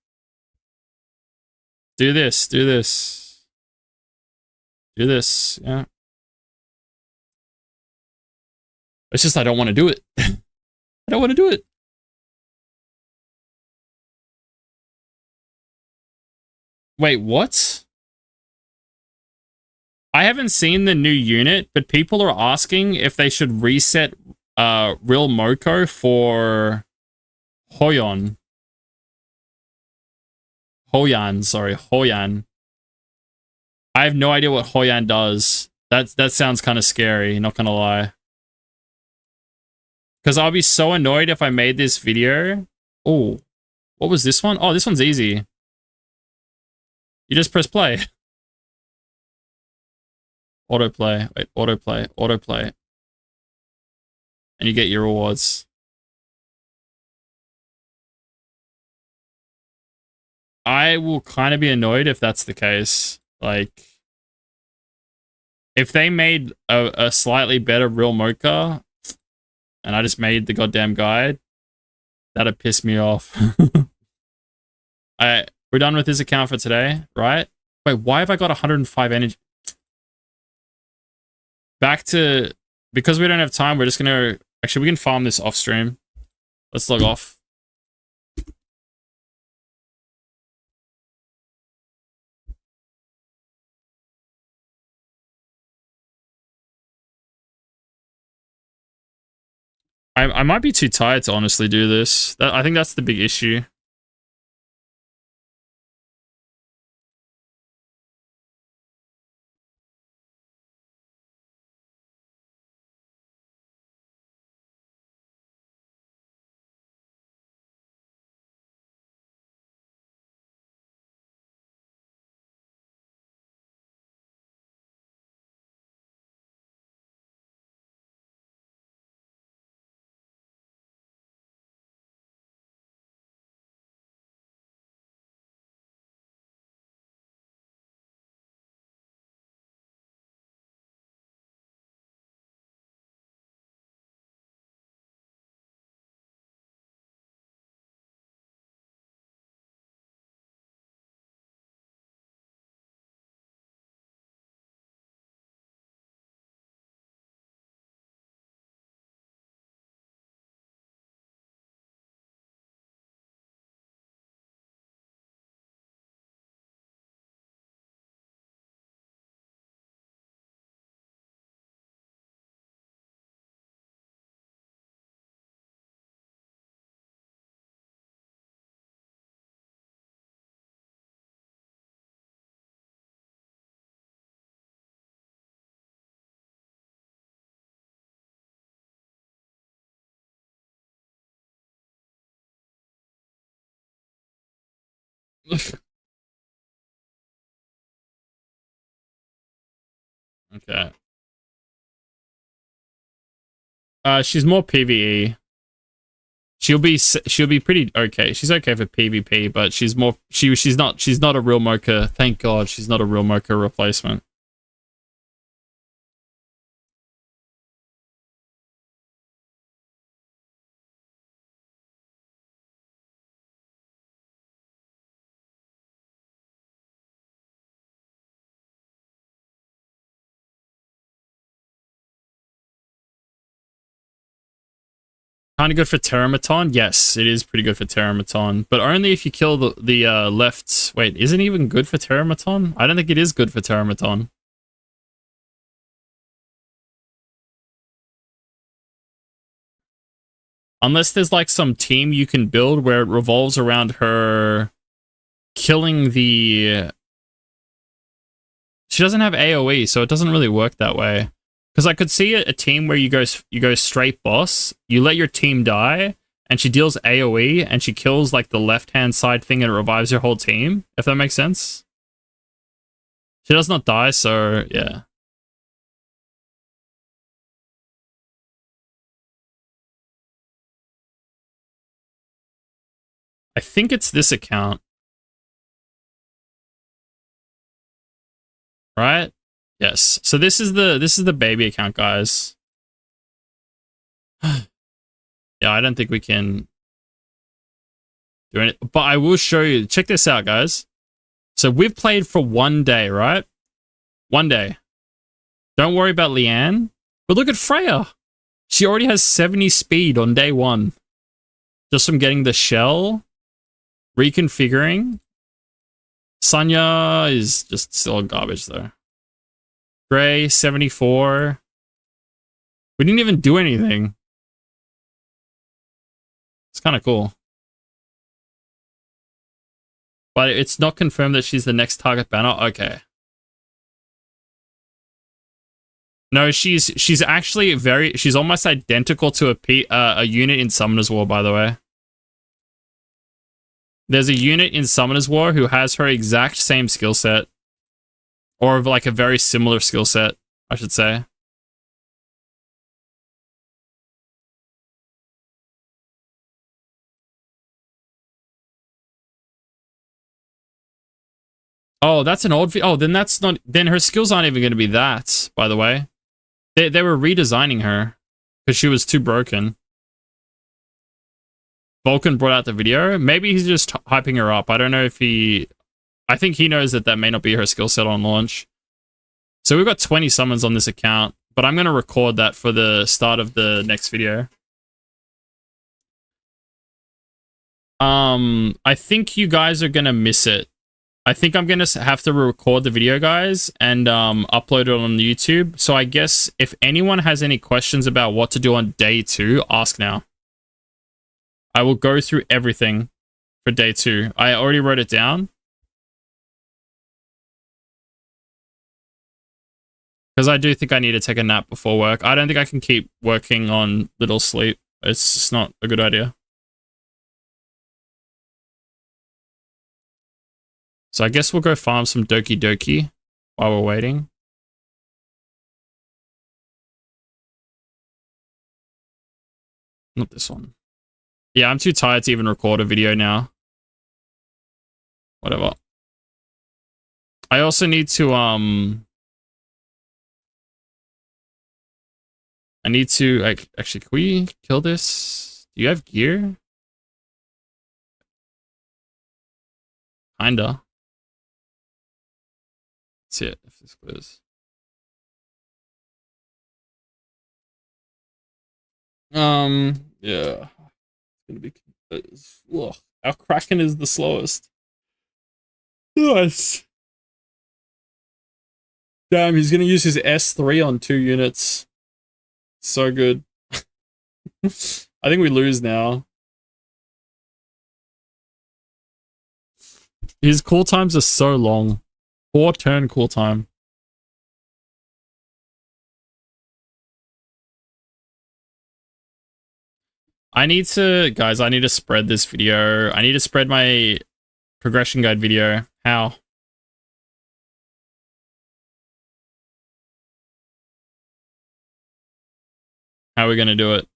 Do this, do this. Do this, yeah. It's just I don't want to do it. I don't want to do it. Wait, what? I haven't seen the new unit, but people are asking if they should reset Real Moko for Hoyon. Hoyan. I have no idea what Hoyan does. That sounds kind of scary, not gonna lie. Because I'll be so annoyed if I made this video. Oh, what was this one? Oh, this one's easy. You just press play. Autoplay. Wait, autoplay. Autoplay. And you get your rewards. I will kind of be annoyed if that's the case. Like, if they made a slightly better Real Mocha, and I just made the goddamn guide, that'd piss me off. We're done with this account for today, right? Wait, why have I got 105 energy? Back to, because we don't have time, we're just gonna, actually we can farm this off stream. Let's log off. I might be too tired to honestly do this. I think that's the big issue. Okay. She's more PvE. She'll be pretty okay. She's okay for PvP, but she's not a real Mocha. Thank God she's not a real Mocha replacement. Kind of good for Terramaton. Yes, it is pretty good for Terramaton, but only if you kill the left. Wait, isn't it even good for Terramaton? I don't think it is good for Terramaton. Unless there's like some team you can build where it revolves around her killing the. She doesn't have AoE, so it doesn't really work that way. Because I could see a team where you go straight boss, you let your team die, and she deals AoE, and she kills like the left-hand side thing and it revives your whole team, if that makes sense. She does not die, so yeah. I think it's this account. Right? Yes. So this is the baby account, guys. Yeah, I don't think we can do it. But I will show you. Check this out, guys. So we've played for 1 day, right? 1 day. Don't worry about Leanne. But look at Freya. She already has 70 speed on day 1. Just from getting the shell, reconfiguring. Sonya is just still garbage, though. Gray, 74. We didn't even do anything. It's kind of cool. But it's not confirmed that she's the next target banner. Okay. No, she's actually she's almost identical to a unit in Summoner's War, by the way. There's a unit in Summoner's War who has her exact same skill set. Or like a very similar skill set, I should say. Oh, that's an old... Oh, then that's not... Then her skills aren't even going to be that, by the way. They were redesigning her. Because she was too broken. Vulcan brought out the video. Maybe he's just hyping her up. I don't know if he... I think he knows that may not be her skill set on launch. So we've got 20 summons on this account. But I'm going to record that for the start of the next video. I think you guys are going to miss it. I think I'm going to have to record the video, guys, and upload it on YouTube. So I guess if anyone has any questions about what to do on day 2, ask now. I will go through everything for day 2. I already wrote it down. Because I do think I need to take a nap before work. I don't think I can keep working on little sleep. It's just not a good idea. So I guess we'll go farm some Doki Doki while we're waiting. Not this one. Yeah, I'm too tired to even record a video now. Whatever. I also need to, I need to, like, actually, can we kill this? Do you have gear? Kinda. That's it, if this clears. Yeah. It's gonna be, ugh. Our Kraken is the slowest. Nice. Damn, he's gonna use his S3 on 2 units. So good. I think we lose now. His cool times are so long. 4-turn cool time. I need to spread this video. I need to spread my progression guide video. How? How are we gonna do it?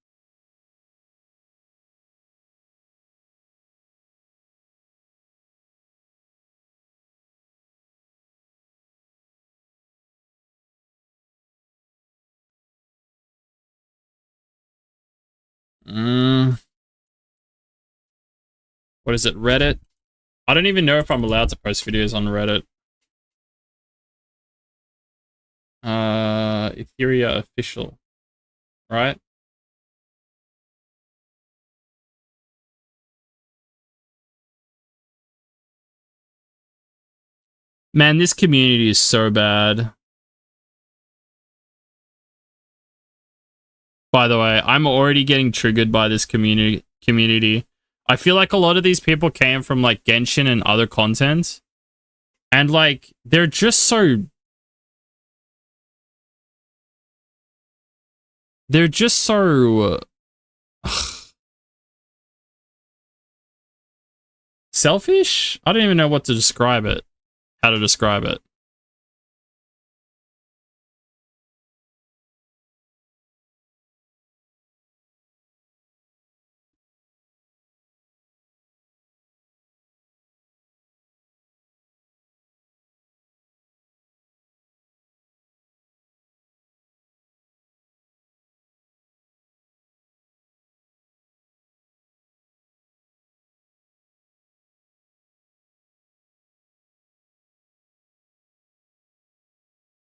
What is it? Reddit? I don't even know if I'm allowed to post videos on Reddit. Etheria official. Right? Man, this community is so bad. By the way, I'm already getting triggered by this community. I feel like a lot of these people came from like Genshin and other content. And like, they're just so... They're just so... selfish? I don't even know what to describe it. How to describe it.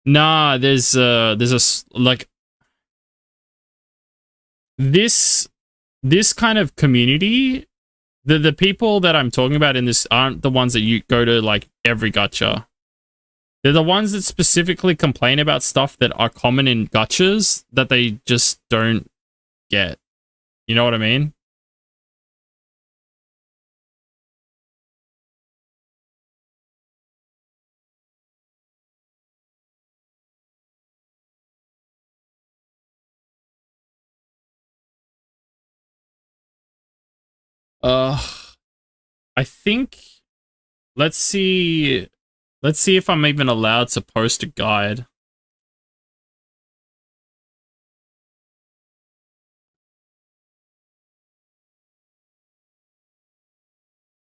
Nah, like this this kind of community. The people that I'm talking about in this aren't the ones that you go to like every gacha. They're the ones that specifically complain about stuff that are common in gachas that they just don't get. You know what I mean? Uh, I think let's see. Let's see if I'm even allowed to post a guide.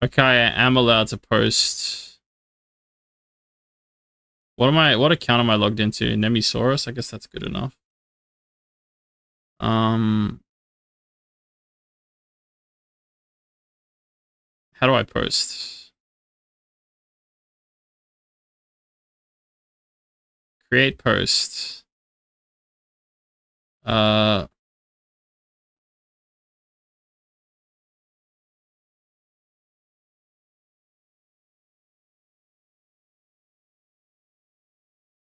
Okay, I am allowed to post. What account am I logged into? Nemisaurus? I guess that's good enough. Um, how do I post? Create post. Uh,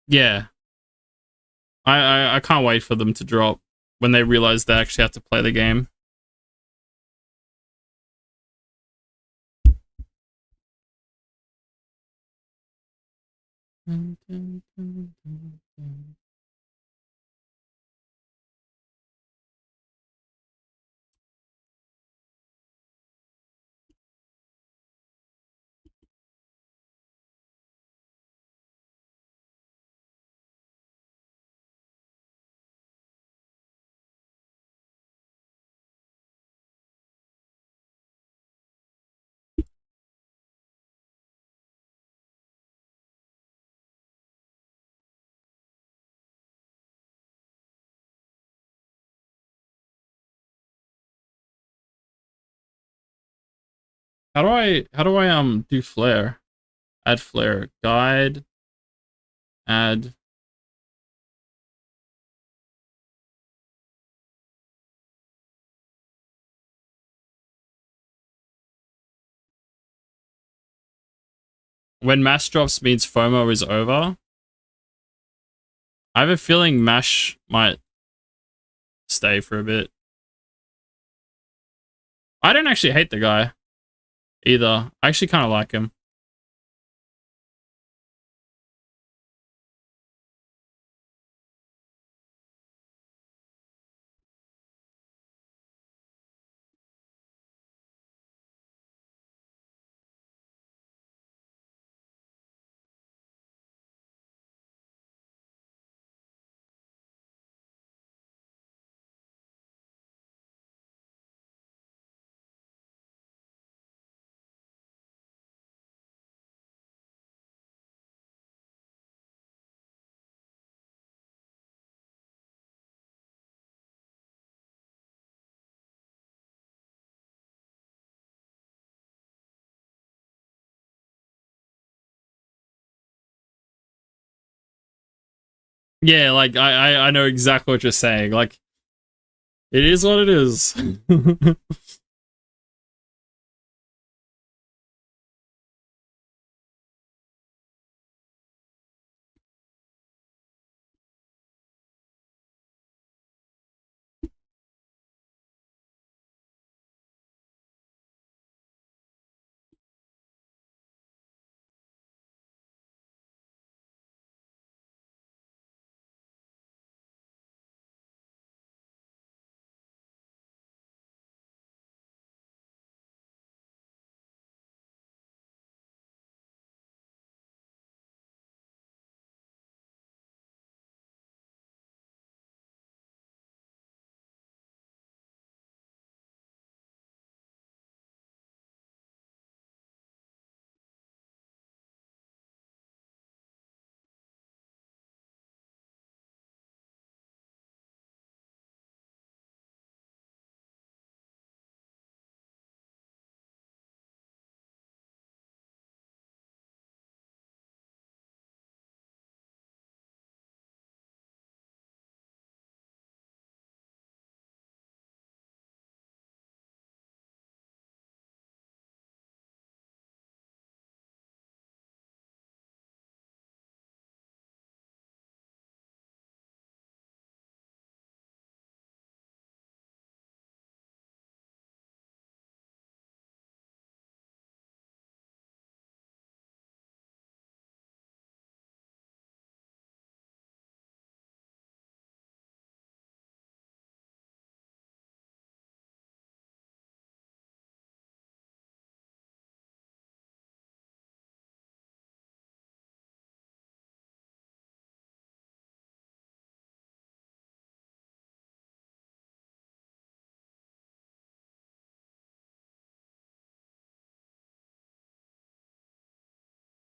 yeah. I can't wait for them to drop when they realize they actually have to play the game. How do I do flare? Add flare. Guide. Add. When mash drops means FOMO is over. I have a feeling Mash might stay for a bit. I don't actually hate the guy either. I actually kind of like him. Yeah, like I know exactly what you're saying. Like it is what it is.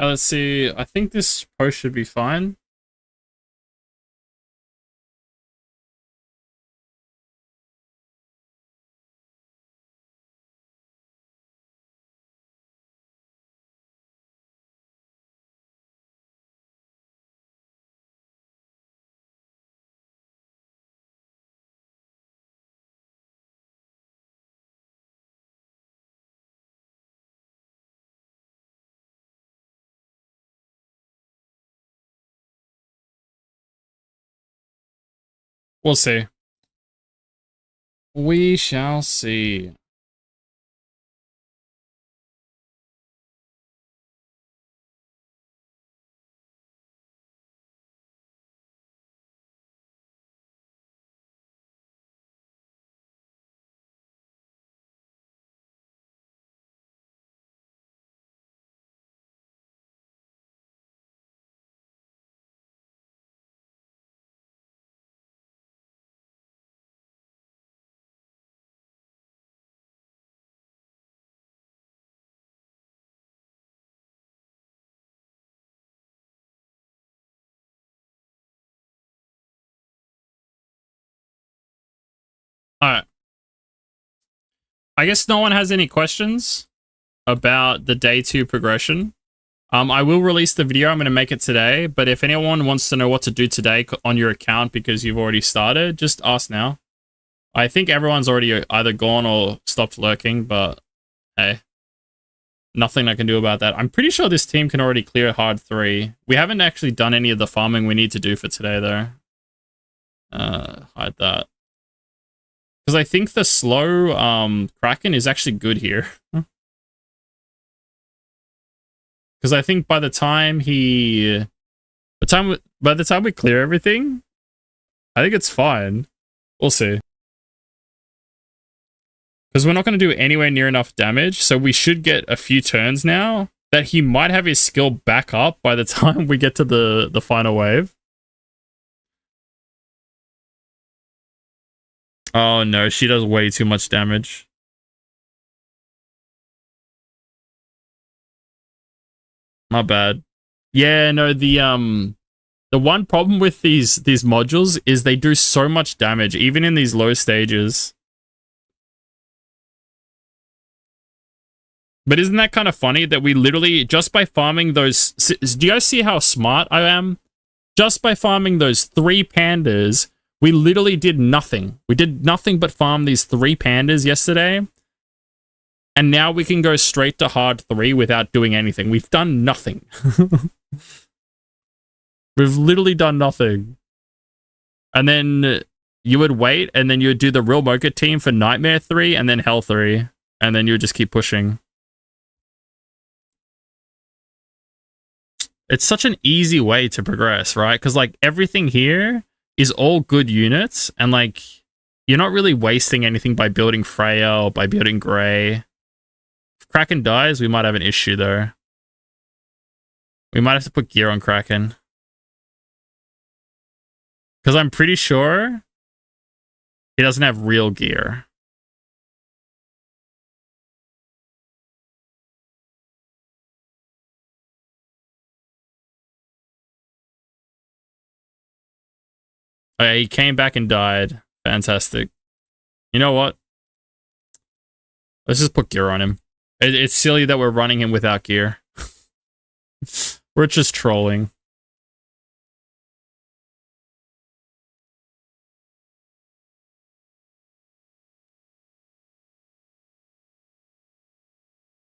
Let's see. I think this post should be fine. We'll see. We shall see. All right. I guess no one has any questions about the day 2 progression. I will release the video. I'm going to make it today. But if anyone wants to know what to do today on your account because you've already started, just ask now. I think everyone's already either gone or stopped lurking, but hey, nothing I can do about that. I'm pretty sure this team can already clear hard 3. We haven't actually done any of the farming we need to do for today, though. Hide that. Because I think the slow Kraken is actually good here. Because I think by the time by the time we clear everything, I think it's fine. We'll see. Because we're not going to do anywhere near enough damage, so we should get a few turns now that he might have his skill back up by the time we get to the final wave. Oh no, she does way too much damage. My bad. Yeah, no, the one problem with these modules is they do so much damage, even in these low stages. But isn't that kind of funny that we literally, just by farming those... Do you guys see how smart I am? Just by farming those 3 pandas, we literally did nothing. We did nothing but farm these 3 pandas yesterday. And now we can go straight to hard 3 without doing anything. We've done nothing. We've literally done nothing. And then you would wait, and then you would do the real Mocha team for Nightmare 3, and then Hell 3. And then you would just keep pushing. It's such an easy way to progress, right? Because, like, everything here is all good units, and, like, you're not really wasting anything by building Freya or by building Grey. If Kraken dies, we might have an issue, though. We might have to put gear on Kraken. Because I'm pretty sure he doesn't have real gear. Okay, he came back and died. Fantastic. You know what? Let's just put gear on him. It's silly that we're running him without gear. We're just trolling.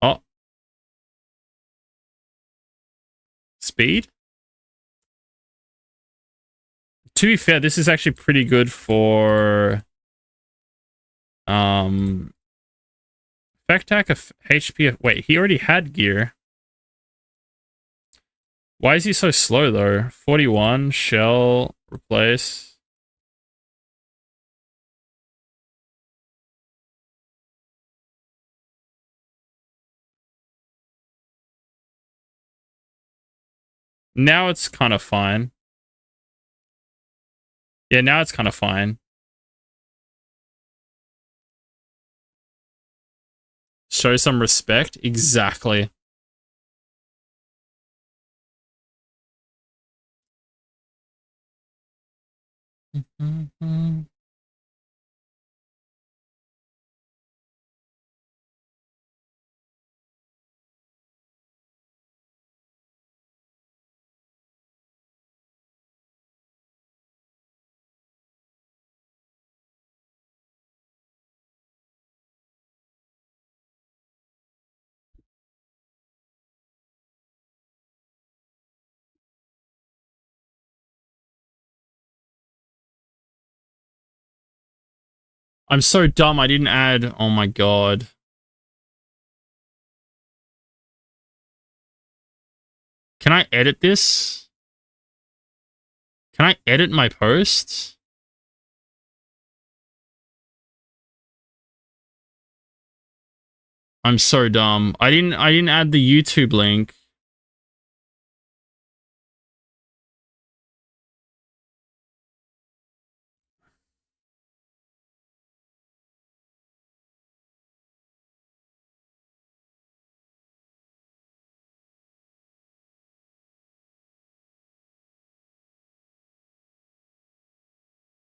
Oh. Speed? To be fair, this is actually pretty good for effect attack of HP. Wait, he already had gear. Why is he so slow though? 41 shell replace. Now it's kind of fine. Yeah, now it's kind of fine. Show some respect. Exactly. I'm so dumb. I didn't add. Oh my god. Can I edit this? Can I edit my posts? I'm so dumb. I didn't add the YouTube link.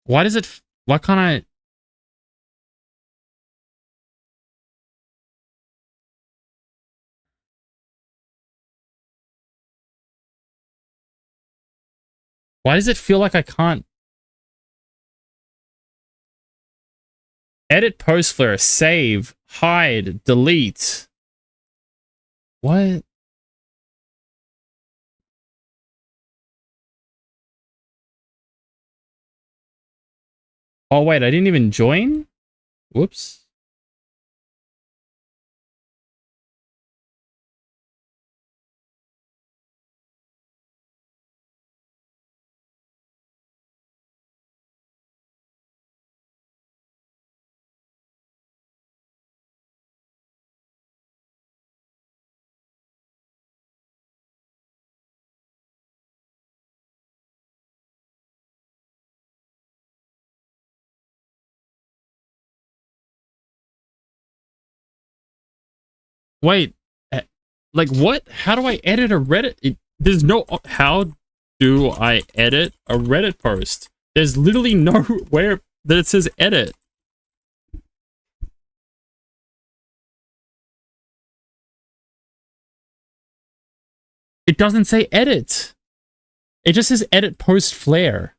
Why does it why can't I why does it feel like I can't edit post flare, save, hide, delete? What? Oh wait, I didn't even join? Whoops. Wait. Like what? How do I edit a Reddit? There's no how do I edit a Reddit post? There's literally nowhere that it says edit. It doesn't say edit. It just says edit post flare.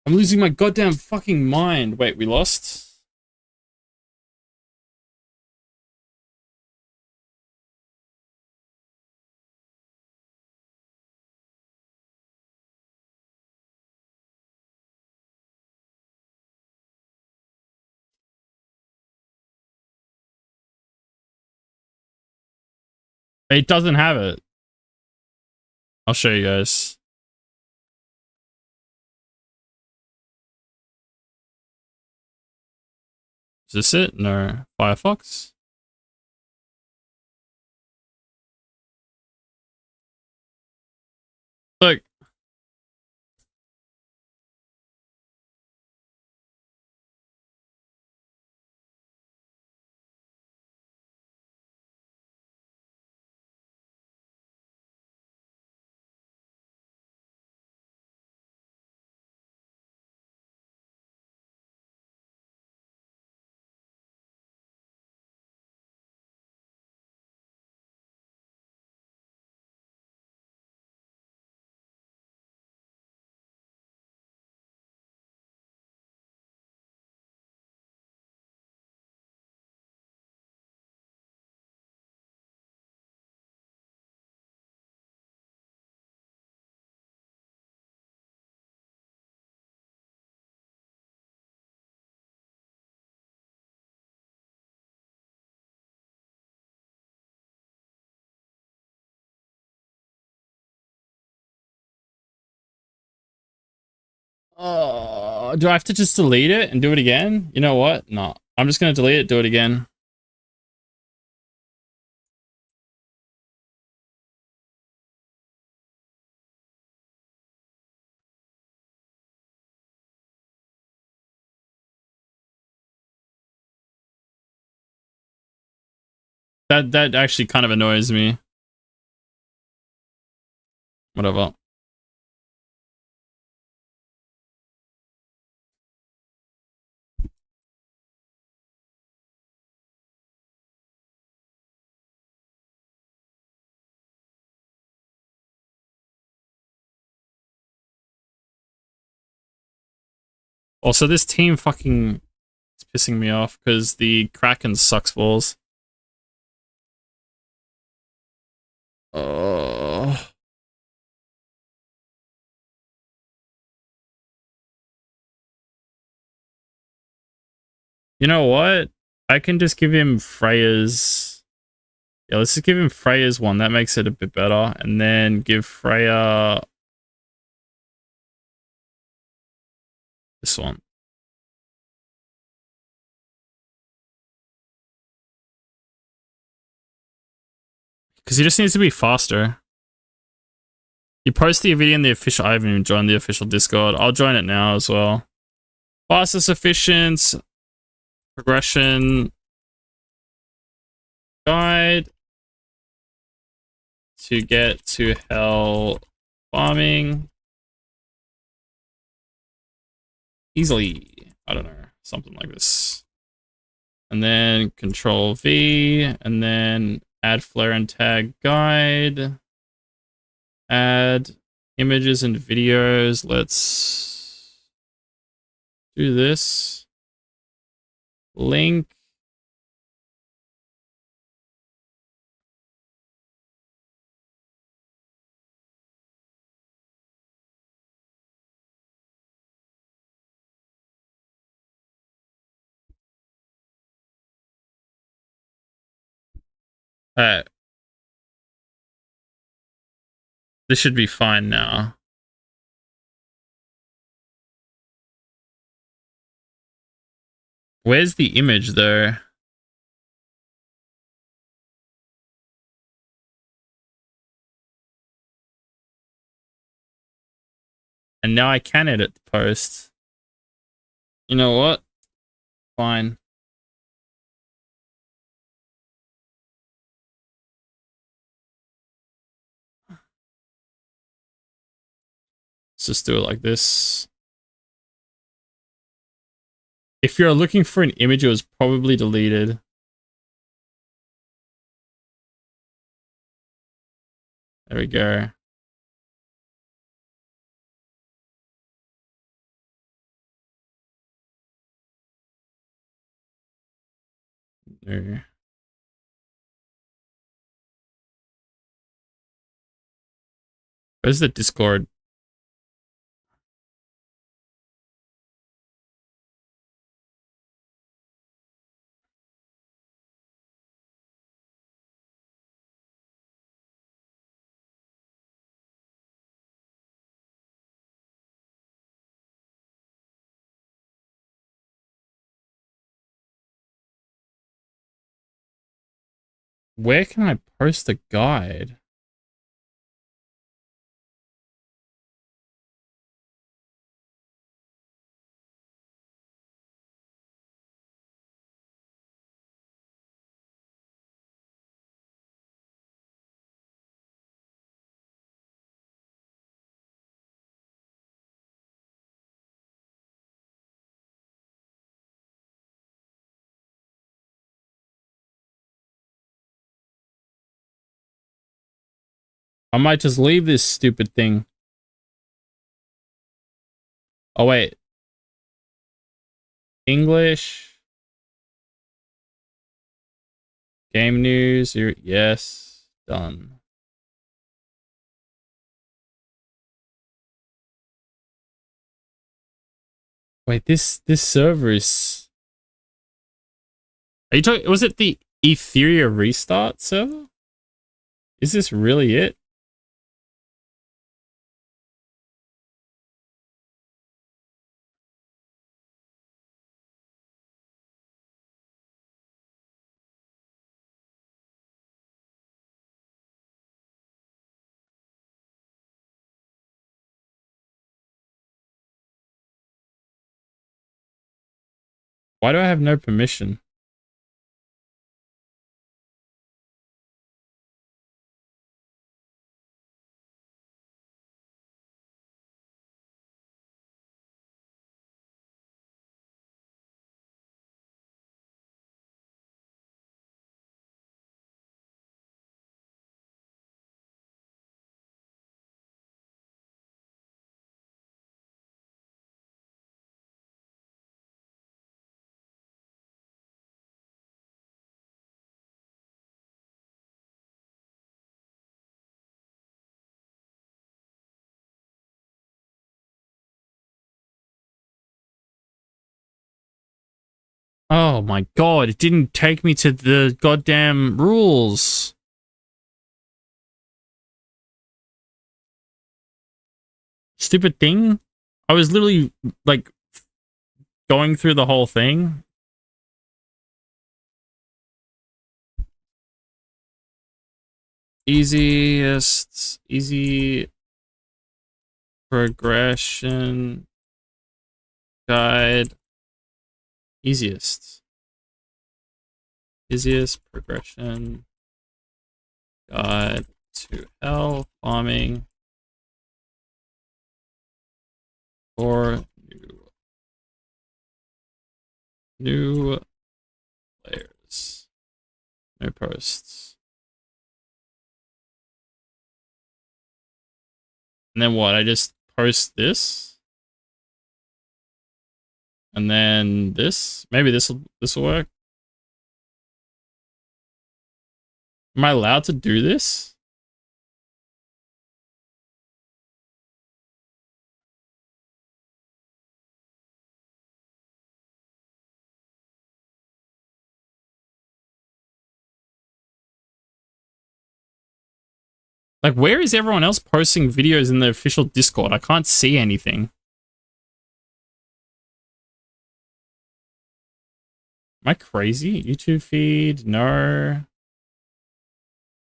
I'm losing my goddamn fucking mind. Wait, we lost? It doesn't have it. I'll show you guys. Is this it? No. Firefox? Look. Oh, do I have to just delete it and do it again? You know what? No. I'm just going to delete it, do it again. That actually kind of annoys me. Whatever. Also, this team fucking is pissing me off because the Kraken sucks balls. Oh. You know what? I can just give him Freya's. Yeah, let's just give him Freya's one. That makes it a bit better. And then give Freya this one. Because he just needs to be faster. You post the video in the official... I haven't even joined the official Discord. I'll join it now as well. Fastest, efficient, progression guide to get to hell farming easily. I don't know. Something like this. And then Control V, and then add flare and tag guide. Add images and videos. Let's do this. Link. This should be fine now. Where's the image though? And now I can edit the post. You know what? Fine. Let's just do it like this. If you're looking for an image, it was probably deleted. There we go. There. Where's the Discord? Where can I post a guide? I might just leave this stupid thing. Oh, wait. English. Game news. Yes. Done. Wait, this server is... Are you talking... Was it the Ethereum restart server? Is this really it? Why do I have no permission? Oh my god, it didn't take me to the goddamn rules. Stupid thing. I was literally like going through the whole thing. Easy progression guide. Easiest progression guide to hell farming for new players. No posts. And then what? I just post this, and then this. Maybe this will work. Am I allowed to do this? Like, where is everyone else posting videos in the official Discord? I can't see anything. Am I crazy? YouTube feed? No.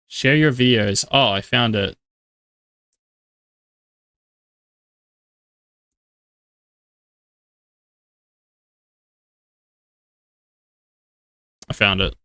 Share your videos. Oh, I found it. I found it.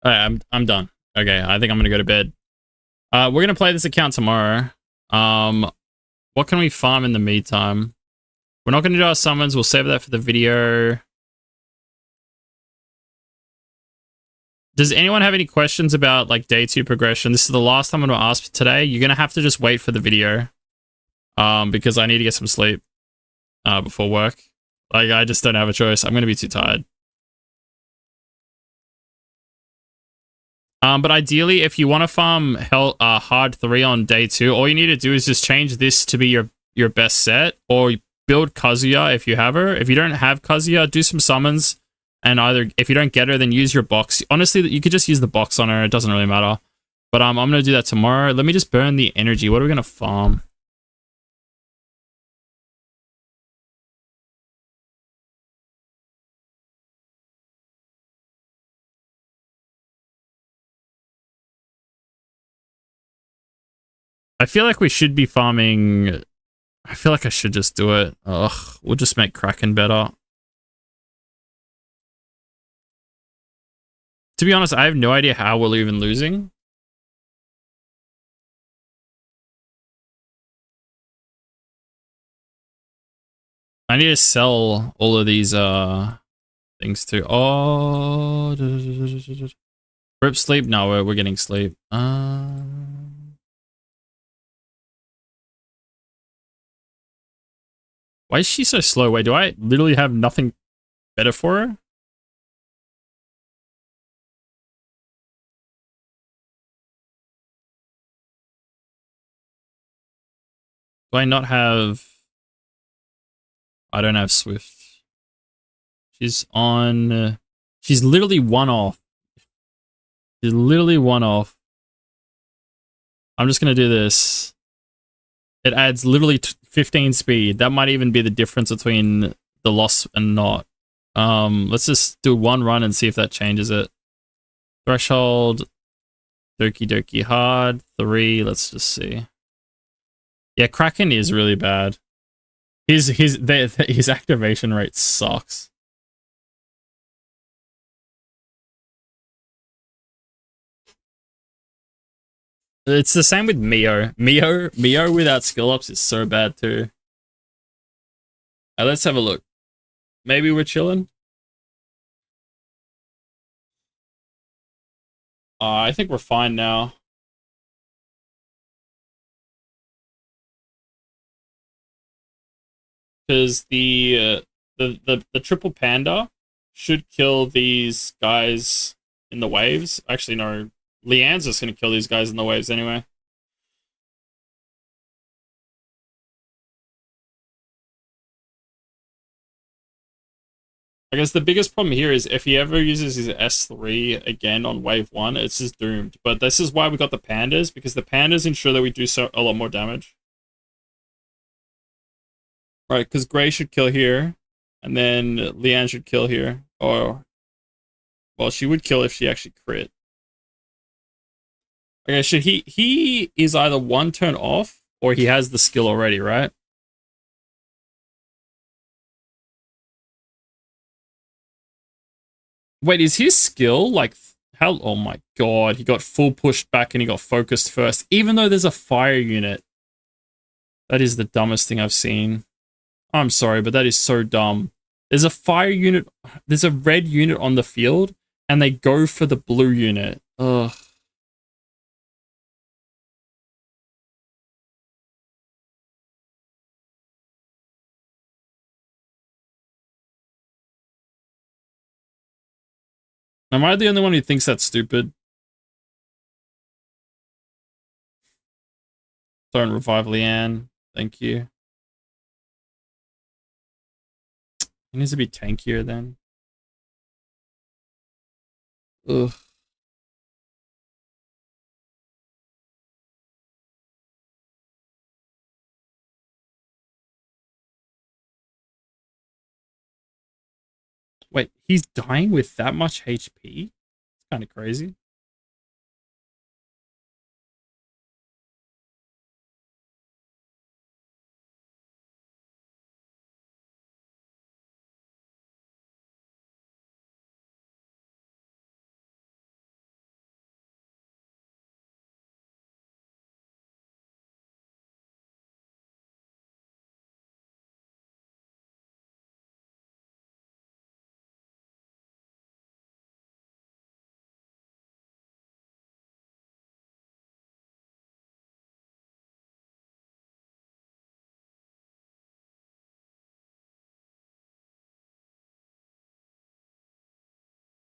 Alright, I'm done. Okay, I think I'm gonna go to bed. We're gonna play this account tomorrow. What can we farm in the meantime? We're not gonna do our summons. We'll save that for the video. Does anyone have any questions about like day 2 progression? This is the last time I'm gonna ask today. You're gonna have to just wait for the video. Because I need to get some sleep before work. Like, I just don't have a choice. I'm gonna be too tired. But ideally, if you want to farm hard 3 on day 2, all you need to do is just change this to be your best set, or build Kazuya if you have her. If you don't have Kazuya, do some summons, and either if you don't get her, then use your box. Honestly, you could just use the box on her. It doesn't really matter. But I'm gonna do that tomorrow. Let me just burn the energy. What are we gonna farm? I feel like we should be farming. I feel like I should just do it. Ugh, we'll just make Kraken better. To be honest, I have no idea how we're even losing. I need to sell all of these things too. Oh, rip sleep. No, we're getting sleep. Why is she so slow? Wait, do I literally have nothing better for her? Do I not have... I don't have Swift. She's on... she's literally 1 off. She's literally 1 off. I'm just gonna do this. It adds literally 15 speed. That might even be the difference between the loss and not. Let's just do one run and see if that changes it. Threshold, Doki Doki hard, 3. Let's just see. Yeah, Kraken is really bad. His activation rate sucks. It's the same with Mio. Mio without skill ups is so bad too. Let's have a look. Maybe we're chilling. I think we're fine now. Because the triple panda should kill these guys in the waves. Actually, no. Leanne's just gonna kill these guys in the waves anyway. I guess the biggest problem here is if he ever uses his S3 again on wave 1, it's just doomed. But this is why we got the pandas, because the pandas ensure that we do a lot more damage. Right, because Gray should kill here, and then Leanne should kill here. Or, well, she would kill if she actually crit. Okay, should he is either one turn off, or he has the skill already, right? Wait, is his skill like how? Oh my god, he got full pushed back and he got focused first, even though there's a fire unit. That is the dumbest thing I've seen. I'm sorry, but that is so dumb. There's a fire unit, there's a red unit on the field, and they go for the blue unit. Ugh. Am I the only one who thinks that's stupid? Don't revive Leanne. Thank you. He needs to be tankier then. Ugh. Wait, he's dying with that much HP? It's kind of crazy.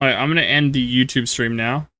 All right, I'm going to end the YouTube stream now.